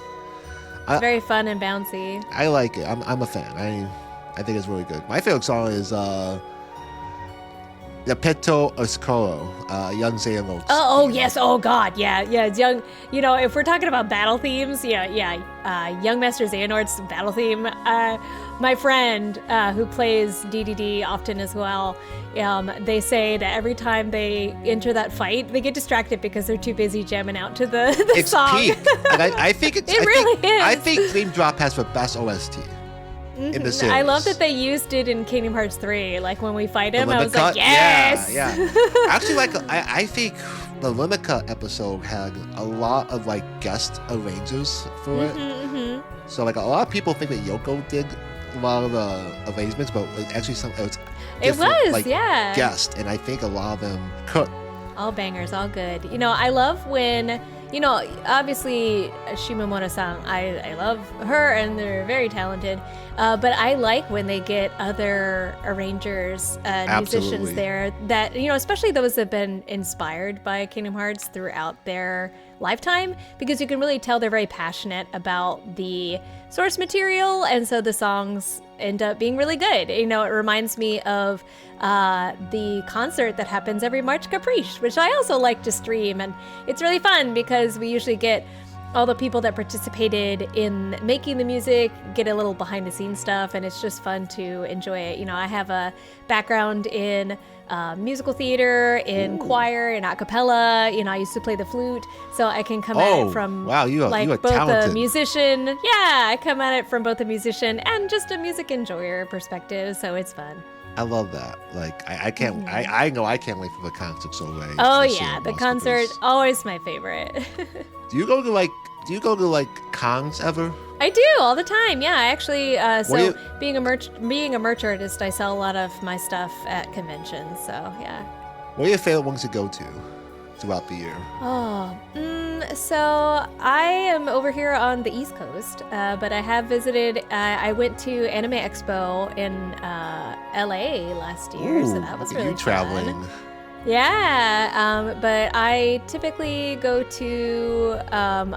It's very fun and bouncy. I like it. I'm a fan. I think it's really good. My favorite song is Repetto Oscuro, Young Xehanort. Oh yes. Oh god. Yeah. It's young. If we're talking about battle themes, Young Master Xehanort's battle theme. My friend who plays DDD often as well, they say that every time they enter that fight, they get distracted because they're too busy jamming out to the It's song. peak. And I think it's. It really is. I think Dream Drop has the best OST. In the series. I love that they used it in Kingdom Hearts 3. Like when we fight him, The I was like, Limit Cut? yes. Yeah. Actually, I think the Limit Cut episode had a lot of guest arrangers for it. So a lot of people think that Yoko did a lot of the arrangements, but actually It was guest, and I think a lot of them could. All bangers, all good. I love when, obviously Shimamura-san, I love her and they're very talented. But I like when they get other arrangers, musicians there that, especially those that have been inspired by Kingdom Hearts throughout their lifetime, because you can really tell they're very passionate about the source material, and so the songs end up being really good. It reminds me of the concert that happens every March Caprice, which I also like to stream, and it's really fun because we usually get all the people that participated in making the music, get a little behind the scenes stuff, and it's just fun to enjoy it. I have a background in musical theater, in choir, in a cappella. I used to play the flute, so I can come at it from you are both talented. a musician. Yeah, I come at it from both a musician and just a music enjoyer perspective, so it's fun. I love that. I can't. I know I can't wait for the concerts away. Oh yeah, the concert always my favorite. Do you go to cons ever? I do all the time. Yeah, I actually. Being a merch artist, I sell a lot of my stuff at conventions. So yeah. What are your favorite ones to go to throughout the year? So I am over here on the East Coast, but I have visited. I went to Anime Expo in LA last year, so that was really you traveling. fun. Yeah, but I typically go to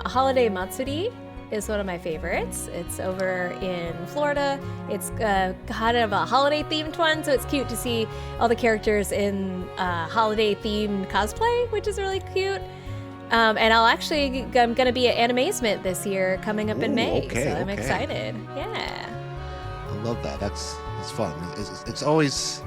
Holiday Matsuri is one of my favorites. It's over in Florida. It's kind of a holiday themed one, so it's cute to see all the characters in holiday themed cosplay, which is really cute. And I'm gonna be at Animazement this year, coming up in May, so I'm excited. Yeah. I love that. That's fun. It's always.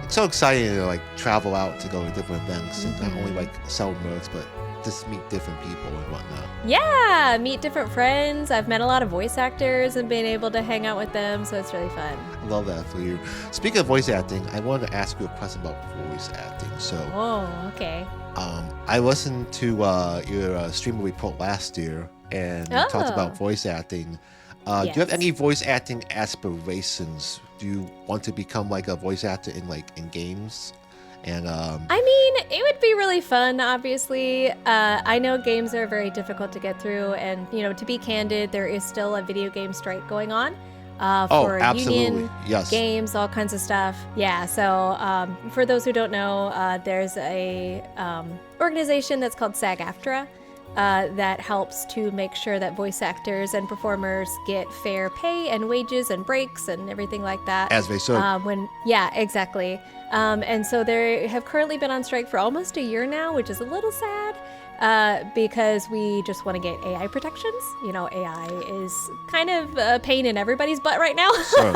It's so exciting to travel out to go to different events and not only sell merch, but just meet different people and whatnot. Yeah, meet different friends. I've met a lot of voice actors and been able to hang out with them, so it's really fun. I love that for you. Speaking of voice acting, I wanted to ask you a question about voice acting. So, okay. I listened to your streamer report last year, and you talked about voice acting. Do you have any voice acting aspirations? Do you want to become a voice actor in games? And I mean, it would be really fun, obviously. I know games are very difficult to get through, and to be candid, there is still a video game strike going on for union games, all kinds of stuff. Yeah, so for those who don't know, there's a organization that's called SAG-AFTRA that helps to make sure that voice actors and performers get fair pay and wages and breaks and everything like that. As they should. Exactly. And so they have currently been on strike for almost a year now, which is a little sad because we just want to get AI protections. AI is kind of a pain in everybody's butt right now. Sure.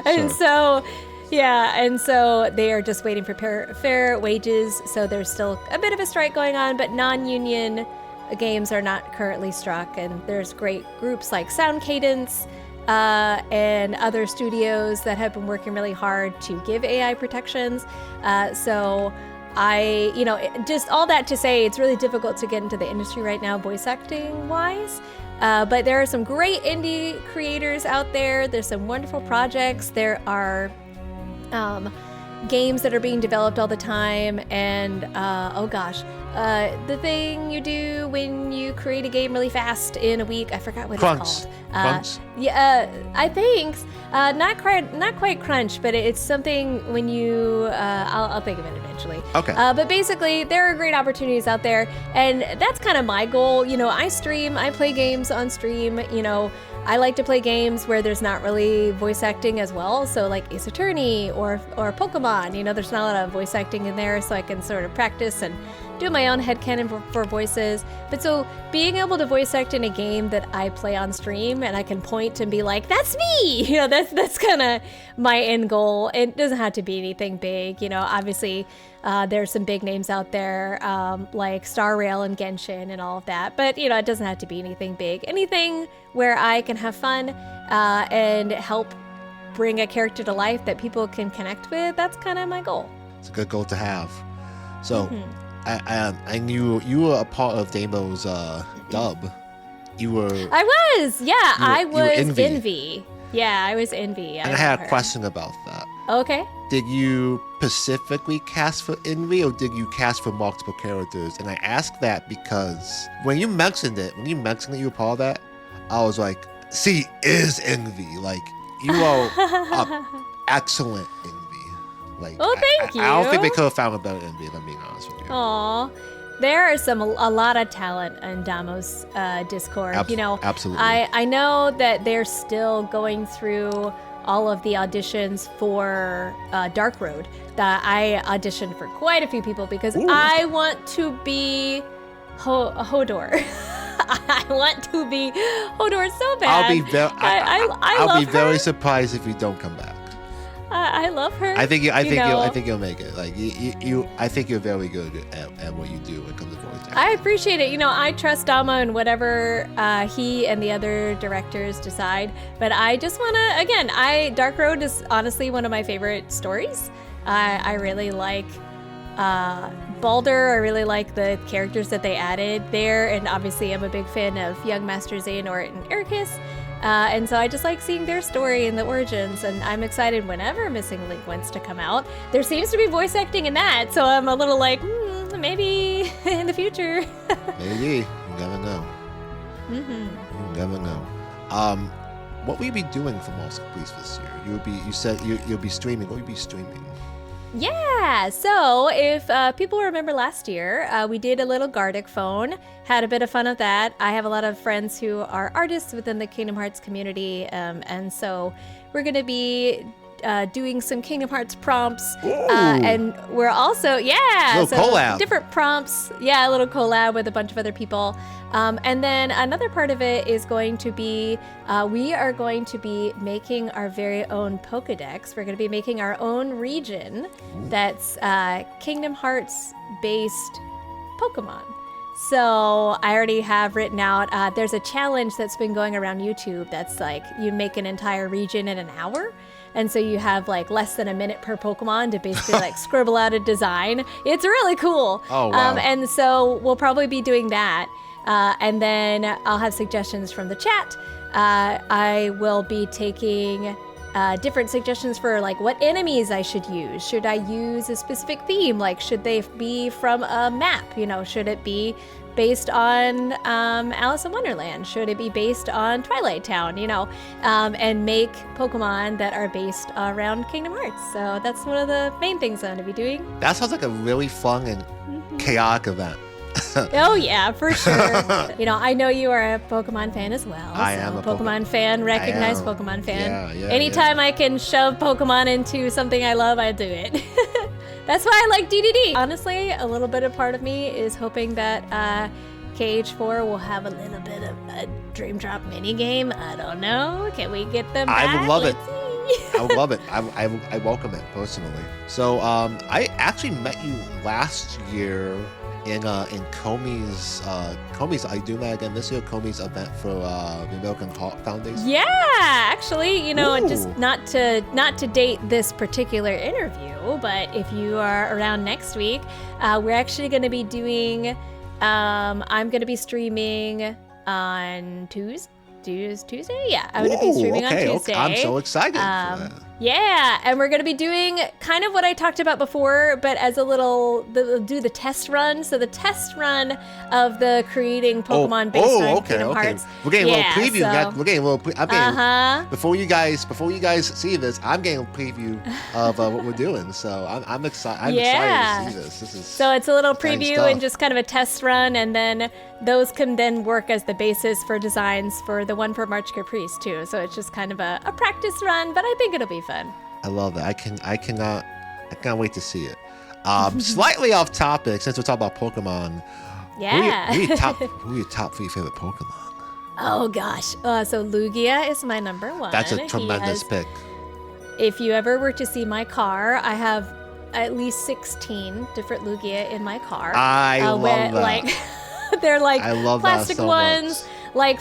And so Yeah, and so they are just waiting for fair wages. So there's still a bit of a strike going on, but non-union games are not currently struck. And there's great groups like Sound Cadence and other studios that have been working really hard to give AI protections. So just all that to say, it's really difficult to get into the industry right now, voice acting wise. But there are some great indie creators out there. There's some wonderful projects. There are games that are being developed all the time. And the thing you do when you create a game really fast in a week, I forgot what it's called. Crunch. I think not quite crunch, but it's something when you I'll think of it eventually. Okay. But basically, there are great opportunities out there, and that's kind of my goal. I stream, I play games on stream. I like to play games where there's not really voice acting as well. So like Ace Attorney or Pokemon, there's not a lot of voice acting in there, so I can sort of practice and do my own headcanon for voices. But so being able to voice act in a game that I play on stream and I can point and be like, that's me, that's kind of my end goal. It doesn't have to be anything big, obviously there's some big names out there like Star Rail and Genshin and all of that. But, it doesn't have to be anything big. Anything where I can have fun and help bring a character to life that people can connect with, that's kind of my goal. It's a good goal to have. So, I knew you were a part of Damo's dub. You were. I was, yeah. I was Envy. Yeah, I was Envy. And I had a question about that. Okay. Did you specifically cast for Envy, or did you cast for multiple characters? And I ask that because when you mentioned that you were part of that, I was like, see, is Envy. Like, you are excellent Envy. Like, thank you. I don't think they could have found a better Envy, if I'm being honest with you. Aw. There are a lot of talent in Damo's Discord. Absolutely. I know that they're still going through all of the auditions for Dark Road. That I auditioned for quite a few people because I want to be Hodor. I want to be Hodor so bad. I'll be very surprised if you don't come back. I love her. I think you'll make it. Like I think you're very good at what you do when it comes to voice acting. I appreciate it. I trust Dama and whatever he and the other directors decide. But I just want to, Dark Road is honestly one of my favorite stories. I really like Baldur. I really like the characters that they added there. And obviously I'm a big fan of young Master Xehanort and Ericus. And so I just like seeing their story and the origins, and I'm excited whenever Missing Link wants to come out. There seems to be voice acting in that, so I'm a little like, maybe in the future. Maybe. You never know. You never know. What will you be doing for March Caprice this year? You said you'll be streaming. What will you be streaming? Yeah, so if people remember last year, we did a little Gardic phone, had a bit of fun with that. I have a lot of friends who are artists within the Kingdom Hearts community, and so we're going to be doing some Kingdom Hearts prompts, and we're also, collab. Different prompts, a little collab with a bunch of other people. And then another part of it is going to be, we are going to be making our very own Pokedex. We're going to be making our own region that's Kingdom Hearts based Pokemon. So I already have written out, there's a challenge that's been going around YouTube that's like, you make an entire region in an hour. And so you have like less than a minute per Pokemon to basically like scribble out a design. It's really cool. Oh, wow. And so we'll probably be doing that. And then I'll have suggestions from the chat. I will be taking different suggestions for like what enemies I should use. Should I use a specific theme? Like, should they be from a map? Should it be based on Alice in Wonderland? Should it be based on Twilight Town? And make Pokemon that are based around Kingdom Hearts. So that's one of the main things I'm going to be doing. That sounds like a really fun and chaotic event. Oh yeah, for sure. I know you are a Pokemon fan as well. I am a Pokemon fan, recognized Pokemon fan. Yeah, Anytime I can shove Pokemon into something I love, I do it. That's why I like DDD. Honestly, a little bit of part of me is hoping that KH4 will have a little bit of a Dream Drop mini game. I don't know. Can we get them back? I would love it. I would love it. I welcome it personally. So I actually met you last year in Comey's I do that again this year. Comey's event for the American Heart Foundation. Yeah, actually, you know, just not to date this particular interview, but if you are around next week, we're actually going to be doing. I'm going to be streaming on Tuesday? Yeah, I'm going to be streaming on Tuesday. Okay. I'm so excited for that. Yeah, and we're going to be doing kind of what I talked about before, but as a little, do the test run. So the test run of the creating Pokemon based on Kingdom Hearts. We're getting a little preview. We're getting a little before you guys see this, I'm getting a preview of what we're doing. So I'm excited. I'm excited to see this. So it's a little preview and just kind of a test run, and then those can then work as the basis for designs for the one for March Caprice too. So it's just kind of a practice run, but I think it'll be fun. I love it. I can't wait to see it. Slightly off topic, since we're talking about Pokemon. Yeah. Who are your top 3 favorite Pokemon? Oh gosh. So Lugia is my number 1. That's a tremendous pick. If you ever were to see my car, I have at least 16 different Lugia in my car. I love that. Like, they're like I love plastic that so ones. Much. Like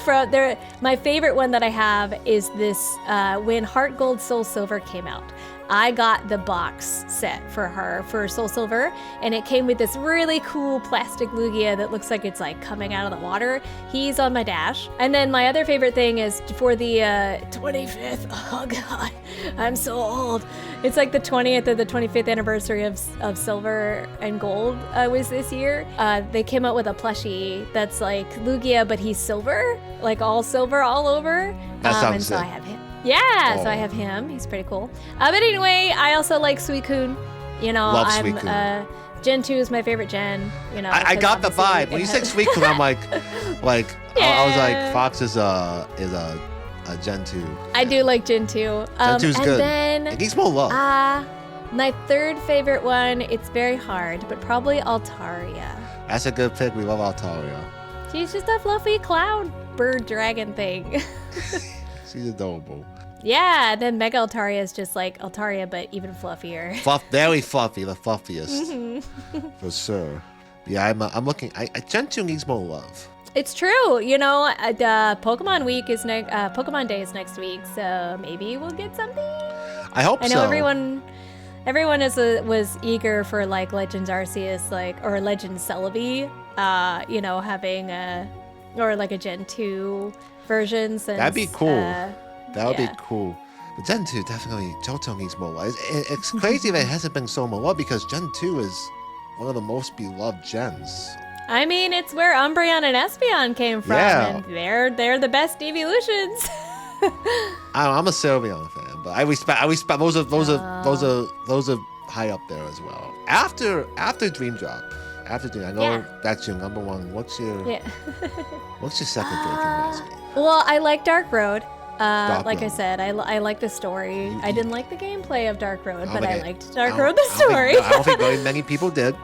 my favorite one that I have is this when Heart Gold Soul Silver came out. I got the box set for her for Soul Silver, and it came with this really cool plastic Lugia that looks like it's like coming out of the water. He's on my dash. And then my other favorite thing is for the 25th. Oh god, I'm so old. It's like the 20th or the 25th anniversary of Silver and Gold was this year. They came out with a plushie that's like Lugia, but he's silver, like all silver all over. That sounds and so sick. I have him. Yeah, so I have him. He's pretty cool. But anyway, I also like Suicune. You know, Love I'm Suicune. Gen 2 is my favorite gen. You know, I got the obviously vibe when you said Suicune. I'm like, I was like, Fox is a Gen 2. I do like Gen 2. Gen 2's and good. Then, it needs more love. my third favorite one, it's very hard, but probably Altaria. That's a good pick. We love Altaria. She's just a fluffy cloud bird dragon thing. She's adorable. Yeah, then Mega Altaria is just like Altaria, but even fluffier. Very fluffy, the fluffiest. For sure. Yeah, I'm looking. Gen 2 needs more love. It's true. You know, the Pokemon Week is Pokemon Day is next week, so maybe we'll get something. I hope so. I know everyone was eager for like Legends Arceus, or Legends Celebi, you know, having or like a Gen 2 version. That'd be cool. That would be cool. But Gen 2 definitely, Johto needs more love. It's crazy that it hasn't been so much love because Gen 2 is one of the most beloved gens. I mean, it's where Umbreon and Espeon came from, and they're the best evolutions. I'm a Sylveon fan, but I respect those are high up there as well. After Dream Drop, I know that's your number one. What's your second favorite? Well, I like Dark Road. Dark like Road. I said, I like the story. I didn't like the gameplay of Dark Road, but I liked Dark Road the story. I don't think very many people did.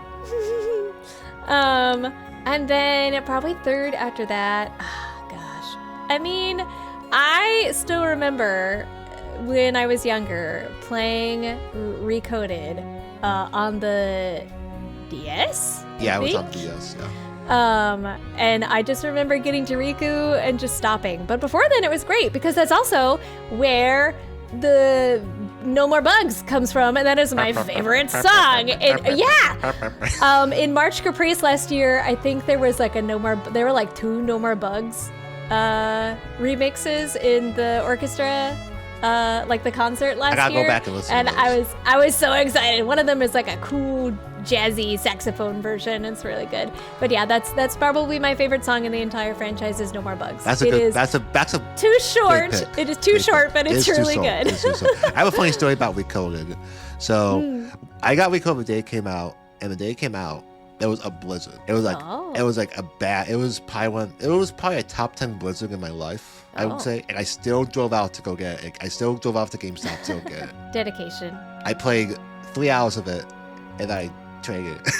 And then probably third after that. Oh, gosh. I mean, I still remember when I was younger playing Recoded on the DS. Yeah, it was on DS. Yeah. And I just remember getting to Riku and just stopping. But before then, it was great because that's also where the No More Bugs comes from, and that is my favorite song. In March Caprice last year, I think there was like there were like 2 No More Bugs remixes in the orchestra, like the concert last year. I gotta go back and listen and to those. I was so excited. One of them is like a cool jazzy saxophone version. It's really good. But yeah, that's probably my favorite song in the entire franchise is No More Bugs. That's a too short. pick. It is too short, but it's really good. I have a funny story about Recoded. So I got Recoded the day it came out, and the day it came out, there was a blizzard. It was like it was probably a top 10 blizzard in my life, I would say. And I still drove out to go get it. I still drove out to GameStop to go get it. Dedication. I played 3 hours of it, and I traded it.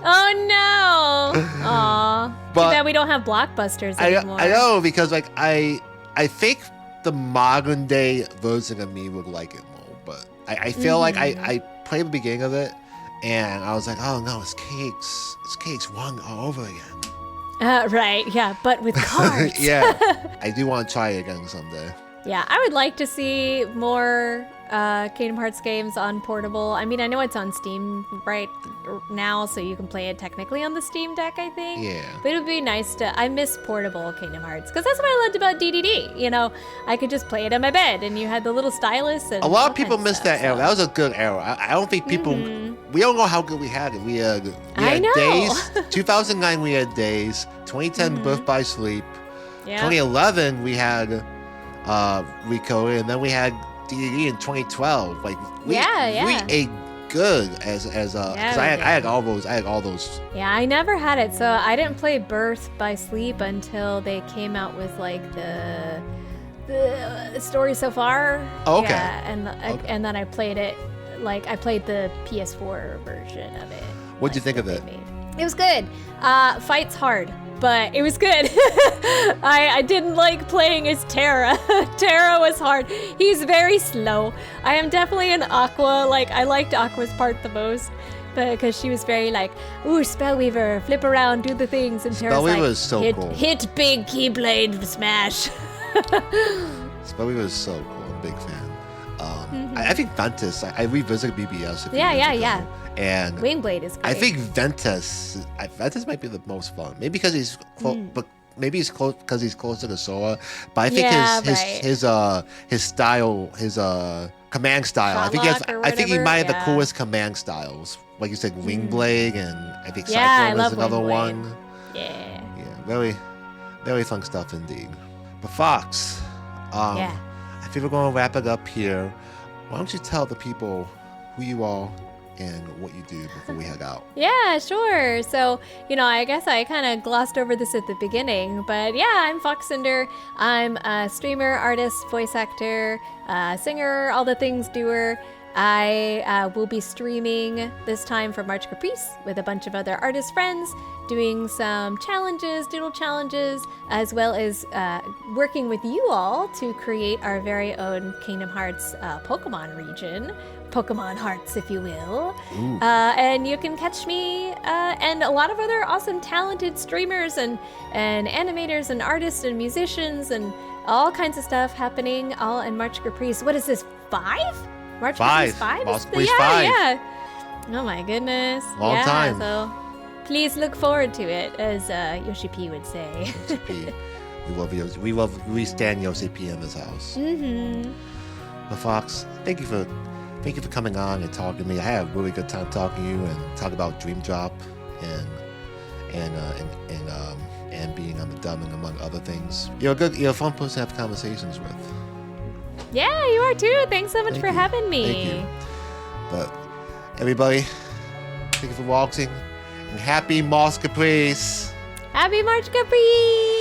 Oh no! Aw. Too But bad we don't have blockbusters anymore. I know, because like I think the modern day version of me would like it more, but I feel like I played the beginning of it, and I was like, oh no, it's cakes wrong all over again. Right, yeah, but with cards. Yeah, I do want to try it again someday. Yeah, I would like to see more Kingdom Hearts games on portable. I mean, I know it's on Steam right now, so you can play it technically on the Steam Deck, I think. Yeah. But it would be nice to... I miss portable Kingdom Hearts, because that's what I loved about DDD. You know, I could just play it on my bed, and you had the little stylus. And a lot of people miss that era. That was a good era. I don't think people... We don't know how good we had it. We had Days. 2009, we had Days. 2010, Birth by Sleep. Yeah. 2011, we had Rico, and then we had DDD in 2012. Like, we ate good as because I had all those. Yeah, I never had it, so I didn't play Birth by Sleep until they came out with like the story so far. Oh, okay. Yeah, and then I played it. Like I played the PS4 version of it. What'd you think of it? It was good. Fight's hard, but it was good. I didn't like playing as Terra. Terra was hard. He's very slow. I am definitely an Aqua. Like, I liked Aqua's part the most, because she was very like, ooh, Spellweaver, flip around, do the things. And Terra's Spellweaver like, is so cool. Hit big Keyblade smash. Spellweaver is so cool. I'm a big fan. I think Ventus, I revisited BBS a few years ago. And Wingblade is great. I think Ventus might be the most fun. Maybe because he's close, but maybe he's close because he's close to the Sora. But I think his style, his command style. Shotlock I think he or might have the whatever, coolest command styles. Like you said, Wingblade, and I think Yeah, I Cyclone love is another Wingblade. one. Yeah. Yeah, very, very fun stuff indeed. But Fox, I think we're going to wrap it up here. Why don't you tell the people who you are and what you do before we head out? Yeah, sure. So, I guess I kind of glossed over this at the beginning, but yeah, I'm Faux Synder. I'm a streamer, artist, voice actor, singer, all the things doer. I will be streaming this time for March Caprice with a bunch of other artist friends, doing some challenges, doodle challenges, as well as working with you all to create our very own Kingdom Hearts Pokemon region. Pokemon Hearts, if you will. And you can catch me and a lot of other awesome talented streamers and animators and artists and musicians and all kinds of stuff happening all in March Caprice. What is this, 5? March Caprice 5? March Caprice 5. Yeah. Oh my goodness. Long time. So please look forward to it, as Yoshi P would say. Yoshi P. We stand Yoshi P in this house. But Fox, thank you for coming on and talking to me. I had a really good time talking to you and talking about Dream Drop and being on the dumb and among other things. You're a fun person to have conversations with. Yeah, you are too. Thanks so much for having me. Thank you. But everybody, thank you for watching, and happy March Caprice. Happy March Caprice!